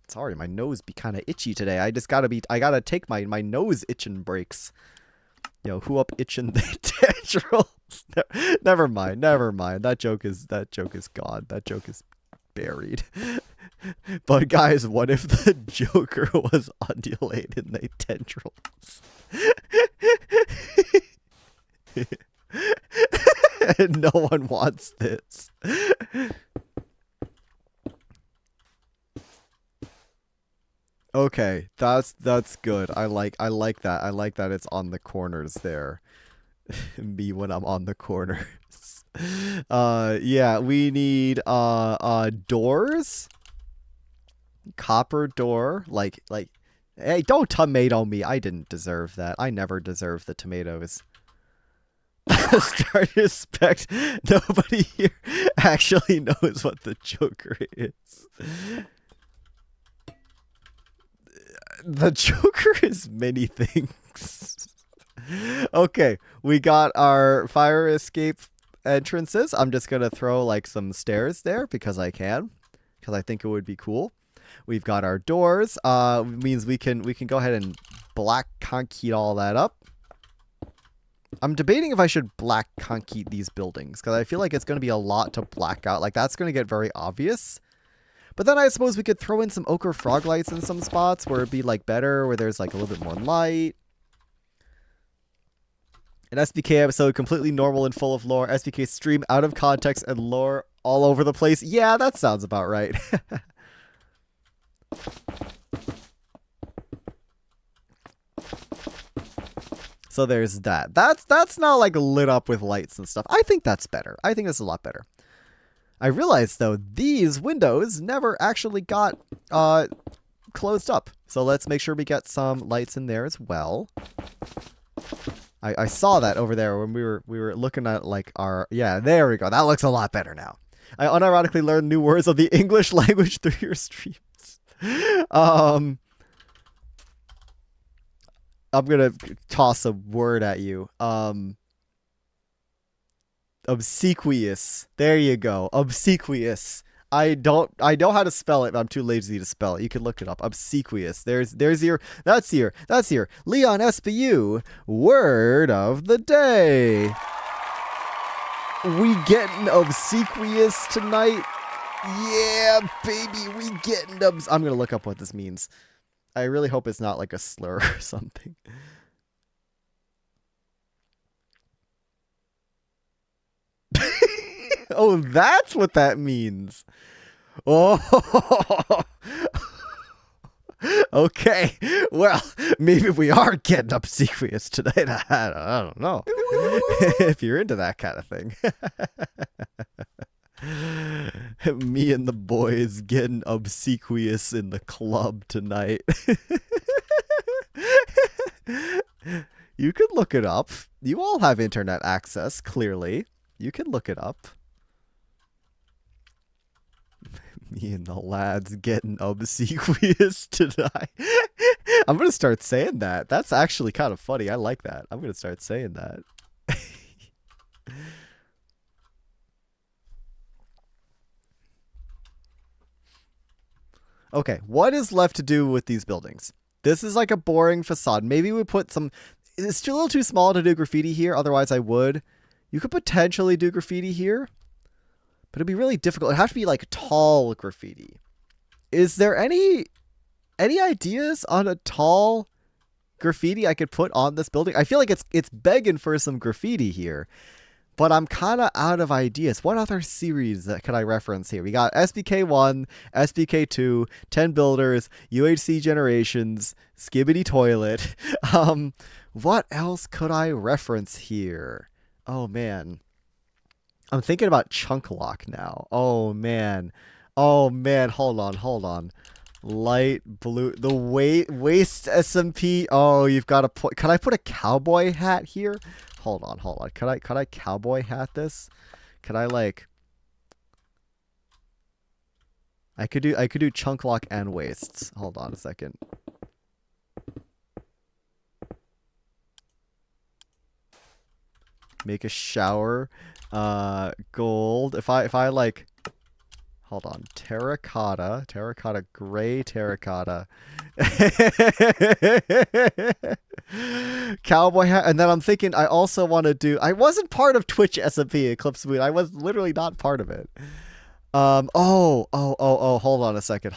Sorry, my nose be kind of itchy today. I gotta take my nose itching breaks. Yo, who up itching the tendrils? Never mind. That joke is gone. That joke is buried. But guys, what if the Joker was undulating the tendrils? No one wants this. Okay, that's good. I like that. I like that it's on the corners there. Me when I'm on the corners. Yeah, we need doors. Copper door. Like hey, don't tomato me. I didn't deserve that. I never deserve the tomatoes. Start to expect nobody here actually knows what the Joker is. The Joker is many things. Okay, we got our fire escape entrances. I'm just gonna throw like some stairs there because I can, because I think it would be cool. We've got our doors. Means we can go ahead and black concrete all that up. I'm debating if I should black concrete these buildings because I feel like it's gonna be a lot to black out. Like that's gonna get very obvious. But then I suppose we could throw in some ochre frog lights in some spots where it'd be like better, where there's like a little bit more light. An SBK episode completely normal and full of lore. SBK stream out of context and lore all over the place. Yeah, that sounds about right. So there's that. That's not like lit up with lights and stuff. I think that's better. I think that's a lot better. I realized, though, these windows never actually got closed up. So let's make sure we get some lights in there as well. I saw that over there when we were looking at, like, our... Yeah, there we go. That looks a lot better now. I unironically learned new words of the English language through your streams. I'm going to toss a word at you. Obsequious. There you go. Obsequious. I know how to spell it, but I'm too lazy to spell it. You can look it up. Obsequious. That's your LeonSBU word of the day. We getting obsequious tonight? Yeah, baby, we getting I'm gonna look up what this means. I really hope it's not like a slur or something. Oh, that's what that means. Oh, okay. Well, maybe we are getting obsequious tonight. I don't know. If you're into that kind of thing. Me and the boys getting obsequious in the club tonight. You could look it up. You all have internet access, clearly. You can look it up. Me and the lads getting obsequious tonight. I'm going to start saying that. That's actually kind of funny. I like that. I'm going to start saying that. Okay, what is left to do with these buildings? This is like a boring facade. Maybe we put some... It's a little too small to do graffiti here. Otherwise, I would. You could potentially do graffiti here. But it'd be really difficult. It'd have to be like tall graffiti. Is there any ideas on a tall graffiti I could put on this building? I feel like it's begging for some graffiti here. But I'm kind of out of ideas. What other series that could I reference here? We got SBK 1, SBK 2, 10 Builders, UHC Generations, Skibbity Toilet. What else could I reference here? Oh, man. I'm thinking about Chunk Lock now. Oh, man. Oh, man. Hold on. Light blue. The waist SMP. Oh, you've got to put. Can I put a cowboy hat here? Hold on. Can I cowboy hat this? Can I like? I could do chunk lock and waists. Hold on a second. Make a shower. Gold. If I like. Hold on. Terracotta, gray terracotta. Cowboy hat. And then I'm thinking I also want to do... I wasn't part of Twitch SMP Eclipse Moon. I was literally not part of it. Hold on a second.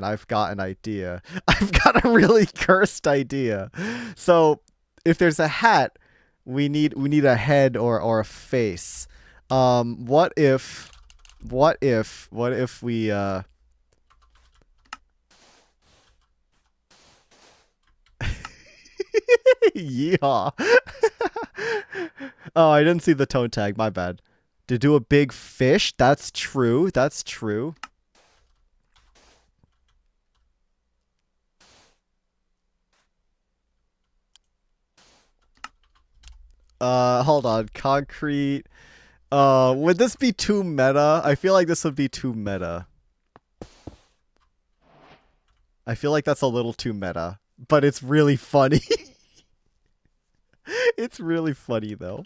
I've got an idea. I've got a really cursed idea. So if there's a hat, we need a head or a face. What if we Yeehaw. Oh, I didn't see the tone tag, my bad. To do a big fish, that's true. Hold on, concrete. Would this be too meta? I feel like this would be too meta. I feel like that's a little too meta, but it's really funny. It's really funny though.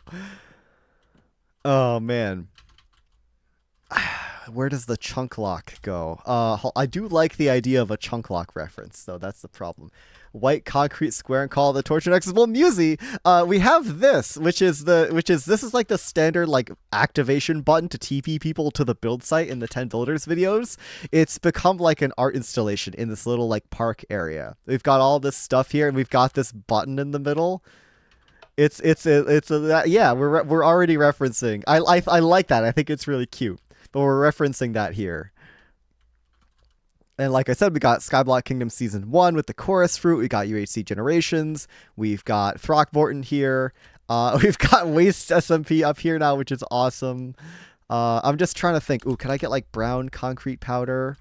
Oh man. Where does the chunk lock go? I do like the idea of a chunk lock reference, though. That's the problem. White concrete square and call the torch inaccessible Musey. We have this, this is like the standard like activation button to TP people to the build site in the 10 builders videos. It's become like an art installation in this little like park area. We've got all this stuff here, and we've got this button in the middle. Yeah, we're already referencing. I like that. I think it's really cute. But we're referencing that here. And like I said, we got Skyblock Kingdom Season 1 with the chorus fruit. We got UHC Generations. We've got Throckmorton here. We've got Waste SMP up here now, which is awesome. I'm just trying to think. Ooh, can I get like brown concrete powder?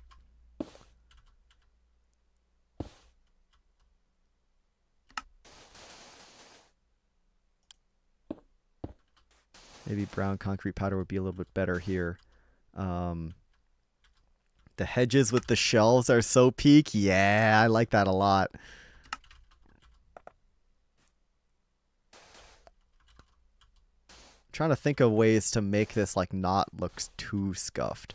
Maybe brown concrete powder would be a little bit better here. The hedges with the shelves are so peak. Yeah, I like that a lot. I'm trying to think of ways to make this like not look too scuffed.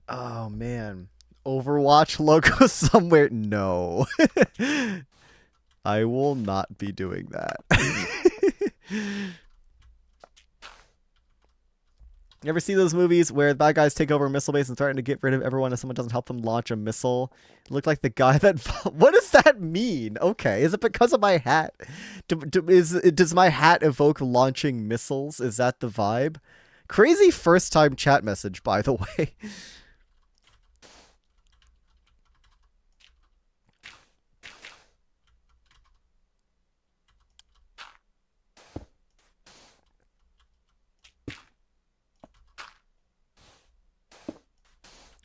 Oh man. Overwatch logo somewhere? No. I will not be doing that. You ever see those movies where the bad guys take over a missile base and threaten to get rid of everyone if someone doesn't help them launch a missile? It looked like the guy that... What does that mean? Okay, is it because of my hat? Does my hat evoke launching missiles? Is that the vibe? Crazy first time chat message, by the way.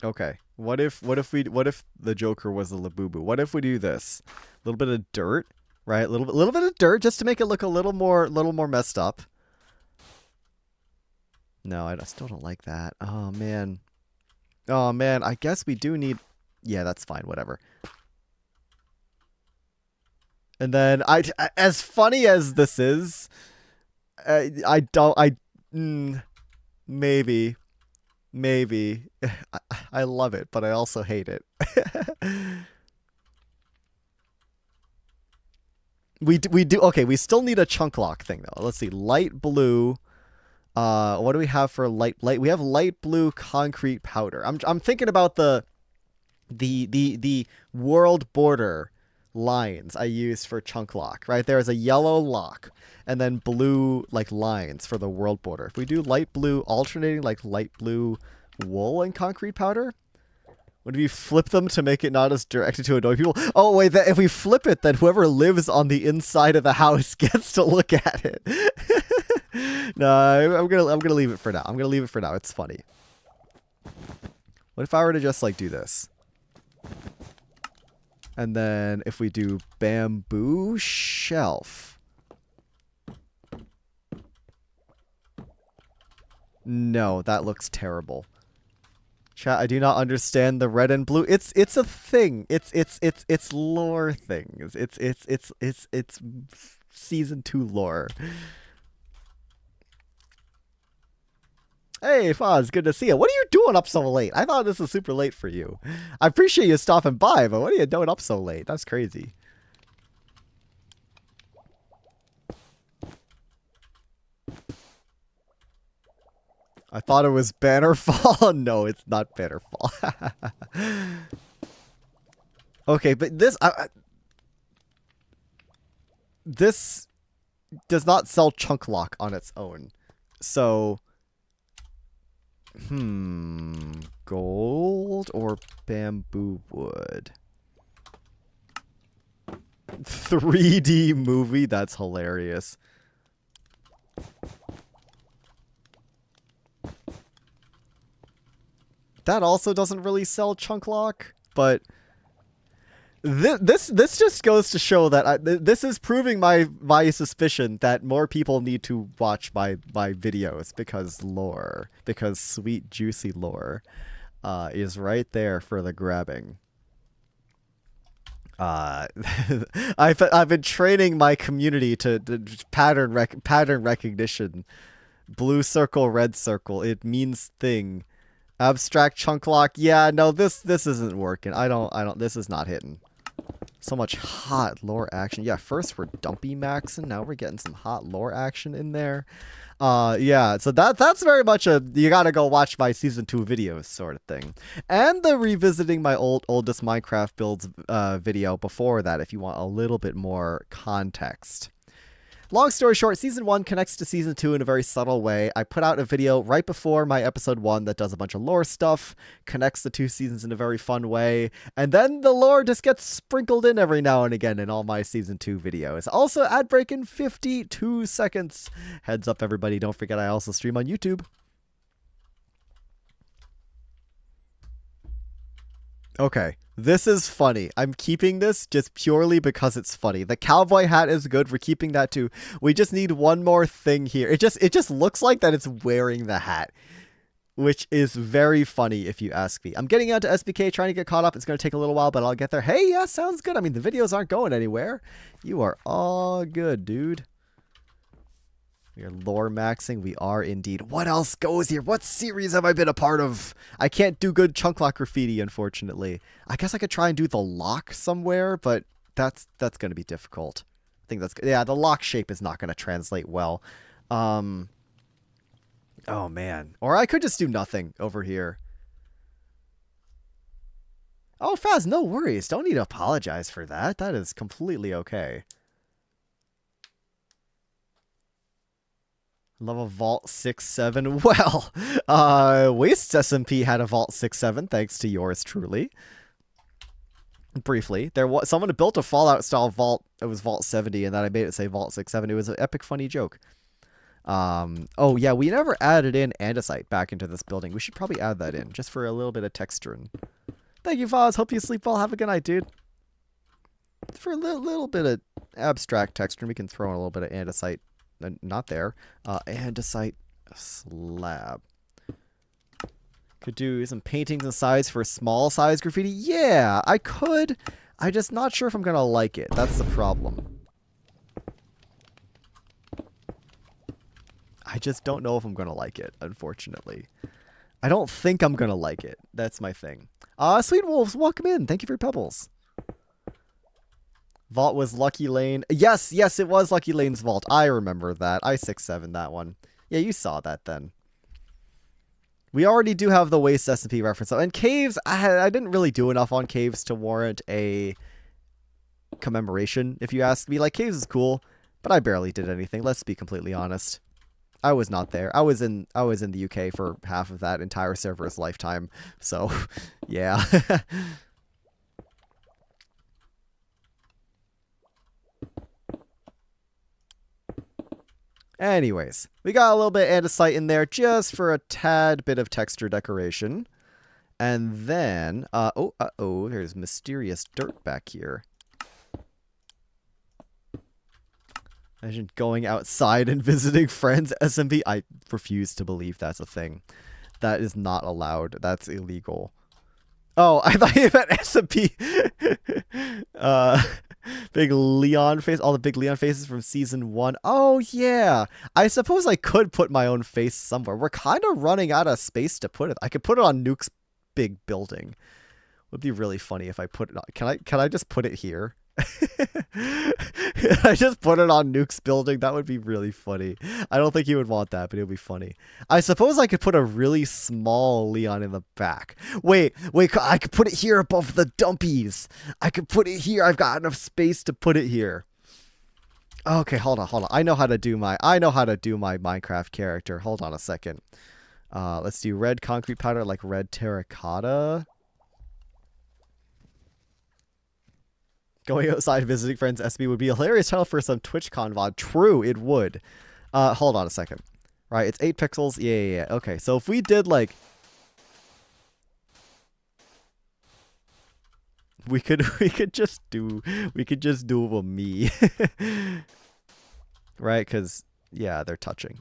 Okay. What if the Joker was a Labubu? What if we do this? A little bit of dirt, right? A little bit of dirt just to make it look a little more messed up. No, I still don't like that. Oh man. Oh man, I guess we do need... Yeah, that's fine, whatever. And then as funny as this is, maybe. I love it, but I also hate it. we do okay, we still need a chunk lock thing though. Let's see. Light blue. What do we have for light? We have light blue concrete powder. I'm thinking about the world border lines I use for chunk lock, right? There is a yellow lock and then blue like lines for the world border. If we do light blue alternating like light blue wool and concrete powder, would we flip them to make it not as directed to annoy people? Oh wait, if we flip it, then whoever lives on the inside of the house gets to look at it. No, I'm gonna leave it for now. It's funny. What if I were to just like do this? And then if we do bamboo shelf. No, that looks terrible. Chat, I do not understand the red and blue. It's a thing. It's lore things. It's season 2 lore. Hey, Foz, good to see you. What are you doing up so late? I thought this was super late for you. I appreciate you stopping by, but what are you doing up so late? That's crazy. I thought it was Bannerfall. No, it's not Bannerfall. Okay, but this... this does not sell chunk lock on its own. So... gold or bamboo wood? 3D movie? That's hilarious. That also doesn't really sell chunk lock, but this just goes to show that this is proving my suspicion that more people need to watch my videos because sweet juicy lore is right there for the grabbing. I've been training my community to pattern recognition. Blue circle, red circle. It means thing. Abstract chunk lock. Yeah, no, this isn't working. I don't. This is not hitting. So much hot lore action. Yeah, first we're dumpy maxing. Now we're getting some hot lore action in there. Yeah, so that's very much a you gotta go watch my season 2 videos sort of thing. And the revisiting my oldest Minecraft builds video before that if you want a little bit more context. Long story short, Season 1 connects to Season 2 in a very subtle way. I put out a video right before my Episode 1 that does a bunch of lore stuff, connects the 2 seasons in a very fun way, and then the lore just gets sprinkled in every now and again in all my Season 2 videos. Also, ad break in 52 seconds. Heads up, everybody. Don't forget I also stream on YouTube. Okay, this is funny. I'm keeping this just purely because it's funny. The cowboy hat is good. We're keeping that too. We just need one more thing here. It just looks like that it's wearing the hat, which is very funny if you ask me. I'm getting out to SBK, trying to get caught up. It's going to take a little while, but I'll get there. Hey, yeah, sounds good. I mean, the videos aren't going anywhere. You are all good, dude. We are lore maxing. We are indeed. What else goes here? What series have I been a part of? I can't do good chunk lock graffiti, unfortunately. I guess I could try and do the lock somewhere, but that's going to be difficult. I think that's... Yeah, the lock shape is not going to translate well. Oh, man. Or I could just do nothing over here. Oh, Faz, no worries. Don't need to apologize for that. That is completely okay. Love a Vault 6-7. Well, Waste SMP had a Vault 6-7, thanks to yours truly. Briefly, there was someone who built a Fallout style vault. It was Vault 70, and then I made it say Vault 6-7. It was an epic, funny joke. Oh yeah, we never added in andesite back into this building. We should probably add that in just for a little bit of texture. Thank you, Foz. Hope you sleep well. Have a good night, dude. For a little bit of abstract texture, we can throw in a little bit of andesite. Not there. Andesite slab. Could do some paintings and size for small size graffiti. Yeah, I could. I'm just not sure if I'm going to like it. That's the problem. I just don't know if I'm going to like it, unfortunately. I don't think I'm going to like it. That's my thing. Sweet Wolves, welcome in. Thank you for your pebbles. Vault was Lucky Lane. Yes, it was Lucky Lane's vault. I remember that. I 6-7 that one. Yeah, you saw that then. We already do have the Waste SMP reference. And caves, I didn't really do enough on caves to warrant a commemoration, if you ask me. Like, caves is cool, but I barely did anything. Let's be completely honest. I was not there. I was in the UK for half of that entire server's lifetime. So, yeah. Anyways, we got a little bit of andesite in there just for a tad bit of texture decoration. And then, there's mysterious dirt back here. Imagine going outside and visiting friends. SMB, I refuse to believe that's a thing. That is not allowed. That's illegal. Oh, I thought you meant SMP. Big Leon face. All the big Leon faces from season 1. Oh, yeah. I suppose I could put my own face somewhere. We're kind of running out of space to put it. I could put it on Nuke's big building. It would be really funny if I put it on. Can I just put it here? I just put it on Nuke's building. That would be really funny. I don't think he would want that, but it would be funny. I suppose I could put a really small Leon in the back. Wait, I could put it here above the dumpies. I could put it here. I've got enough space to put it here. Okay, hold on. I know how to do my Minecraft character. Hold on a second. Let's do red concrete powder, like red terracotta. Going outside visiting friends, SB would be a hilarious title for some TwitchCon VOD. True, it would. Hold on a second. Right, it's 8 pixels. Yeah. Okay, so if we did like, we could just do a me, right? Because yeah, they're touching.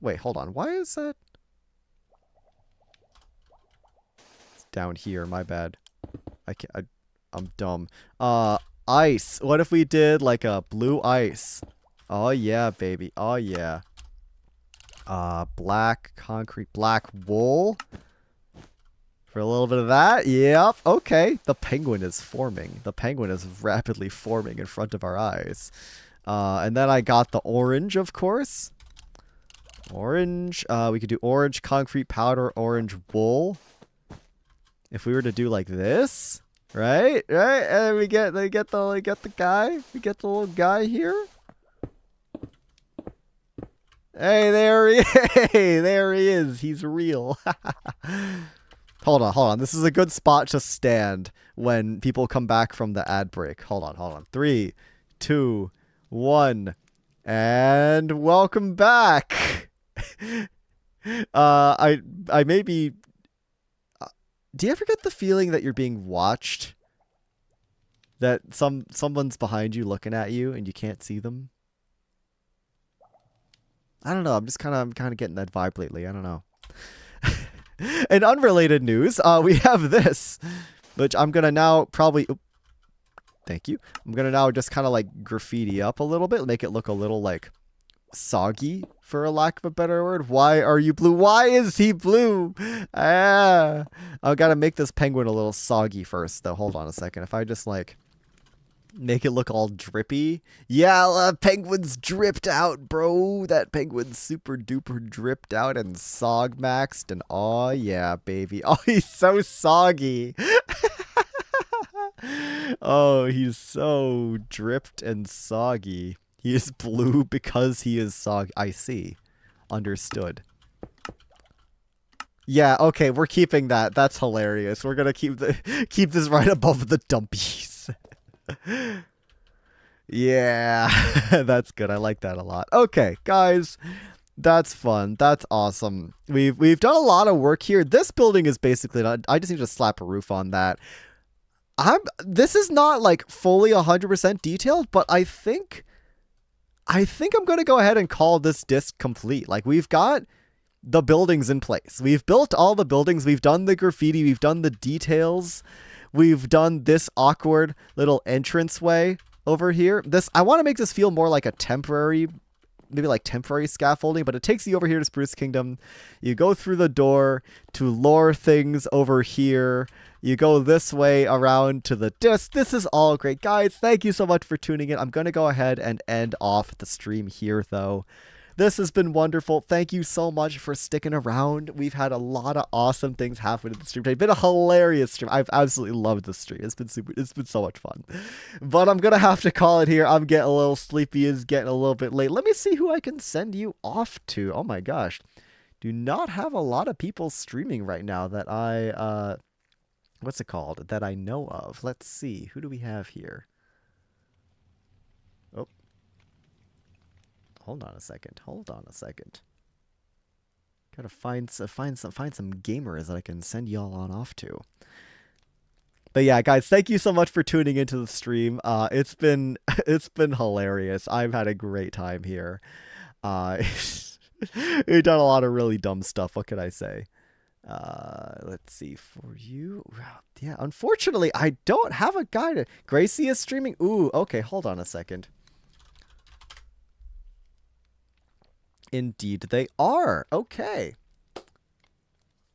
Wait, hold on. Why is that? It's down here. My bad. I'm dumb. Ice. What if we did like a blue ice? Oh yeah, baby. Oh yeah. Black concrete, black wool. For a little bit of that. Yep. Okay. The penguin is forming. The penguin is rapidly forming in front of our eyes. And then I got the orange, of course. Orange. We could do orange concrete powder, orange wool. If we were to do like this. Right, and we get the guy. We get the little guy here. Hey, there he is. He's real. Hold on. This is a good spot to stand when people come back from the ad break. Hold on. 3, 2, 1, and welcome back. I may be. Do you ever get the feeling that you're being watched? That someone's behind you looking at you and you can't see them? I don't know. I'm kind of getting that vibe lately. I don't know. In unrelated news, we have this, which I'm gonna now probably. Thank you. I'm gonna now just kind of like graffiti up a little bit, make it look a little like soggy, for a lack of a better word. Why are you blue? Why is he blue? I've got to make this penguin a little soggy first, though. Hold on a second. If I just, like, make it look all drippy. Yeah, penguin's dripped out, bro. That penguin's super duper dripped out and sog maxed. And oh, yeah, baby. Oh, he's so soggy. Oh, he's so dripped and soggy. He is blue because he is soggy. I see. Understood. Yeah, okay, we're keeping that. That's hilarious. We're gonna keep this right above the dumpies. Yeah, that's good. I like that a lot. Okay, guys, that's fun. That's awesome. We've done a lot of work here. This building is basically done. I just need to slap a roof on that. This is not like fully 100% detailed, but I think I'm going to go ahead and call this disc complete. Like, we've got the buildings in place. We've built all the buildings. We've done the graffiti. We've done the details. We've done this awkward little entranceway over here. I want to make this feel more like a temporary, maybe like temporary scaffolding, but it takes you over here to Spruce Kingdom. You go through the door to lore things over here. You go this way around to the disc. This is all great. Guys, thank you so much for tuning in. I'm going to go ahead and end off the stream here, though. This has been wonderful. Thank you so much for sticking around. We've had a lot of awesome things happen in the stream today. It's been a hilarious stream. I've absolutely loved the stream. It's been so much fun. But I'm going to have to call it here. I'm getting a little sleepy. It's getting a little bit late. Let me see who I can send you off to. Oh my gosh. Do not have a lot of people streaming right now that I, what's it called? That I know of. Let's see. Who do we have here? Hold on a second. Gotta find some gamers that I can send y'all on off to. But yeah, guys, thank you so much for tuning into the stream. It's been hilarious. I've had a great time here. We've done a lot of really dumb stuff. What can I say? Let's see for you. Yeah, unfortunately, I don't have a guide. Gracie is streaming. Ooh, okay, hold on a second. Indeed, they are. Okay.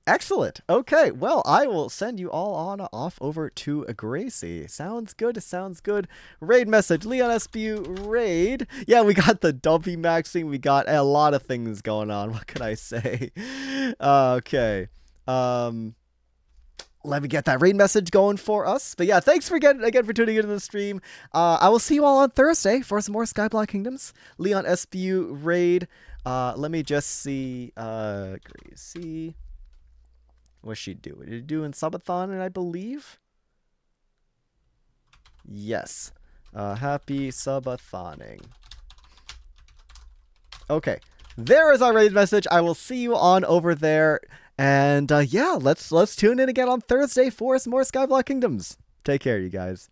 Excellent. Okay, well, I will send you all on off over to Gracie. Sounds good. Sounds good. Raid message. LeonSBU raid. Yeah, we got the dumpy maxing. We got a lot of things going on. What can I say? Okay. Let me get that raid message going for us. But yeah, thanks for again for tuning into the stream. I will see you all on Thursday for some more Skyblock Kingdoms. LeonSBU raid. Let me just see. Gracie. What's she doing? Is she doing subathon, I believe? Yes. Happy subathoning. Okay. There is our raid message. I will see you on over there. And yeah, let's tune in again on Thursday for some more Skyblock Kingdoms. Take care, you guys.